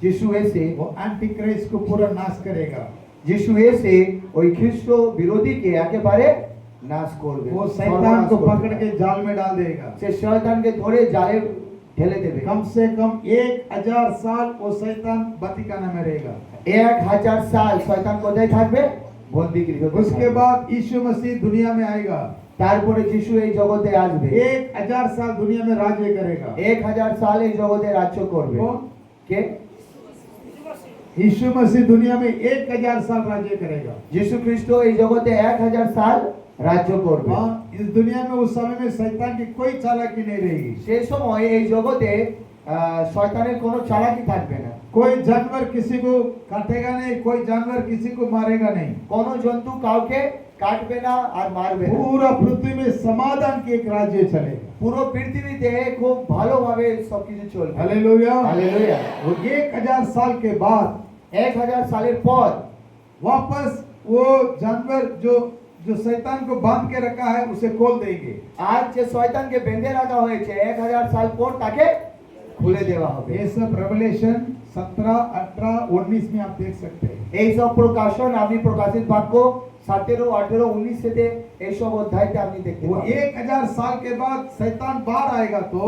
যিশু এসে वो एंटी क्राइस्ट को पूरा नाश करेगा। যিশু এসে ওই খ্রিস্ট বিরোধীকে একেবারে নাশ করবে। वो शैतान को पकड़ के जाल में डाल देगा। সে শয়তানকে ধরে জালে ঢেলে দেবে। कम से कम 1000 साल वो शैतान बंदीखाना में रहेगा। 1000 সাল শয়তান কোথায় থাকবে? বন্দিগৃহে। उसके बाद यीशु मसीह दुनिया में आएगा। তারপরে যিশু এই জগতে আসবে। 1000 साल दुनिया में राज्य करेगा। 1000 সাল এই জগতে রাজ্য করবে। कौन? কে? यीशु मसीह दुनिया में 1000 साल राज्य करेगा। যিশু খ্রিস্ট এই জগতে 1000 সাল রাজ্য করবে। हाँ, इस दुनिया में उस समय में शैतान की कोई चालाकी नहीं रहेगी। সেই সময় এই জগতে শয়তানের কোনো চালাকি থাকবে না। कोई जानवर किसी को काटेगा नहीं, कोई जानवर किसी को मारेगा नहीं। কোনো জন্তু কাউকে কাটবে না আর মারবে না। पूरा पृथ्वी में समाधान की एक राज्य चलेगा। পুরো পৃথিবীতে খুব ভালোভাবে সবকিছু চলবে। हालेलुया। হালেলুয়া। वो 1000 साल के बाद 1000 সালের পর वापस वो जानवर जो शैतान को बांध के रखा है उसे खोल देंगे। আজ যে শয়তানকে বেঁধে রাখা হয়েছে 1000 সাল পর তাকে খুলে দেওয়া হবে। ये सब रेवलेशन 17, 18, 19 में आप देख सकते हैं। এই সব প্রকাশন আপনি প্রকাশিত বাক্য 17, 18, 19 থেকে এই সব অধ্যায়তে আপনি দেখতে वो পাবেন। 1000 साल के बाद शैतान बाहर आएगा तो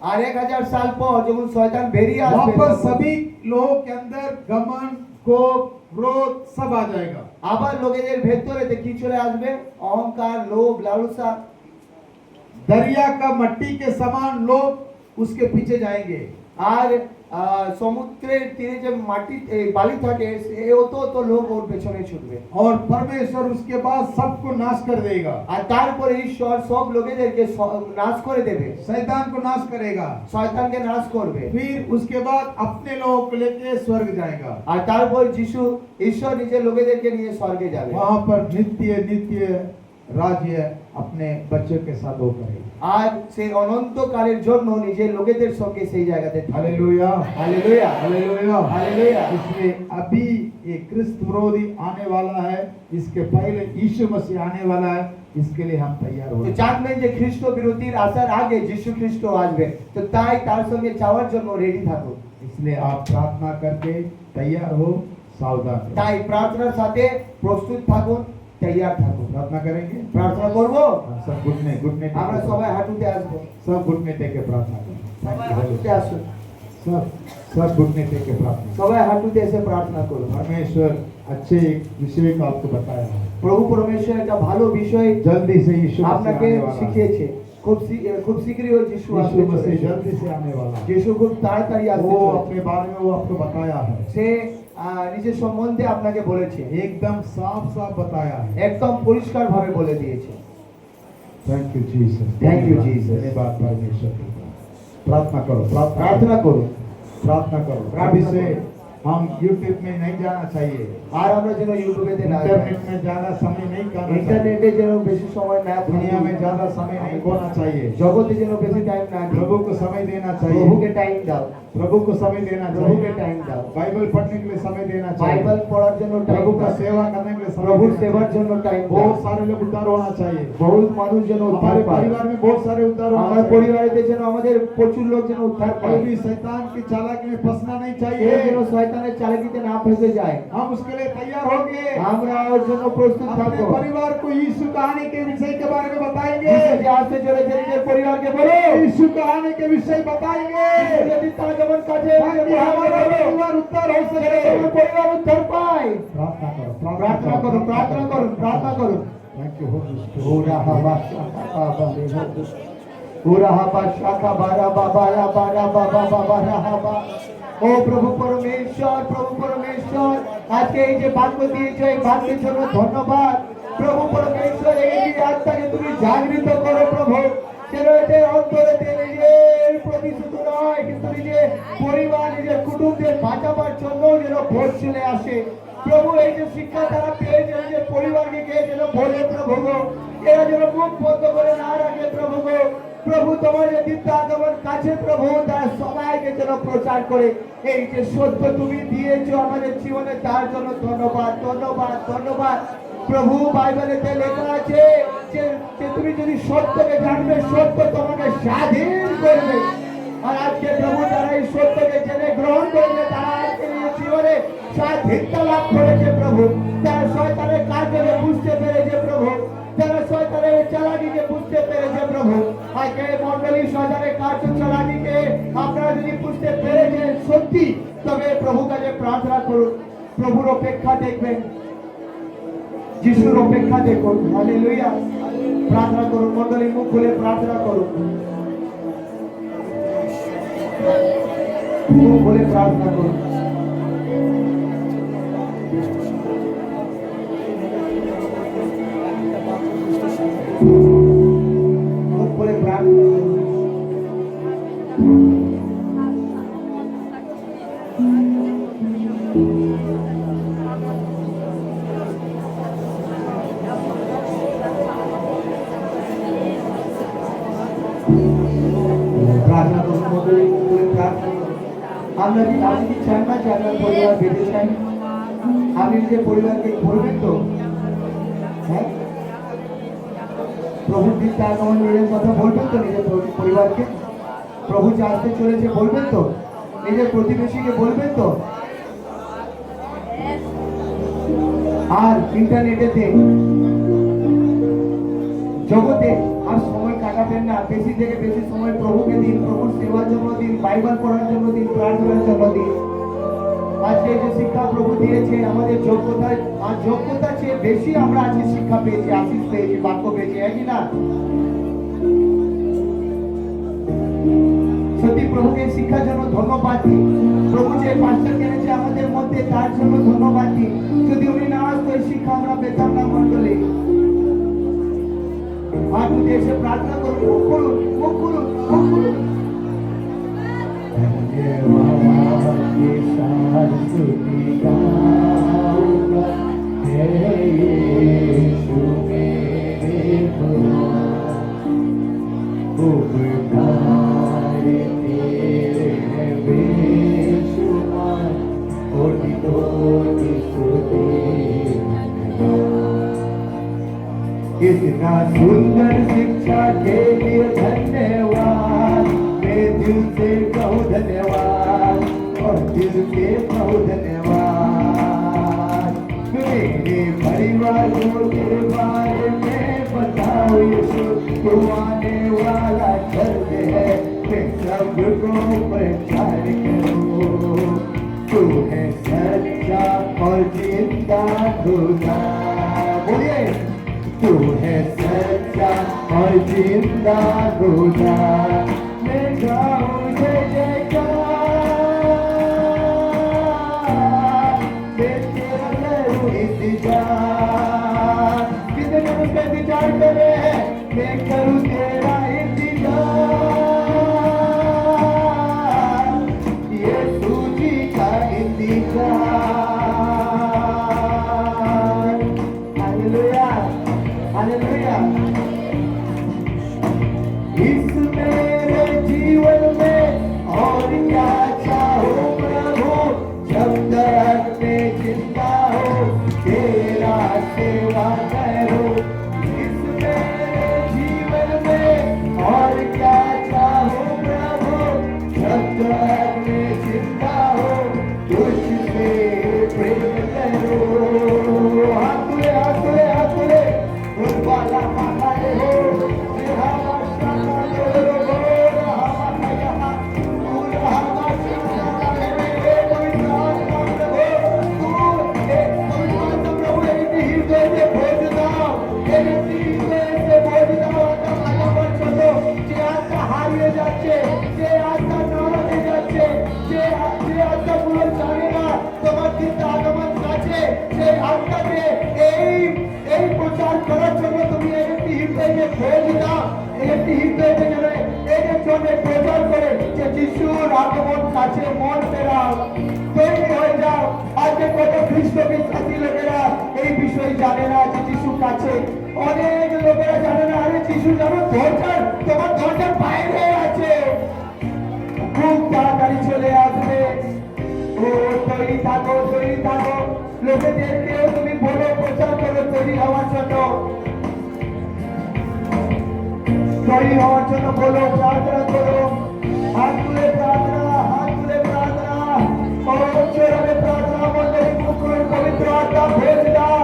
আর 1000 সাল পর যখন শয়তান বেরিয়ে আসবে वापस তখন सभी लोगों के अंदर घमंड, कोप, क्रोध सब आ जाएगा। আবার লোকেদের ভেতরে কি চলে আসবে? অহংকার, লোভ, লালসা। दरिया का मट्टी के समान लोग उसके पीछे जाएंगे। আর সমুদ্রের তীরে যে মাটি বালি থাকে সেও তো লোক ওর পেছনে ছুটবে। और परमेश्वर उसके बाद सबको नाश कर देगा। আর তারপরে ঈশ্বর সব লোকেদেরকে নাশ করে দেবে। शैतान को नाश करेगा। শয়তানকে নাশ করবে। फिर उसके बाद अपने लोगों को लेके स्वर्ग जाएगा। আর তারপর যিশু ঈশ্বর নিজের লোকেদেরকে নিয়ে স্বর্গে যাবে। वहां पर नित्य नित्य राज्य अपने बच्चों के साथ वो करेगा। আর সেই অনন্তকালের জন্য নিজের লোকেদের সঙ্গে সেই জায়গাতে থাকবে। Hallelujah, hallelujah, hallelujah, hallelujah. इसलिए अभी ये क्रिस्त विरोधी आने वाला है, इसके पहले यीशु मसीह आने वाला है, इसके लिए हम तैयार हो তো जाएं। জানবেন যে খ্রিস্ট বিরোধীর আসার আগে যিশু খ্রিস্ট আসবে। তো তাই তার সঙ্গে যাওয়ার জন্য রেডি থাকুন। इसलिए आप प्रार्थना करके तैयार हो, सावधान रहो। তাই প্রার্থনার সাথে প্রস্তুত থাকুন, তৈয়ার থাকুন। प्रार्थना करेंगे, প্রার্থনা করব। सब घुटने घुटने আমরা সবাই হাঁটুতে আসবো। सब घुटने टेके प्रार्थना करें। সবাই হাঁটুতে আসুন। सब सब घुटने टेके प्रार्थना। সবাই হাঁটুতে এসে প্রার্থনা করুন। परमेश्वर अच्छे एक विषय को आपको बताया है। প্রভু পরমেশ্বর একটা ভালো বিষয় जल्दी से यीशु मसीह আপনাকে आने वाला है। শিখিয়েছে। খুব শীঘ্রই যিশু আসবে। यीशु मसीह जल्दी से आने वाला है। যিশু খুব তাড়াতাড়ি আসবে। वो अपने बारे में वो आपको बताया है, সে নিজের সম্বন্ধে আপনাকে বলেছে, एकदम साफ साफ बताया है। একদম পরিষ্কার ভাবে বলে দিয়েছে। Thank you Jesus, Thank you, Jesus. धन्यवाद परमेश्वर के लिए। प्रार्थना करो, প্রার্থনা করুন। प्रार्थना करो। प्रार्थना अभी से करो। हम यूट्यूब में नहीं जाना चाहिए, আর আমরা যেন ইউটিউবেতে না যাই। इंटरनेट में ज्यादा समय नहीं करना चाहिए, ইন্টারনেটে যেন বেশি সময় না दुनिया में থাকি। ज्यादा समय नहीं होना चाहिए। জগতে যেন বেশি টাইম না দিই। प्रभु को समय देना चाहिए, প্রভুকে টাইম দাও। प्रभु को समय देना প্রভুকে चाहिए, টাইম দাও। बाइबल पढ़ने के लिए समय देना चाहिए, বাইবেল পড়ার জন্য টাইম प्रभु का দাও। सेवा करने के लिए समय প্রভুর देना সেবার चाहिए। জন্য টাইম দাও। बहुत सारे लोग उद्धार होना चाहिए, বহুত মানুষ যেন উদ্ধার हमारे পায়। परिवार में बहुत सारे उद्धार होना আমার चाहिए। পরিবারেতে যেন আমাদের প্রচুর লোক যেন উদ্ধার कोई পায়। भी शैतान की चालाकी में फंसना नहीं কেউ चाहिए। যেন শয়তানের চালাকিতে না ফেসে যায়। हम उसके लिए तैयार होंगे। আমরা ওর জন্য প্রস্তুত अपने থাকবো। परिवार को यीशु का आने के विषय के बारे में बताएंगे, যিশু যে আসতে চলেছে নিজের পরিবারকে বলো। यीशु का आने के विषय बताएंगे, যিশু যদি তার যেমন কাছে ताकि हमारा परिवार उद्धार हो যেন सके। তোমার পরিবার উদ্ধার পায়। प्रार्थना करो, প্রার্থনা করুন, প্রার্থনা করুন, প্রার্থনা করুন। Thank you Holi spirit. ওরা হাবা শাখা বাবা রে হবু। ওরা হাবা শাখা বারা বাবা রা বারা বাবা বাবা রা হাবা। ও প্রভু পরমেশ্বর, প্রভু পরমেশ্বর, আজকে এই যে বাক্য দিয়েছো এই বাক্যের জন্য ধন্যবাদ। প্রভু পরমেশ্বর, এই আত্মাকে তুমি জাগৃত করো প্রভু। যেন এতে অন্তরে নিজের প্রতি শুধু নয় কিন্তু নিজের পরিবার নিজের কুটুম্বদের বাঁচাবার জন্য যেন ভোট চলে আসে। প্রভু এই যে শিক্ষা তারা পেয়েছে নিজের পরিবারকে কে যেন বলে প্রভু গো, এরা যেন মুখ বন্ধ করে না রাখে প্রভু গো। প্রভু তোমার যে দিব্যা তোমার কাছে প্রভু তারা সবাইকে যেন প্রচার করে এই যে সত্য তুমি দিয়েছো আমাদের জীবনে তার জন্য ধন্যবাদ, ধন্যবাদ, ধন্যবাদ। প্রভু বাইবেলেতে লেখা আছে যে তুমি যদি সত্যকে জানবে সত্য তোমাকে স্বাধীন করবে। আর আজকে প্রভু যারা এই সত্যকে জেনে গ্রহণ করবে তারা আজকে নিজের জীবনে স্বাধীনতা লাভ করেছে প্রভু। তারা শয়তানের কার্যকে বুঝতে পেরেছে প্রভু, যারা শয়তানের চালাকিকে বুঝতে পেরেছে প্রভু। আজকে এই মণ্ডলী শয়তানের কার্য চালাকিকে আপনারা যদি বুঝতে পেরেছেন সত্যি, তবে প্রভু কাছে প্রার্থনা করুন, প্রভুর অপেক্ষা দেখবেন, যিশুর অপেক্ষা দেখুন। হালেলুয়া। প্রার্থনা করুন, মণ্ডলী মুখ খুলে প্রার্থনা করুন, মুখ খুলে প্রার্থনা করুন। মুখ খুলে প্রার্থনা করুন। প্রার্থনা করুন, মণ্ডলী মুখ খুলে প্রার্থনা করুন। আপনি কি চান না যে আপনার পরিবার বেঁচে চান? আপনি নিজের পরিবারকে করবেন তো? হ্যাঁ, প্রভুর দিকটা আগমন নিজের কথা বলবেন তো নিজের পরিবারকে? প্রভু যে আসতে চলেছে বলবেন তো? নিজের প্রতিবেশীকে বলবেন তো? আর ইন্টারনেটেতে জগতে আর সময় কাটাবেন না, বেশি থেকে বেশি সময় প্রভুকে দিন, প্রভুর সেবার জন্য দিন, বাইবেল পড়ার জন্য দিন, প্রার্থনার জন্য দিন। আজকে যে শিক্ষা প্রভু দিয়েছে আমাদের যোগ্যতায়, আর যোগ্যতা চেয়ে বেশি আমরা আজকে শিক্ষা পেয়েছি, আশীষ পেয়েছি, বাক্য পেয়েছি, একই না? সত্যি প্রভুকে শিক্ষার জন্য ধন্যবাদ দিই। প্রভু যে পাস্টার এনেছে আমাদের মধ্যে তার জন্য ধন্যবাদ দিই। যদি উনি না আসতো এই শিক্ষা আমরা পেতাম না মন্ডলী। আর যদি এসে প্রার্থনা করুন, মুখ খুলুন, মুখ খুলুন, মুখ খুলুন। इतना सुंदर शिक्षा के लिए धन्यवाद, मैं दिल से कहूँ धन्यवाद, और दिल से कहूँ धन्यवाद। मेरे परिवार को तेरे बारे में बताओ यीशु, तू आने वाला जल्द है, मैं सबको प्रचार करूँ। तू है सच्चा और जिंदा खुदा, बोलिए तू है सच्चा और जिंदा खुदा। मैं गाऊं जय जयकार, मैं तेरा करूं इंतजार। कितने लोग उसका इंतजार कर रहे हैं? मैं करूं तेरा इंतजार, यीशु जी का इंतजार। Hallelujah, hallelujah. इस मेरे जीवन में और क्या चाहो प्रभु, जब तक मैं जिंदा हो तेरा सेवा करो। इस मेरे जीवन में और क्या चाहो प्रभु, जब तक मैं जिंदा हो तुझसे प्रेम करो। हाथ तुले, हाथ तुले, हाथ तुले। वाला माता रे हो, तेरा वास्ता रो रो रो, रहा माया तू रहा वास्ता रे रे, कोई नाम नाम रे तू एक कोई नाम प्रभु एक हृदय से बोझ दाओ, एक हृदय से बोझ दाओ। आता माया पर चलो, যে আত্মা হারিয়ে যাচ্ছে, যে আত্মা নামাতে যাচ্ছে, যে আত্মা গুলো জানে না তোমার চিন্তা তোমার কাছে, সেই আত্মাকে এই প্রচার করার জন্য তুমি একটি হৃদয়কে খোঁজ দাও, একটি হৃদয়কে যেন এর জন্য প্রচার করে যে যিশুর আগমন কাছে মন ফেরাও, তৈরি হয়ে যাও। আজকে কত খ্রিস্ট বিশ্বাসী লোকেরা এই বিষয় জানে না যে যিশু কাছে, অনেক লোকেরা জানে না আরে যিশু যেন দরজার তোমার দরজার বাইরে আছে, খুব তাড়াতাড়ি চলে আসবে। ও তৈরি থাকো, তৈরি থাকো। লোকেদেরকেও তুমি বলো, প্রচার করো তৈরি হওয়ার জন্য, তৈরি হওয়ার জন্য বলো, প্রার্থনা করো। হাত তুলে প্রার্থনা, হাত তুলে প্রার্থনা, অবশ্যই প্রার্থনা মন্ডলী মুখ খুলে পবিত্র আত্মা ভোজ দাও,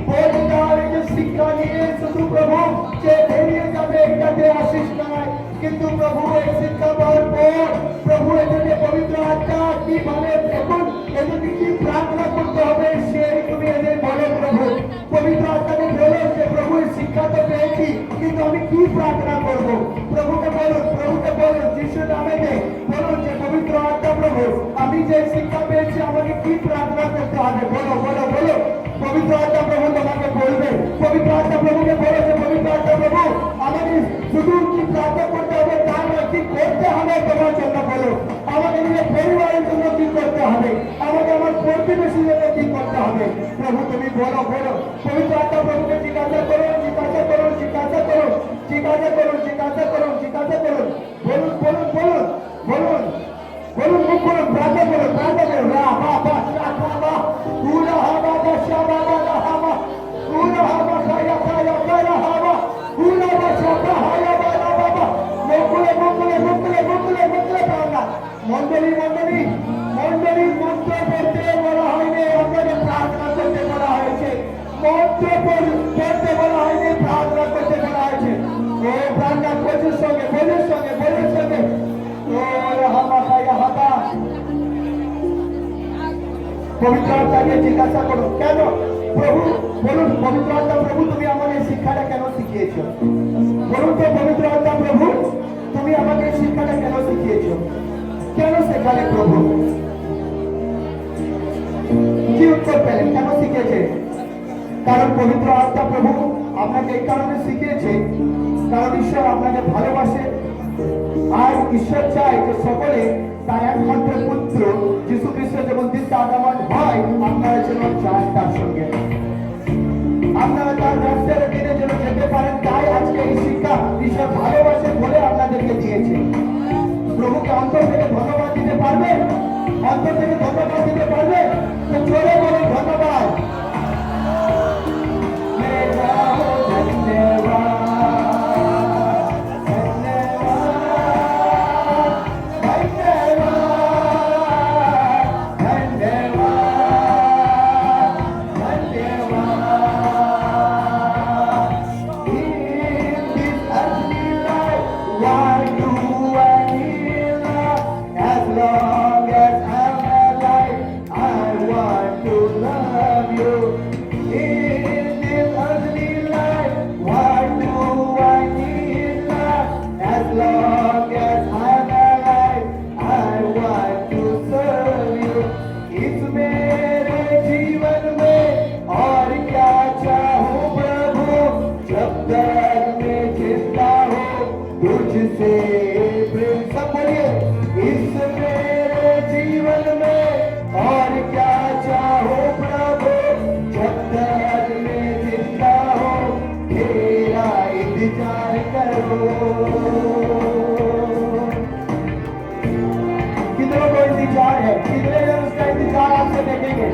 ভোজ দাও। এই যে শিক্ষা নিয়ে শুধু প্রভু যে বেরিয়ে যাবে এটাতে আশিস নয়, কিন্তু প্রভু এই শিক্ষা পাওয়ার পর প্রভু এখানে পবিত্র আত্মা কিভাবে এখন এদেরকে কি প্রার্থনা করতে হবে সেই তুমি এদের বলো। প্রভু পবিত্র আত্মাকে বলো যে প্রভু এই শিক্ষা তো পেয়েছি, কিন্তু আমি কি প্রার্থনা করবো? প্রভুকে বলুন, প্রভুকে বলুন, যিশুর নামে বলুন যে পবিত্র আত্মা প্রভু আমি যে শিক্ষা পেয়েছি আমাকে কি প্রার্থনা করতে হবে? বলো বলো বলো। পবিত্র আত্মা প্রভু তোমাকে বলবে, পবিত্র আত্মা প্রভুকে বলো যে পবিত্র আত্মা প্রভু আমাকে শুধু কি প্রার্থনা করতে হবে তা নয়, কি করতে হবে তোমার জন্য বলো। আমাকে নিজের পরিবারের জন্য কি করতে হবে, আমাকে আমার প্রতিবেশীর জন্য কি করতে হবে? প্রভু তুমি বলো, বলো। পবিত্র আত্মা প্রভুকে জিজ্ঞাসা করুন, জিজ্ঞাসা করুন, জিজ্ঞাসা করুন, জিজ্ঞাসা করুন, জিজ্ঞাসা করুন, জিজ্ঞাসা করুন। বলুন বলুন বলুন বলুন বলুন, মুখ করুন, প্রার্থনা করুন, প্রার্থনা করুন। রা বা বা শাখা বা পুরা হাবা বা শাবা বা হাবা পুরা হাবা খায়া খায়া খায়া হাবা পুরা বা শাখা হায়া বা বাবা মুখ খুলে মুখ খুলে মুখ খুলে মুখ খুলে পবিত্র আত্মাকে জিজ্ঞাসা করুন কেন প্রভু, বলুন পবিত্র আত্মা প্রভু তুমি আমাকে এই শিক্ষাটা কেন শিখিয়েছো? বলুন তো পবিত্র আত্মা প্রভু তুমি আমাকে এই শিক্ষাটা কেন শিখিয়েছো? কেন শেখালে প্রভু? কি উত্তর পেলেন? কেন শিখেছে? কারণ পবিত্র আত্মা প্রভু আপনাকে এই কারণে শিখিয়েছে কারণ ঈশ্বর আপনাকে ভালোবাসে আর ঈশ্বর চায় যে সকলে তার একমাত্র পুত্র যিশু খ্রিস্ট যেমন দিতে আদামান হয় আপনারা যেন চান তার সঙ্গে, আপনারা তার রাস্তার দিনে যেন যেতে পারেন। তাই আজকে এই শিক্ষা ঈশ্বর ভালোবাসে বলে আপনাদেরকে দিয়েছে। প্রভুকে অন্তর থেকে ধন্যবাদ দিতে পারবেন? অন্তর থেকে ধন্যবাদ দিতে পারবেন? তো চলে বলুন ধন্যবাদ। तुझसे प्रेम सब बोलिए इस मेरे जीवन में और क्या चाहो प्रभु जब तक मैं जिंदा हो तेरा इंतजार करो। कितनों को इंतजार है? कितने जन उसका इंतजार आपसे देखेंगे?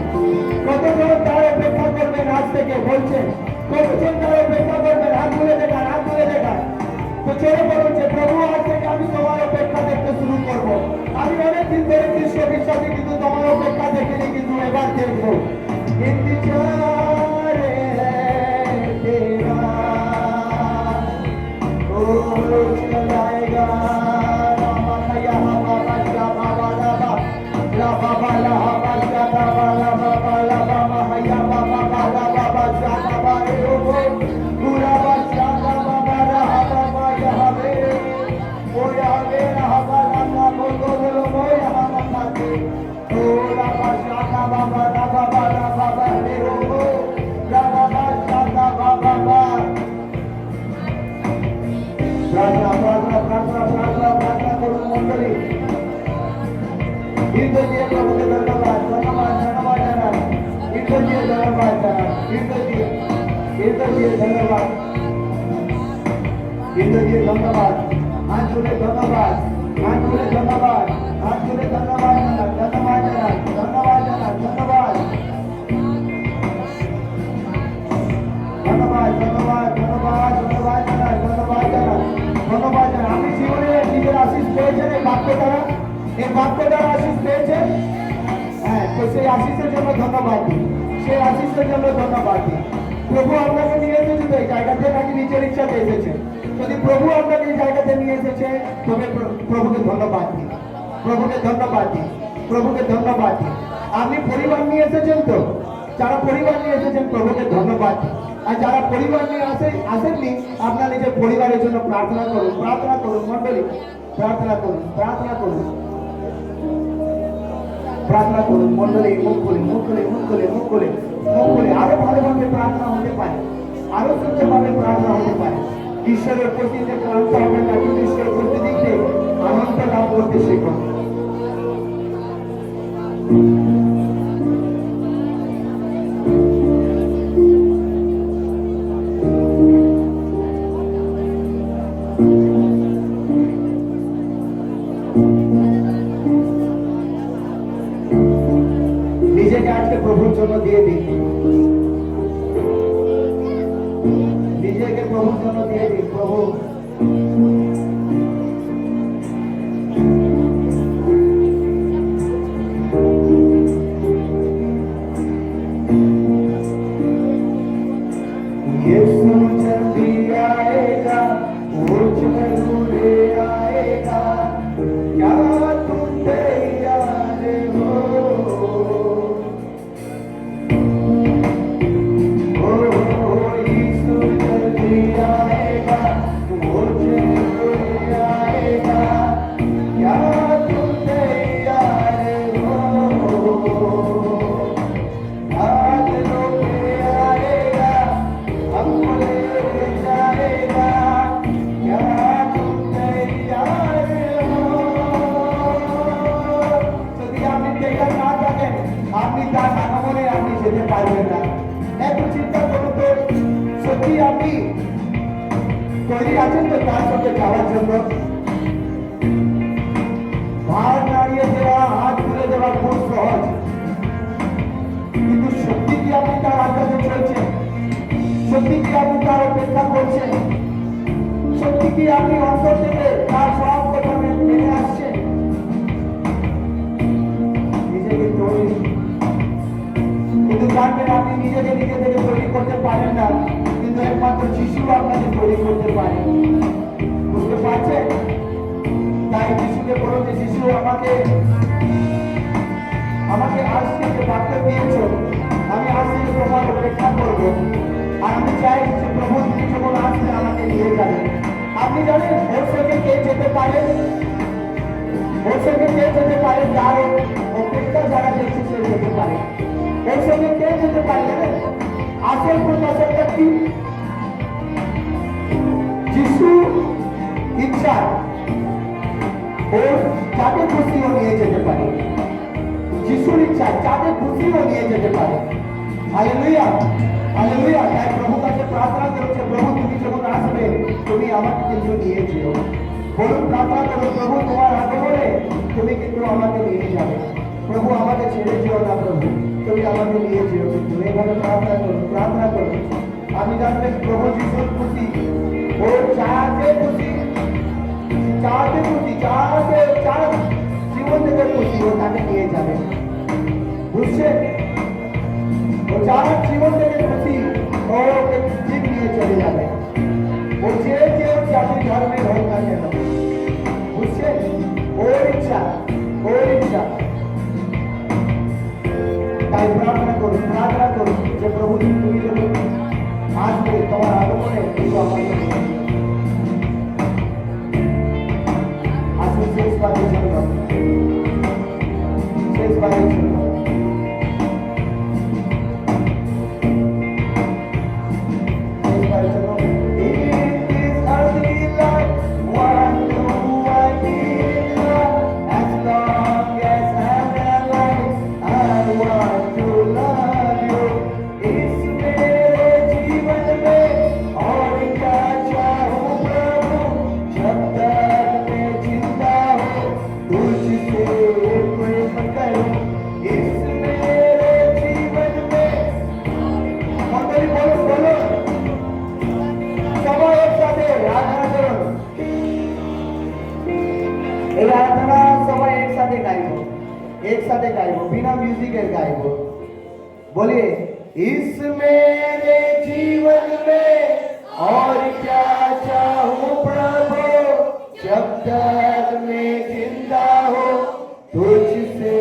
कत लोग तार अपेक्षा करबेन आज থেকে বলছে কতজন তার অপেক্ষা করবেন? হাত তুলে দেখান, হাত তুলে দেখান। তো চলে বলুন যে প্রভু আজ থেকে আমি তোমার অপেক্ষা দেখতে শুরু করবো। আমি অনেক দিন ধরে খ্রিস্ট বিশ্বাসী কিন্তু তোমার অপেক্ষা দেখিনি কিন্তু এবার দেখবো। ইন্তজারে হ্যায় তেরা ও চলায়েগা রামা ইয়া বাবা যা বাবা লাবা লা বাবা লা বাবা যা বাবা লা বাবা লা বাবা ইয়া বাবা লা বাবা যা বাবা রে ও পুরা বাচ্চা বাবা রা বাবা ইয়া বে ও ইয়া বে রা বাবা লা বলো বলো ও ইয়া বাবা তে ও রা বাচ্চা বাবা রা বাবা রা বাবা রে ও রা বাবা যা বাবা বাবা প্রার্থনা করুন মন্ডলী। ইন্দ্র দিয়ে প্রভুকে ধন্যবাদ ধন্যবাদ ধন্যবাদ জানান। ইন্দ্র দিয়ে ধন্যবাদ জানান। ইন্দ্র দিয়ে ধন্যবাদ। ইন্দ্র দিয়ে ধন্যবাদ। হাত তুলে ধন্যবাদ, হাত তুলে ধন্যবাদ, হাত তুলে ধন্যবাদ জানান, ধন্যবাদ জানান, ধন্যবাদ জানান, ধন্যবাদ ধন্যবাদ ধন্যবাদ ধন্যবাদ ধন্যবাদ জানান, ধন্যবাদ জানান, ধন্যবাদ জানান। আপনি জীবনে নিজের আশীষ পেয়েছেন এই বাক্য দ্বারা, এই বাক্য দ্বারা আশীষ পেয়েছেন। হ্যাঁ, তো সেই আশীষের জন্য ধন্যবাদ দিন, সেই আশীষের জন্য ধন্যবাদ দিন। প্রভু আপনাকে নিয়ে এসেছে তো এই জায়গাতে নাকি নিজের ইচ্ছাতে এসেছে? যদি প্রভু আপনাকে এই জায়গাতে নিয়ে এসেছে তবে প্রভুকে ধন্যবাদ দিন, প্রভুকে ধন্যবাদ দিন, প্রভুকে ধন্যবাদ দিন। আপনি পরিবার নিয়ে এসেছেন তো? যারা পরিবার নিয়ে এসেছেন প্রভুকে ধন্যবাদ দিন। আর যারা পরিবার নিয়ে আসেননি আপনার নিজের পরিবারের জন্য প্রার্থনা করুন, প্রার্থনা করুন মন্ডলী, প্রার্থনা করুন, প্রার্থনা করুন, প্রার্থনা করুন মন্ডলী। মুখ খুলে মুখ খুলে মুখ খুলে মুখ খুলে মুখ খুলে আরো ভালোভাবে প্রার্থনা হতে পারে, আরো সুন্দরভাবে প্রার্থনা হতে পারে। ঈশ্বরের উপস্থিতিতে ক্লান্ত হবে না, কিন্তু ঈশ্বরের উপস্থিতিতে আনন্দ লাভ করতে শিখুন। নিজেকে আজকে প্রভুর জন্য দিয়ে দিন, নিজেকে প্রভুর জন্য দিয়ে দিন। প্রভু यीशु जल्दी आएगा, वो जरूर आएगा, क्या तुम तैयार हो? কি তৈরি আছেন তো তার সঙ্গে যাওয়ার জন্য? ভার নাড়িয়ে দেওয়া, হাত তুলে দেওয়া খুব সহজ, কিন্তু সত্যি কি আপনি তার আগ্রহে চলছেন? সত্যি কি আপনি তার অপেক্ষা করছেন? সত্যি কি আপনি অন্তর থেকে তার সব কথা মেনে আসছেন? নিজেকে তৈরি, কিন্তু জানবেন আপনি নিজেকে নিজে থেকে তৈরি করতে পারেন না, কিন্তু একমাত্র যিশু আপনাকে তৈরি করতে পারে। বুঝতে পারছেন? তাই যিশুকে বলুন যে যিশু আমাকে আজ থেকে বাক্য দিয়েছো, আমি আজ থেকে তোমার অপেক্ষা করবো। আর আমি চাই যে প্রভু তুমি যখন আসলে আমাকে নিয়ে যাবেন। আপনি জানেন ওর সঙ্গে কে যেতে পারে? ওর সঙ্গে কে যেতে পারে? যার অপেক্ষা যারা দেখছে সে যেতে পারে। ওর সঙ্গে কে যেতে পারে জানেন? আসল প্রত্যাশাটা কি? যিশু ইচ্ছা ওর যাকে খুশিও নিয়ে যেতে পারে। যিশুর ইচ্ছা যাকে খুশিও নিয়ে যেতে পারে। Hallelujah, hallelujah. তাই প্রভু কাছে প্রার্থনা করছে, প্রভু তুমি যখন আসবে তুমি আমাকে কিন্তু নিয়ে যেও। বলুন, প্রার্থনা করো, প্রভু তোমার আগমনে তুমি কিন্তু আমাকে নিয়ে যাবে। প্রভু আমাকে ছেড়ে যেও না, প্রভু তুমি আমাকে নিয়ে যেও। কিন্তু এইভাবে প্রার্থনা করো, প্রার্থনা করো। আমি জানবেন প্রভু যিশুর খুশি, ও যাকে খুশি, যাকে খুশি, যার জীবন থেকে খুশি ও তাকে নিয়ে যাবে। বুঝছেন? ও যার জীবন থেকে খুশি ও ওকে ঠিক নিয়ে চলে যাবে। ও যে কেউ জাতি ধর্মের হোক না কেন, বুঝছেন? ওর ইচ্ছা, ওর ইচ্ছা। তাই প্রার্থনা করুন, প্রার্থনা করুন যে প্রভু তুমি যখন আসবে তোমার আগমনে কিন্তু আমাকে আসলে শেষবারের জন্য, শেষবারের জন্য এই আরাধনা সবাই একসাথে গাইব, একসাথে গাইব, বিনা মিউজিকের গাইব। बोलिए, इस मेरे जीवन में और क्या चाहूं प्रभु, जब तक मैं जिंदा हूँ तुझसे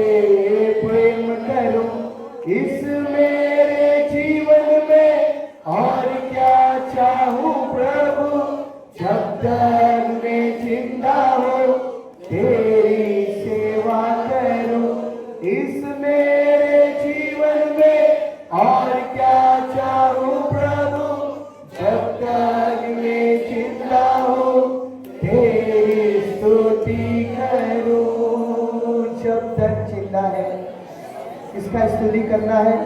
प्रेम करूं। इस मेरे जीवन में और क्या चाहूं प्रभु, जब तक मैं जिंदा हूँ तेरी सेवा करूं। इस मेरे जीवन में और क्या चाहूं प्रभु, जब तक मैं जिंदा हूँ तेरी स्तुति करूं। जब तक जिंदा है इसका स्तुति करना है।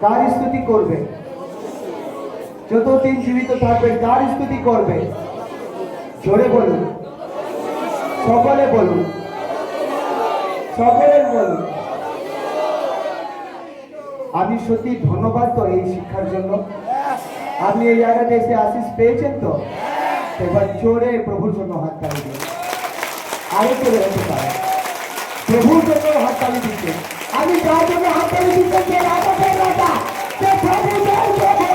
কার স্তুতি করবে? যতদিন জীবিত থাকবেন কার স্তুতি করবে? জোরে বলুন, সকলে বলুন, সকলে বলুন। আমি সত্যি ধন্যবাদ তো এই শিক্ষার জন্য। আপনি এই জায়গাতে এসে আশিস পেয়েছেন তো? এবার জোরে প্রভুর জন্য হাততালি দিন। আরো জোরে হতে পারে, প্রভুর জন্য হাততালি দিচ্ছেন। আমি যার জন্য হাততালি দিচ্ছেন যে রাজাদের রাজা, যে প্রভুদের প্রভু।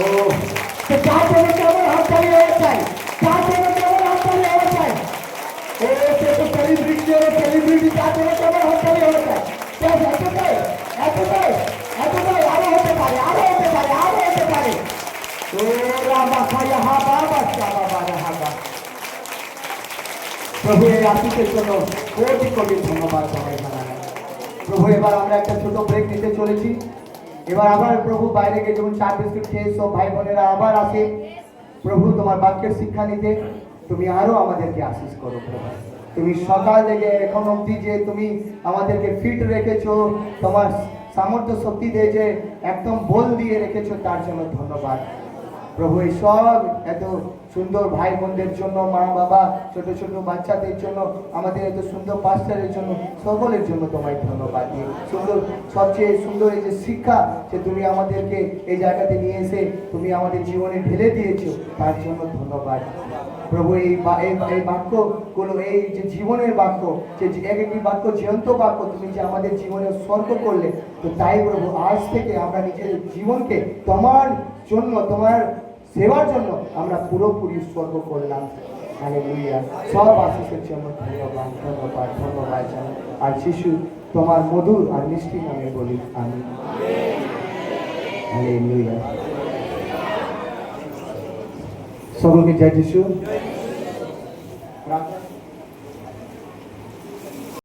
ও তো যার জন্য কেমন হাততালি হয়ে যায়, যার জন্য কেমন হাততালি হয়ে যায়। ও সে তো সেলিব্রিটি, সেলিব্রিটি যার জন্য কেমন হাততালি হয়ে যায়। এতটাই, এতটাই, এতটাই, আরো হতে পারে, আরো হতে পারে, আরো হতে পারে। ও রামা খায়া হা বাবা সাবা বাবা হাবা। প্রভু এই আশীষের জন্য কোটি কোটি ধন্যবাদ সবাই জানাই। প্রভু এবার আমরা একটা ছোট ব্রেক নিতে চলেছি। এবার আবার প্রভু বাইরে গিয়ে যখন চা বিস্কুট খেয়ে সব ভাই বোনেরা আবার আসে প্রভু তোমার বাক্যের শিক্ষা নিতে, তুমি আরো আমাদেরকে আশীষ করো প্রভু। তুমি সকাল থেকে এখন অবধি যে তুমি আমাদেরকে ফিট রেখেছো, তোমার সামর্থ্য শক্তি দিয়ে যে একদম বল দিয়ে রেখেছো তার জন্য ধন্যবাদ প্রভু। এই সব এত সুন্দর ভাই বোনদের জন্য, মা বাবা, ছোট ছোট বাচ্চাদের জন্য, আমাদের এত সুন্দর পাস্টারের জন্য, সকলের জন্য তোমায় ধন্যবাদ দিই। সুন্দর, সবচেয়ে সুন্দর এই যে শিক্ষা যে তুমি আমাদেরকে এই জায়গাতে নিয়ে এসে তুমি আমাদের জীবনে ঢেলে দিয়েছো তার জন্য ধন্যবাদ প্রভু। এই বাক্যগুলো, এই যে জীবনের বাক্য, যে এক একটি বাক্য জীবন্ত বাক্য তুমি যে আমাদের জীবনে উৎসর্গ করলে, তো তাই প্রভু আজ থেকে আমরা নিজের জীবনকে তোমার জন্য, তোমার সেবার জন্য আমরা পুরোপুরি উৎসর্গ করলাম। হালেলুয়া। সব আশিসের জন্য ধন্যবাদ, ধন্যবাদ, ধন্যবাদ জানাই। আর শিশু তোমার মধুর আর মিষ্টি নামে বলি আমি। হালেলুয়া। সকলকে জয় যিশু। প্রার্থনা